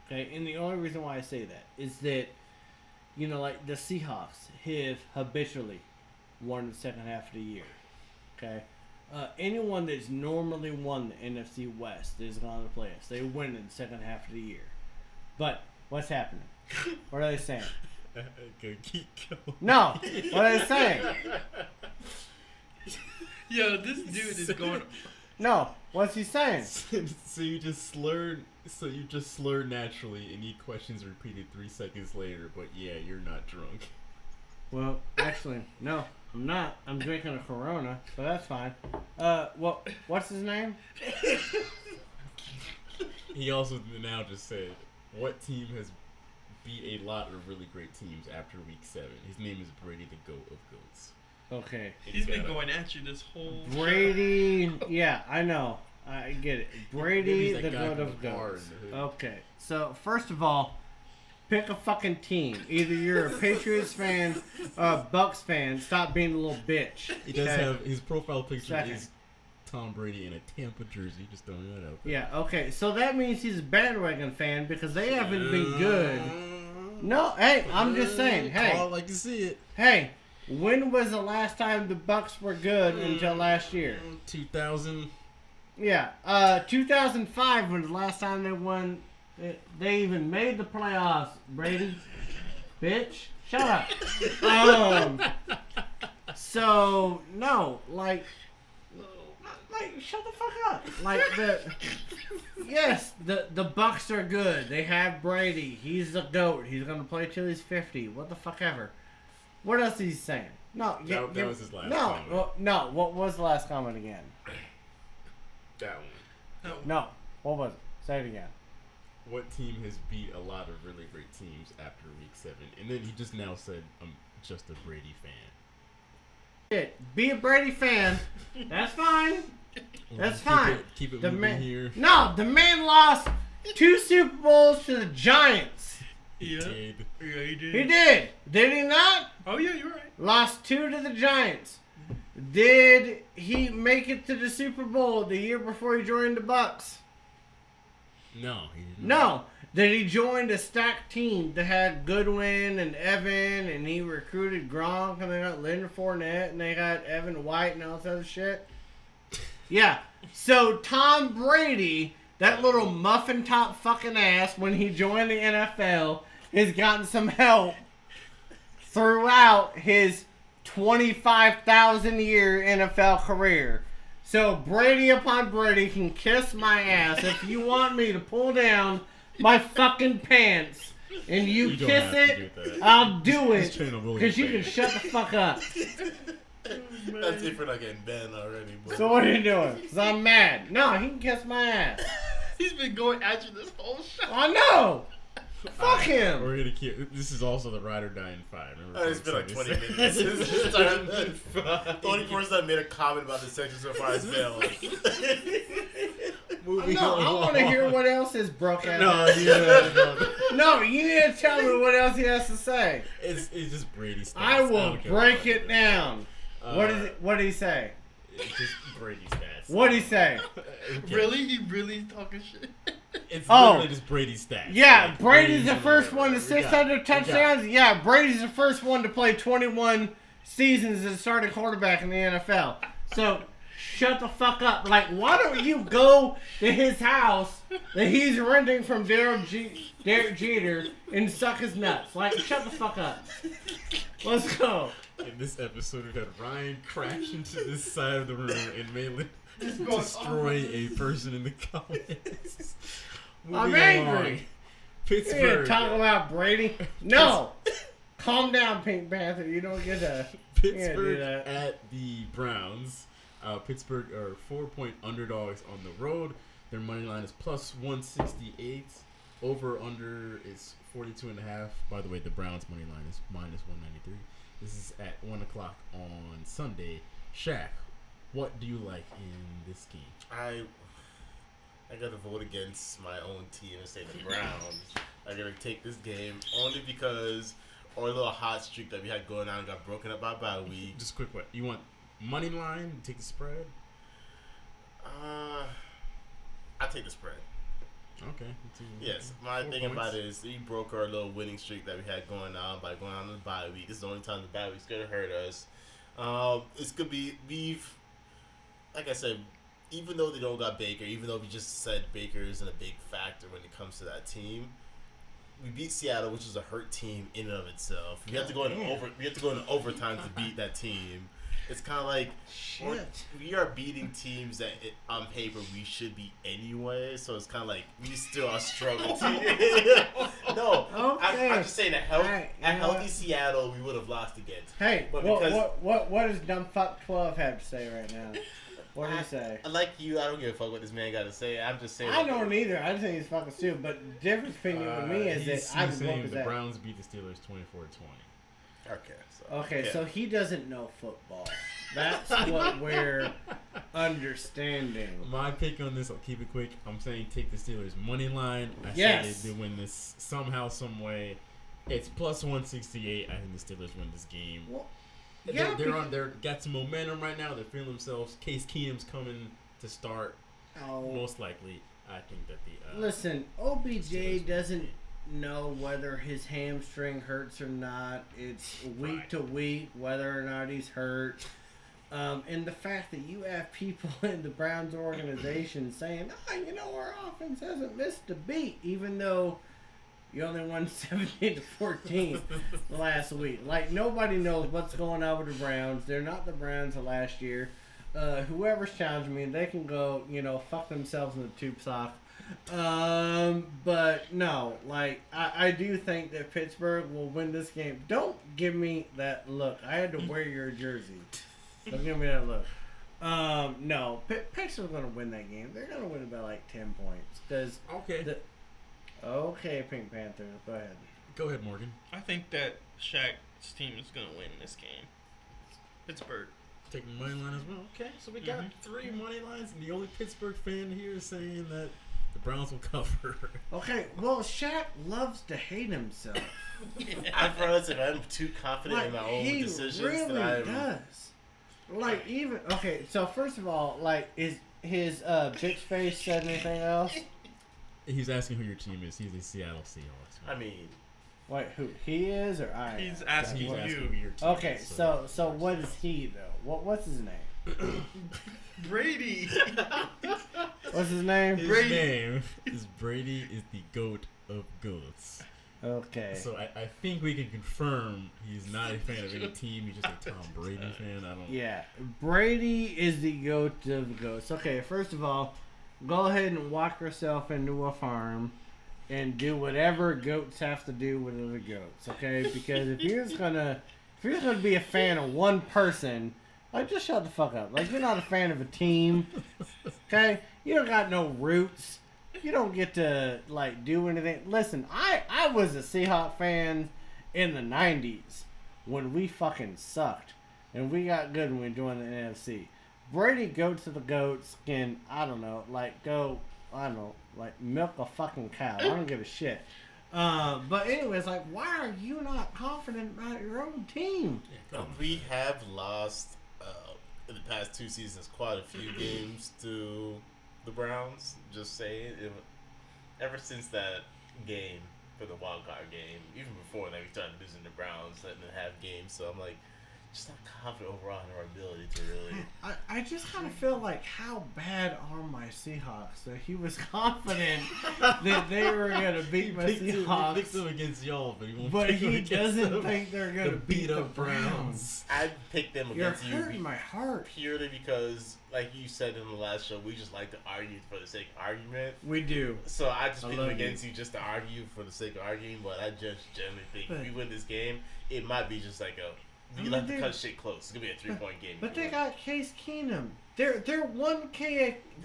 Okay? And the only reason why I say that is that, like the Seahawks have habitually won the second half of the year. Okay? Anyone that's normally won the NFC West is going to play us. They win in the second half of the year. But what's happening? What are they saying? Keep going. No, what are they saying? Yo, this dude is going. No, what's he saying? So you just slurred naturally, and he questions repeated 3 seconds later. But yeah, you're not drunk. Well, actually, no, I'm not. I'm drinking a Corona, so that's fine. Well, what's his name? He also now just said, what team has beat a lot of really great teams after week 7? His name is Brady the Goat of Goats. Okay. He's been going at you this whole Brady, yeah, I know. I get it. Brady the Goat of Goats. Okay. So, first of all, pick a fucking team. Either you're a Patriots fan or a Bucks fan. Stop being a little bitch. He does have his profile picture is Tom Brady in a Tampa jersey. Just throwing that out there. Yeah, okay. So that means he's a bandwagon fan because they haven't been good. No, hey, I'm just saying. Hey. Call it like you see it. Hey, When was the last time the Bucks were good until last year? 2000. Yeah, 2005 was the last time they won. They even made the playoffs. Brady, bitch, shut up. So no, like, shut the fuck up. Like the Bucks are good. They have Brady. He's the GOAT. He's gonna play till he's 50. What the fuck ever. What else is he saying? No, that was his last comment. comment. No. What was the last comment again? That one. No. What was it? Say it again. What team has beat a lot of really great teams after week 7? And then he just now said, I'm just a Brady fan. Shit, be a Brady fan. That's fine. That's fine. Keep it the moving here. No, the man lost 2 Super Bowls to the Giants. Yeah. He did. Yeah, he did. He did. Did he not? Oh, yeah, you're right. Lost 2 to the Giants. Did he make it to the Super Bowl the year before he joined the Bucks? No, he didn't. No. Did he join a stacked team that had Goodwin and Evan, and he recruited Gronk, and they got Leonard Fournette, and they got Evan White and all this other shit? Yeah. So Tom Brady, that little muffin top fucking ass, when he joined the NFL, has gotten some help throughout his 25,000 year NFL career. So Brady upon Brady can kiss my ass if you want me to pull down my fucking pants and you kiss it, I'll do it because you can shut the fuck up. That's it for not getting banned already. Boy. So what are you doing? Because I'm mad. No, he can kiss my ass. He's been going at you this whole show. I know. Fuck him. We're gonna keep. This is also the Ride or Die in 5. It's been like 20 minutes. The only person that made a comment about this section so far is Bill. I want to hear what else is broke out. No, you need to tell me what else he has to say. It's just Brady stuff. I will break it down. What did he say? It's just Brady stats. What did he say? Okay. Really? He really talking shit? It's literally just Brady stats. Yeah, like, Brady's the first one to 600 touchdowns. Yeah, Brady's the first one to play 21 seasons as a starting quarterback in the NFL. So, shut the fuck up. Like, why don't you go to his house that he's renting from Derek Jeter and suck his nuts? Like, shut the fuck up. Let's go. In this episode, we've had Ryan crash into this side of the room and mainly destroy a person in the comments. I'm angry. Pittsburgh. Talk about Brady? No. Calm down, Pink Panther. You don't get to. Pittsburgh at the Browns. Pittsburgh are 4-point underdogs on the road. Their money line is plus 168. Over under is 42.5. By the way, the Browns money line is minus 193. This is at 1 o'clock on Sunday. Shaq, what do you like in this game? I gotta vote against my own team and say the Browns are gonna take this game only because our little hot streak that we had going on got broken up by bye week. Just quick, what you want? Money line? Take the spread? I'll take the spread. Okay. Yes, my thing about it is we broke our little winning streak that we had going on by going on the bye week. This is the only time the bye week's gonna hurt us. It's gonna be like I said, even though they don't got Baker, even though we just said Baker isn't a big factor when it comes to that team, we beat Seattle, which is a hurt team in and of itself. We have to go into overtime to beat that team. It's kind of like we are beating teams that on paper we should be anyway. So it's kind of like we still are struggling. No, okay. I'm just saying a healthy Seattle we would have lost against. Hey, but what does dumb fuck 12 have to say right now? What do you say? Like you, I don't give a fuck what this man got to say. I'm just saying. I don't either. I just think he's fucking stupid. But the difference between you and me is that I would saying the Browns beat the Steelers 24-20. Okay. So he doesn't know football. That's what we're understanding. My pick on this, I'll keep it quick. I'm saying take the Steelers money line. I say they win this somehow, some way. It's plus 168. I think the Steelers win this game. Well, they're got some momentum right now. They're feeling themselves. Case Keenum's coming to start. Most likely, I think that the listen, OBJ doesn't know whether his hamstring hurts or not. It's week to week whether or not he's hurt. And the fact that you have people in the Browns organization saying, our offense hasn't missed a beat, even though you only won 17-14 last week. Like, nobody knows what's going on with the Browns. They're not the Browns of last year. Whoever's challenging me, they can go, fuck themselves in the tube sock. But no, like, I do think that Pittsburgh will win this game. Don't give me that look. I had to wear your jersey. Don't give me that look. No, Pittsburgh's going to win that game. They're going to win by like 10 points. Okay, Pink Panther. Go ahead. Go ahead, Morgan. I think that Shaq's team is going to win this game. Pittsburgh. Taking money line as well. Okay, so we got 3 money lines, and the only Pittsburgh fan here is saying that the Browns will cover. Okay, well, Shaq loves to hate himself. I realize if I'm too confident in my own decisions, he really does. Like, okay, so first of all, like, is his bitch face said anything else? He's asking who your team is. He's the Seattle Seahawks. I mean, wait, who he is or I? He's asking who your team okay, is. So what is he though? What's his name? Brady. What's his name? His name is Brady is the GOAT of goats. Okay. So I think we can confirm he's not a fan of any team. He's just a Tom Brady fan. I don't. Yeah, Brady is the GOAT of goats. Okay, first of all, go ahead and walk yourself into a farm and do whatever goats have to do with other goats. Okay, because if you're just gonna be a fan of one person, like, just shut the fuck up. Like, you're not a fan of a team. Okay, you don't got no roots. You don't get to, like, do anything. Listen, I was a Seahawks fan in the 90s when we fucking sucked. And we got good when we joined the NFC. Brady, goats of the goats, can, milk a fucking cow. I don't give a shit. But anyways, like, why are you not confident about your own team? We have lost in the past 2 seasons quite a few games to the Browns. Just saying, ever since that game for the wild card game, even before that, we started losing the Browns, letting them have games. So I'm like, just not confident overall in our ability to really. I just kind of feel like, how bad are my Seahawks that he was confident that they were going to beat my Seahawks. He picks them against y'all, but he doesn't think they're going to beat the Browns. I picked them against you. You're hurting my heart. Purely because, like you said in the last show, we just like to argue for the sake of argument. We do. So I just picked them against you just to argue for the sake of arguing, but I just generally think if we win this game, it might be just like you like to cut shit close. It's gonna be a 3-point game. But they got Case Keenum. They're one KKK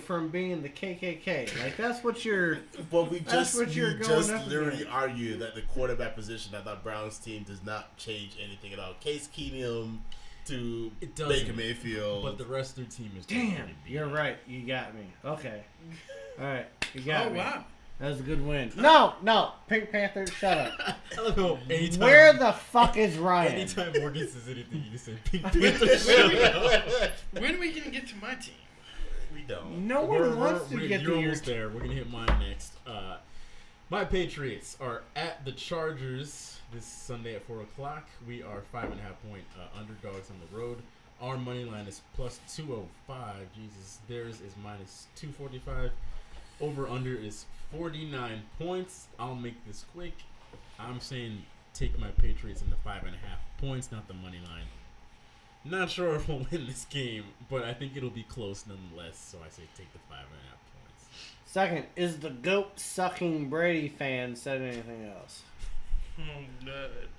from being the KKK. Like, that's what you're. Well, we just literally argued that the quarterback position at the Browns team does not change anything at all. Case Keenum to Baker Mayfield, but the rest of their team is. Damn, you're right. You got me. Okay. All right, you got me. Oh wow. That was a good win. No, Pink Panther, shut up. Where the fuck is Ryan? Anytime Morgan says anything, you just say Pink Panther, shut up. When are we gonna get to my team? We don't. No one wants to get to You're your almost there. We're gonna hit mine next. My Patriots are at the Chargers this Sunday at 4 o'clock. We are 5.5 point underdogs on the road. Our money line is plus 205. Jesus, theirs is minus 245. Over under is 49 points. I'll make this quick. I'm saying take my Patriots in the 5.5 points, not the money line. Not sure if we'll win this game, but I think it'll be close nonetheless. So I say take the 5.5 points. Second, is the goat sucking Brady fan said anything else? Oh, good.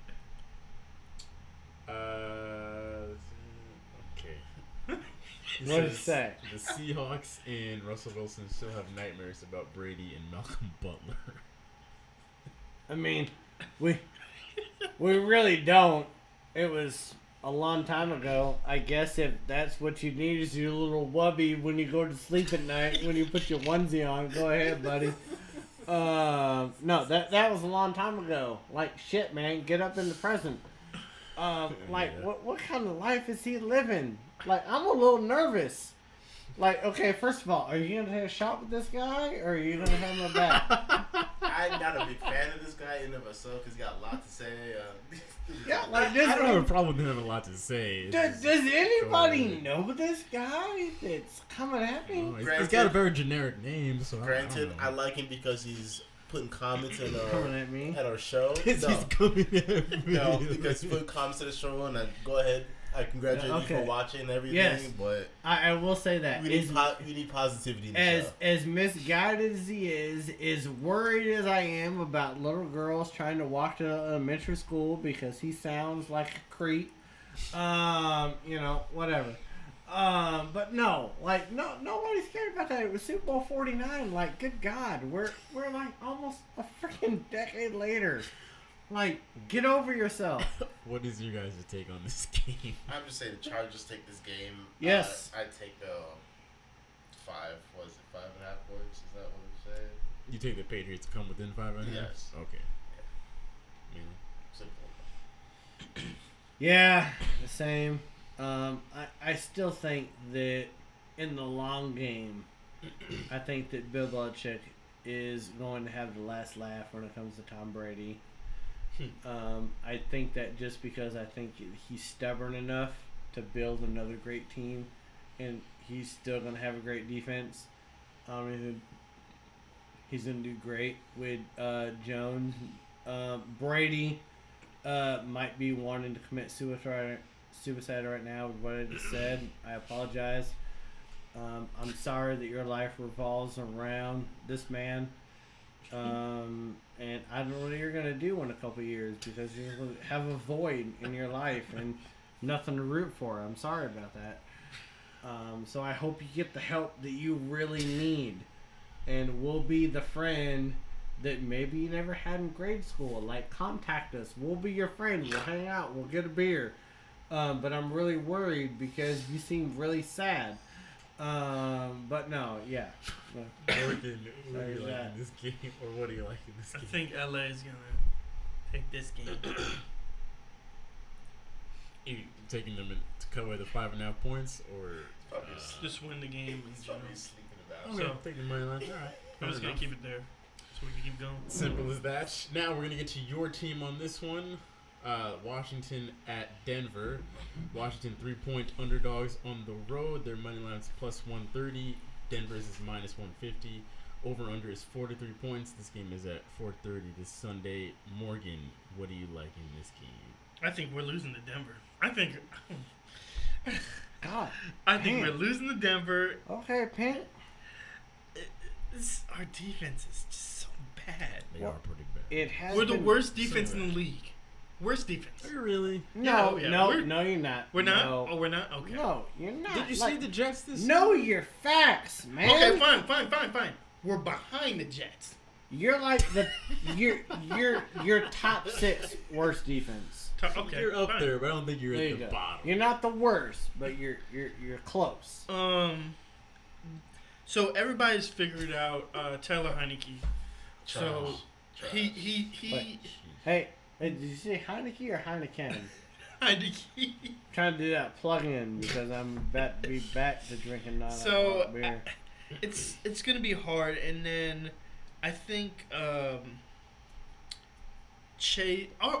Okay. What did it say? The Seahawks and Russell Wilson still have nightmares about Brady and Malcolm Butler. I mean, we really don't. It was a long time ago. I guess if that's what you need is your little wubby when you go to sleep at night, when you put your onesie on, go ahead, buddy. No, that was a long time ago. Like, shit, man, get up in the present. What kind of life is he living? Like, I'm a little nervous. Like, okay, first of all, are you going to take a shot with this guy, or are you going to have him back? I'm not a big fan of this guy in and of himself because he got a lot to say. Yeah, like this. I don't have a problem with him having a lot to say. Does anybody know this guy that's coming at me? He's got a very generic name, so Granted, I like him because he's putting comments in coming at me at our show. He's coming at me. No, because he's putting comments to the show, and go ahead. I congratulate you for watching and everything. Yes, but I will say that we need positivity in the show. As misguided as he is, as worried as I am about little girls trying to walk to elementary school because he sounds like a creep. Whatever. But no, like nobody's cared about that. It was Super Bowl 49. Like, good God, we're like almost a freaking decade later. Like, get over yourself. What is your guys' take on this game? I'm just saying the Chargers take this game. Yes. I take 5.5 points? Is that what it said? You take the Patriots to come within 5.5? Yes. Okay. Yeah. Simple. Yeah, the same. I still think that in the long game, I think that Bill Belichick is going to have the last laugh when it comes to Tom Brady. I think that just because I think he's stubborn enough to build another great team, and he's still going to have a great defense. He's going to do great with Jones. Brady might be wanting to commit suicide right now with what I just said. I apologize. I'm sorry that your life revolves around this man. And I don't know what you're going to do in a couple years because you're going to have a void in your life and nothing to root for. I'm sorry about that. So I hope you get the help that you really need. And we'll be the friend that maybe you never had in grade school. Like, contact us. We'll be your friend. We'll hang out. We'll get a beer. But I'm really worried because you seem really sad. But no, yeah. Morgan, who do you like in this game, or what do you like in this game? I think LA is gonna take this game. You taking them to cover the 5.5 points, or just win the game? Okay, take the money line. All right, I'm just gonna keep it there, so we can keep going. Simple as that. Now we're gonna get to your team on this one. Washington at Denver. Washington 3-point underdogs on the road. Their money line is plus 130. Denver's is minus 150. Over under is 43 points. This game is at 4:30 this Sunday. Morgan, what do you like in this game? I think we're losing to Denver. I think we're losing to Denver. Okay, Pink. Our defense is just so bad. They are pretty bad. We're the worst defense in the league. Worst defense. Are you really? No, you're not. We're not? No. Oh, we're not? Okay. No, you're not. Did you see the Jets this Know year? your facts, man. Okay, fine. We're behind the Jets. You're like you're top 6 worst defense. Okay, you're up fine. there, but I don't think you're There at you the go. bottom. You're not the worst, but you're close. So everybody's figured out Taylor Heineke. So he Hey, did you say Heineke or Heineken? Heineke. Trying to do that plug in because I'm about to be back to drinking So beer. it's gonna be hard, and then I think our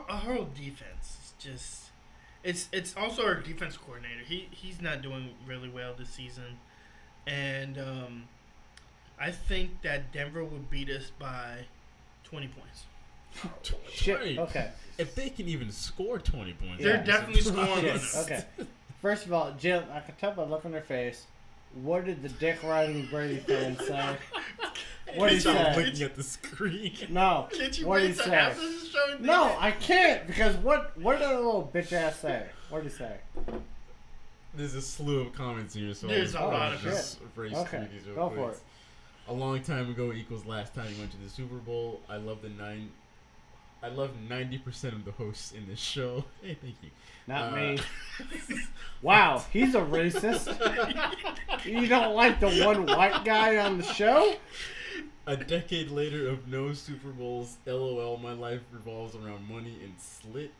whole defense is just it's also our defense coordinator. He's not doing really well this season, and I think that Denver will beat us by 20 points. Shit. Okay. If they can even score 20 points, they're definitely scoring on us. Okay. First of all, Jim, I can tell by the look on their face. What did the dick riding Brady fans say? What did he say? Looking at the screen. No. Can't you what did wait he till say? after the show? No, I can't because what did that little bitch ass say? What did he say? There's a slew of comments here, so There's a lot of just race Okay, through these real go quick. for it. A long time ago equals last time you went to the Super Bowl. I love 90% of the hosts in this show. Hey, thank you. Not me. Wow, he's a racist. You don't like the one white guy on the show? A decade later of no Super Bowls, LOL, my life revolves around money and slit.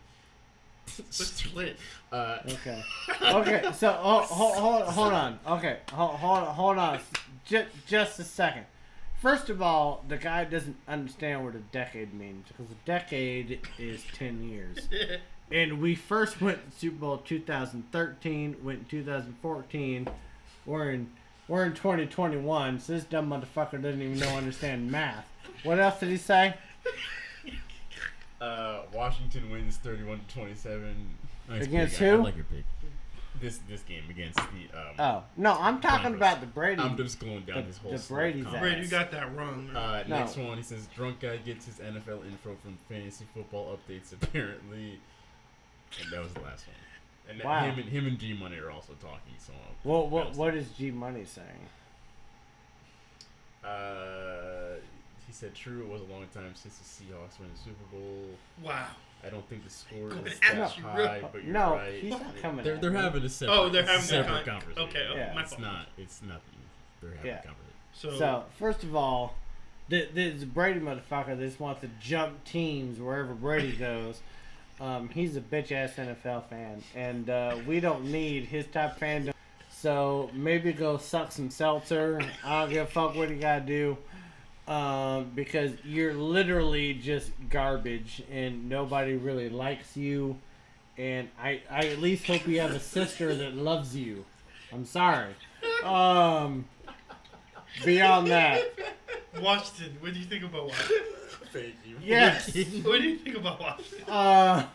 Split. Okay. Okay, so hold on. Okay, hold on. Just a second. First of all, the guy doesn't understand what a decade means because a decade is 10 years. And we first went to Super Bowl 2013, went in 2014. We're in 2021, so this dumb motherfucker doesn't even understand math. What else did he say? Washington wins 31-27. Nice Against pick. who? I like your pick. This game against the. Oh no, I'm talking about the Brady. I'm just going down this whole. The Brady's ass. Brady, you got that wrong. Next one, he says drunk guy gets his NFL info from fantasy football updates apparently, and that was the last one. And Wow. him and G Money are also talking. So. Well, what is G Money saying? He said true. It was a long time since the Seahawks won the Super Bowl. Wow. I don't think the score Coming is at that you high, real- but you're No, right. he's not coming They're at they're me. having a separate. Oh, they're having a separate con- conversation. okay, Yeah. my It's fault. not. It's nothing. They're having Yeah. a conversation. So first of all, this Brady motherfucker that just wants to jump teams wherever Brady goes. He's a bitch ass NFL fan, and we don't need his type of fandom. So maybe go suck some seltzer. I don't give a fuck what you gotta do, because you're literally just garbage, and nobody really likes you. And I at least hope you have a sister that loves you. I'm sorry. Beyond that, Washington, what do you think about Washington? Thank you. Yes. What do you think about Washington?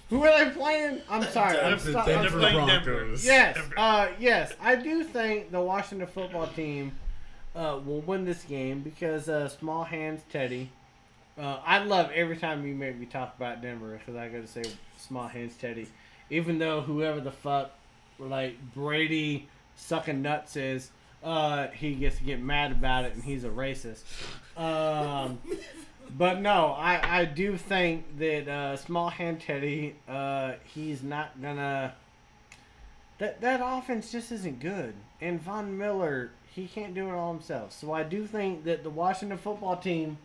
Who are they playing? I'm sorry. They're playing Denver. Yes. Denver. Yes. I do think the Washington football team will win this game because small hands Teddy. I love every time you make me talk about Denver because I got to say small hands Teddy, even though whoever the fuck like Brady sucking nuts is, he gets to get mad about it and he's a racist. But no, I do think that small hand Teddy, he's not gonna. That offense just isn't good, and Von Miller, he can't do it all himself. So I do think that the Washington football team.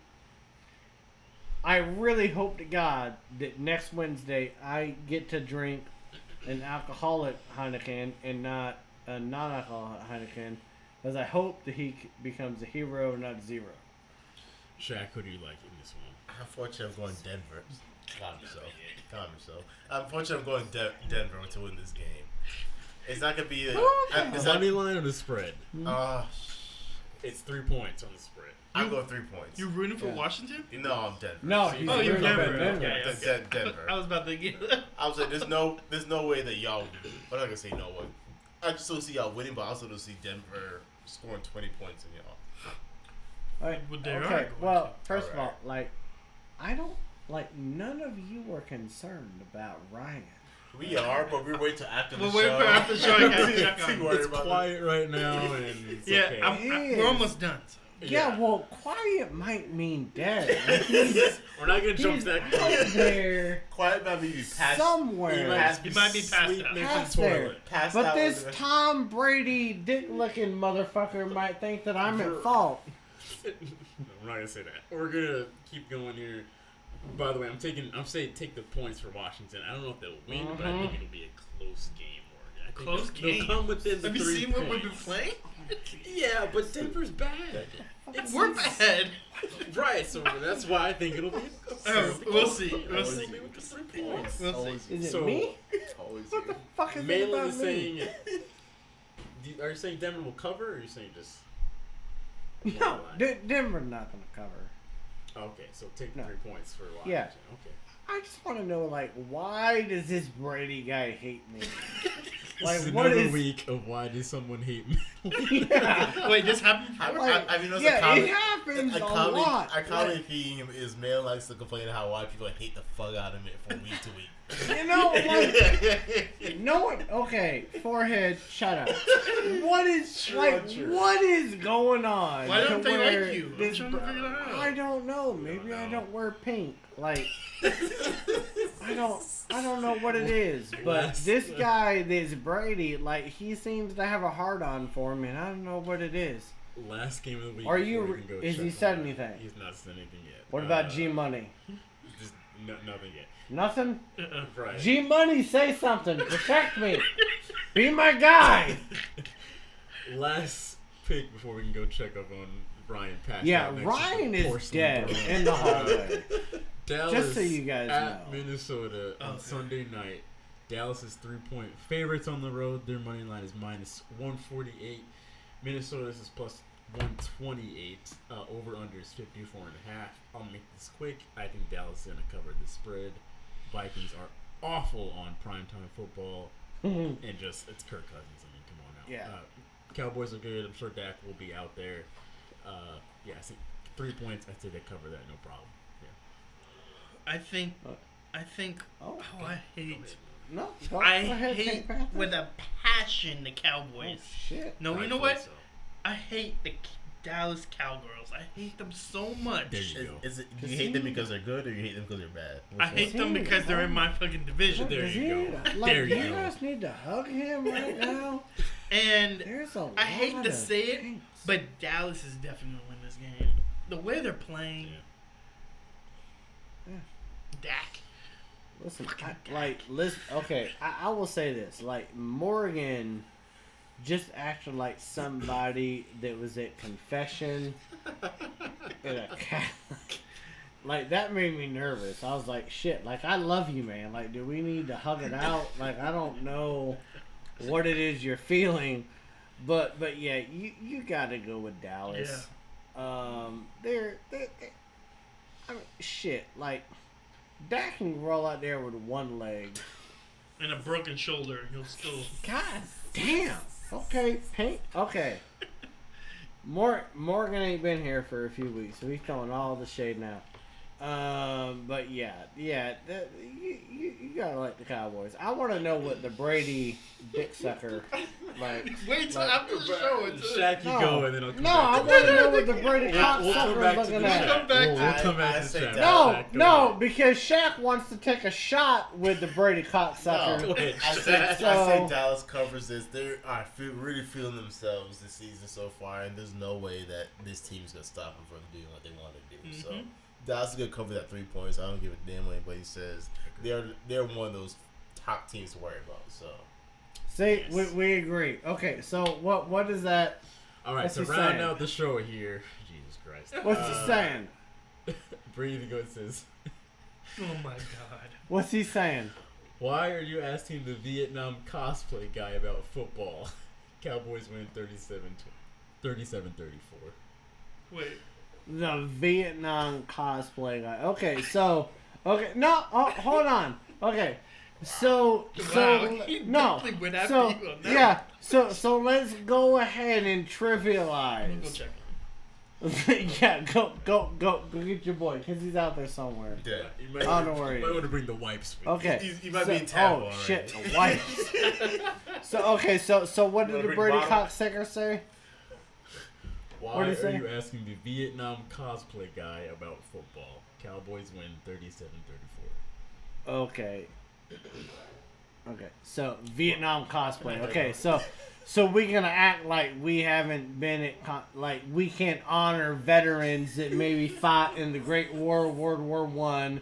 I really hope to God that next Wednesday I get to drink an alcoholic Heineken and not a non-alcoholic Heineken, because I hope that he becomes a hero, not zero. Shaq, who do you like in this one? Unfortunately, I'm going Denver. Calm yourself. Unfortunately, I'm going Denver to win this game. It's not gonna be Money line or the spread? It's 3 points on the spread. I'm going 3 points. You rooting for Washington? No, I'm Denver. No, he's you're Denver. Okay. Denver. I was about to get. I was like, there's no way that y'all. I'm not gonna say no way. I just don't see y'all winning, but I also don't see Denver scoring 20 points in y'all. Okay, well, first of all, none of you were concerned about Ryan. We are, but we're waiting till after the show. We're waiting for after the show. I gotta check on it. It's quiet right now, and it's okay. We're almost done. So. Yeah, well, quiet might mean dead. We're not gonna jump to that out there. Quiet might be past somewhere. He might be passed out. But this Tom Brady dick-looking motherfucker might think that I'm at fault. No, we're not gonna say that. We're gonna keep going here. By the way, I'm saying take the points for Washington. I don't know if they'll win, but I think it'll be a close game. Close game. They'll come within the Have you 3 seen points. what we've been playing? Yeah, but Denver's bad. We're bad. Right, so that's why I think it'll be. We'll see. We'll see. With the 3 points. We'll see. Is it me? What the fuck is it about is me? saying. Are you saying Denver will cover, or are you saying just? No, Denver's not going to cover. Okay, so take 3 points for Washington. Yeah. Okay. I just want to know, why does this Brady guy hate me? This is another week of why does someone hate me? Yeah. Wait, this happened before? It happens a lot. A common theme is man likes to complain how white people hate the fuck out of him from week to week. Okay, forehead, shut up. What is going on? Why don't they like you? I'm trying to figure that out. I don't know. Maybe I don't wear pink. I don't know what it is, but this guy, this Brady, he seems to have a hard on for me, and I don't know what it is. Last game of the week. Is he said anything? He's not said anything yet. What about G Money? Just nothing yet. Nothing? Right. G Money, say something. Protect me. Be my guy. Last pick before we can go check up on Ryan passed Yeah, out next Ryan to the is porcelain dead throne. in the hallway. Dallas Just so you guys at know. Minnesota on Sunday night. Dallas is 3-point favorites on the road. Their money line is minus 148. Minnesota's is plus 128. Over under is 54.5. I'll make this quick. I think Dallas is going to cover the spread. Vikings are awful on primetime football. And just, it's Kirk Cousins. I mean, come on now. Yeah. Cowboys are good. I'm sure Dak will be out there. Yeah, I see 3 points. I say they cover that, no problem. Yeah. I think. Oh, I hate. No, I ahead, hate with a passion the Cowboys. Oh, shit. No, you know what? I hate the Dallas Cowgirls. I hate them so much. There you go. Do you hate them because they're good or you hate them because they're bad? I hate them because they're in my fucking division. There you go. Like, There you you go. guys need to hug him right now. And There's a I hate lot to of say it, things. but Dallas is definitely going to win this game. The way they're playing. Dak. Listen, okay, I will say this. Like, Morgan just acted like somebody that was at confession in a Catholic. Like, that made me nervous. I was like, shit, like, I love you, man. Like, do we need to hug it out? Like, I don't know what it is you're feeling. But yeah, you got to go with Dallas. Yeah. They're I mean, shit, like, Dak can roll out there with one leg. And a broken shoulder, he'll still... God damn. Okay, Pink. Okay. Morgan ain't been here for a few weeks, so he's throwing all the shade now. But yeah, you gotta like the Cowboys. I want to know what the Brady dick sucker like. Wait till after the show. Shaq, you go and then I'll come back. I want to know what the Brady cock sucker is looking at. We'll come back to Shaq. No, because Shaq wants to take a shot with the Brady cock sucker. No, I say Dallas covers this. They're really feeling themselves this season so far, and there's no way that this team's gonna stop them from doing what they want to do. So Dallas is gonna cover that 3 points. I don't give a damn what anybody says. They're one of those top teams to worry about. So, see, we agree. Okay, so what is that? All right, to round out the show here, Jesus Christ. What's he saying? Breathe goes says. Oh my God. What's he saying? Why are you asking the Vietnam cosplay guy about football? Cowboys win 37-34. Wait. The Vietnam cosplay guy. Okay, so no, hold on. Okay, so no, so yeah, so let's go ahead and trivialize. Go check. Yeah, go get your boy because he's out there somewhere. Yeah, don't worry. You might want to bring the wipes. With Okay, you might be in town. Oh shit, the wipes. So what did the Brady cocksucker say? Why are you asking the Vietnam cosplay guy about football? Cowboys win 37-34. Okay. So Vietnam cosplay. Okay, so we're gonna act like we haven't been like we can't honor veterans that maybe fought in the Great War, World War I,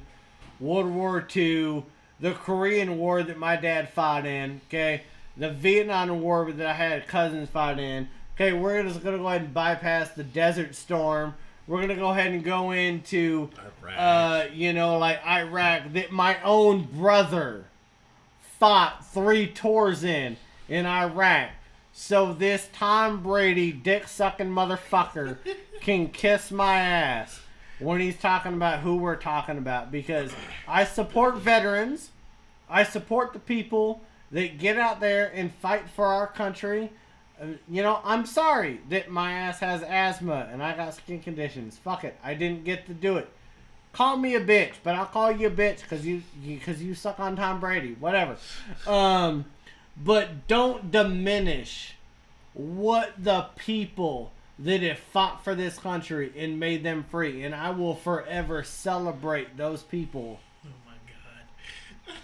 World War II, the Korean War that my dad fought in. Okay, the Vietnam War that I had cousins fight in. Okay, we're just going to go ahead and bypass the Desert Storm. We're going to go ahead and go into, like Iraq, that my own brother fought 3 tours in Iraq. So this Tom Brady dick-sucking motherfucker can kiss my ass when he's talking about who we're talking about. Because I support veterans. I support the people that get out there and fight for our country. I'm sorry that my ass has asthma and I got skin conditions. Fuck it. I didn't get to do it. Call me a bitch, but I'll call you a bitch because you suck on Tom Brady. Whatever. But don't diminish what the people that have fought for this country and made them free. And I will forever celebrate those people. Oh my God.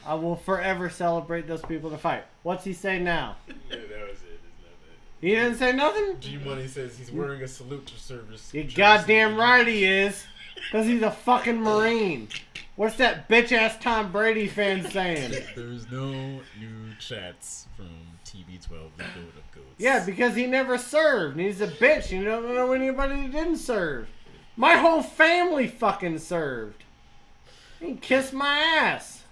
I will forever celebrate those people to fight. What's he say now? Yeah, that was it. He didn't say nothing? G-Money says he's wearing a salute to service. You're goddamn right he is. Because he's a fucking Marine. What's that bitch ass Tom Brady fan saying? There's no new chats from TB12, the goat of goats. Yeah, because he never served. And he's a bitch. You don't know anybody who didn't serve. My whole family fucking served. He can kiss my ass.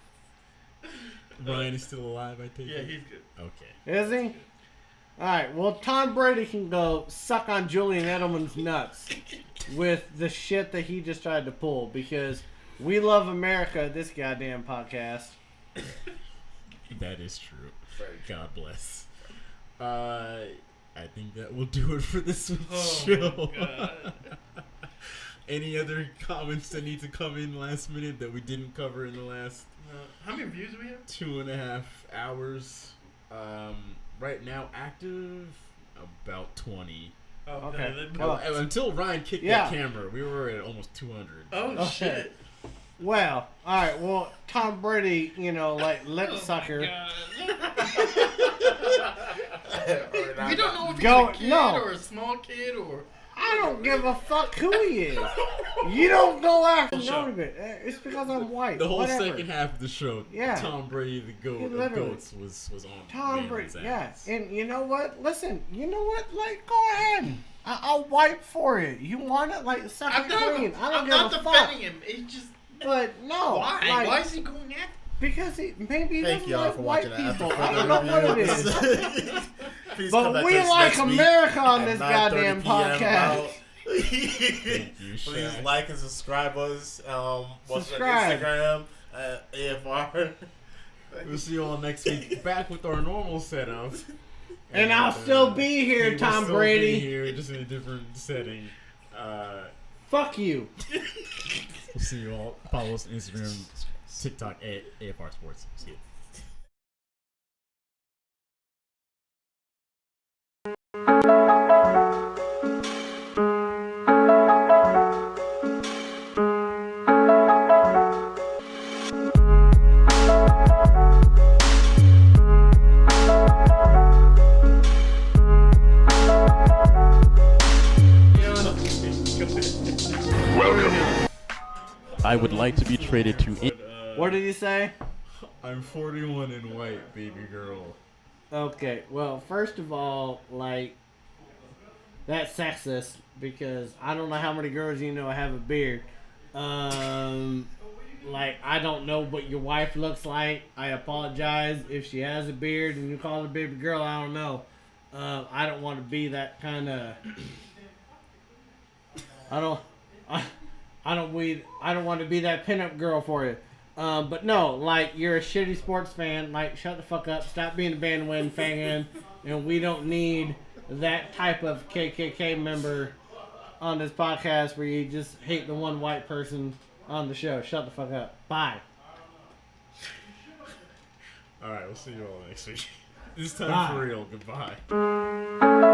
Ryan is still alive, I take it? Yeah, he's good. Okay. Is he? Alright, well, Tom Brady can go suck on Julian Edelman's nuts with the shit that he just tried to pull because we love America, this goddamn podcast. That is true. God bless. I think that will do it for this week's show. God. Any other comments that need to come in last minute that we didn't cover in the last how many views do we have? 2.5 hours? Right now, active about 20. Oh, okay. Until Ryan kicked that camera, we were at almost 200. Oh, shit. Well, alright, well, Tom Brady, you know, like lip sucker. We don't know if he's a kid or a small kid or... I don't give a fuck who he is. You don't go after no of it. It's because I'm white. The whole Whatever. second half of the show, Yeah. Tom Brady, the goat of goats, was on Tom Brady. Brandon's Yeah, ass. and you know what? Listen, you know what? Like, go ahead. I'll wipe for it. You want it? Like, suck it clean. I don't I'm give not a fuck. defending him. It's just... But no. Why? Like, Why is he going after? Because maybe he Thank doesn't y'all like for white watching people. After I don't know what it is. Please come But back we to us like next week America on at this 9:30 goddamn p.m. podcast. Please like and subscribe us. What's Subscribe. Instagram AFR. We'll see you all next week. Back with our normal setup. And I'll still be here, he Tom will still Brady. Be here, just in a different setting. Fuck you. We'll see you all. Follow us on Instagram, TikTok at AFR Sports. See you. I would like to be traded to. What did you say? I'm 41 and white, baby girl. Okay, well, first of all, like, that's sexist because I don't know how many girls you know have a beard. Like, I don't know what your wife looks like. I apologize if she has a beard and you call her baby girl. I don't know. I don't want to be that kind of. I don't want to be that pinup girl for you. But no, like, you're a shitty sports fan. Like, shut the fuck up. Stop being a bandwagon fan. And we don't need that type of KKK member on this podcast where you just hate the one white person on the show. Shut the fuck up. Bye. Alright, we'll see you all next week. This Bye. time for real. Goodbye.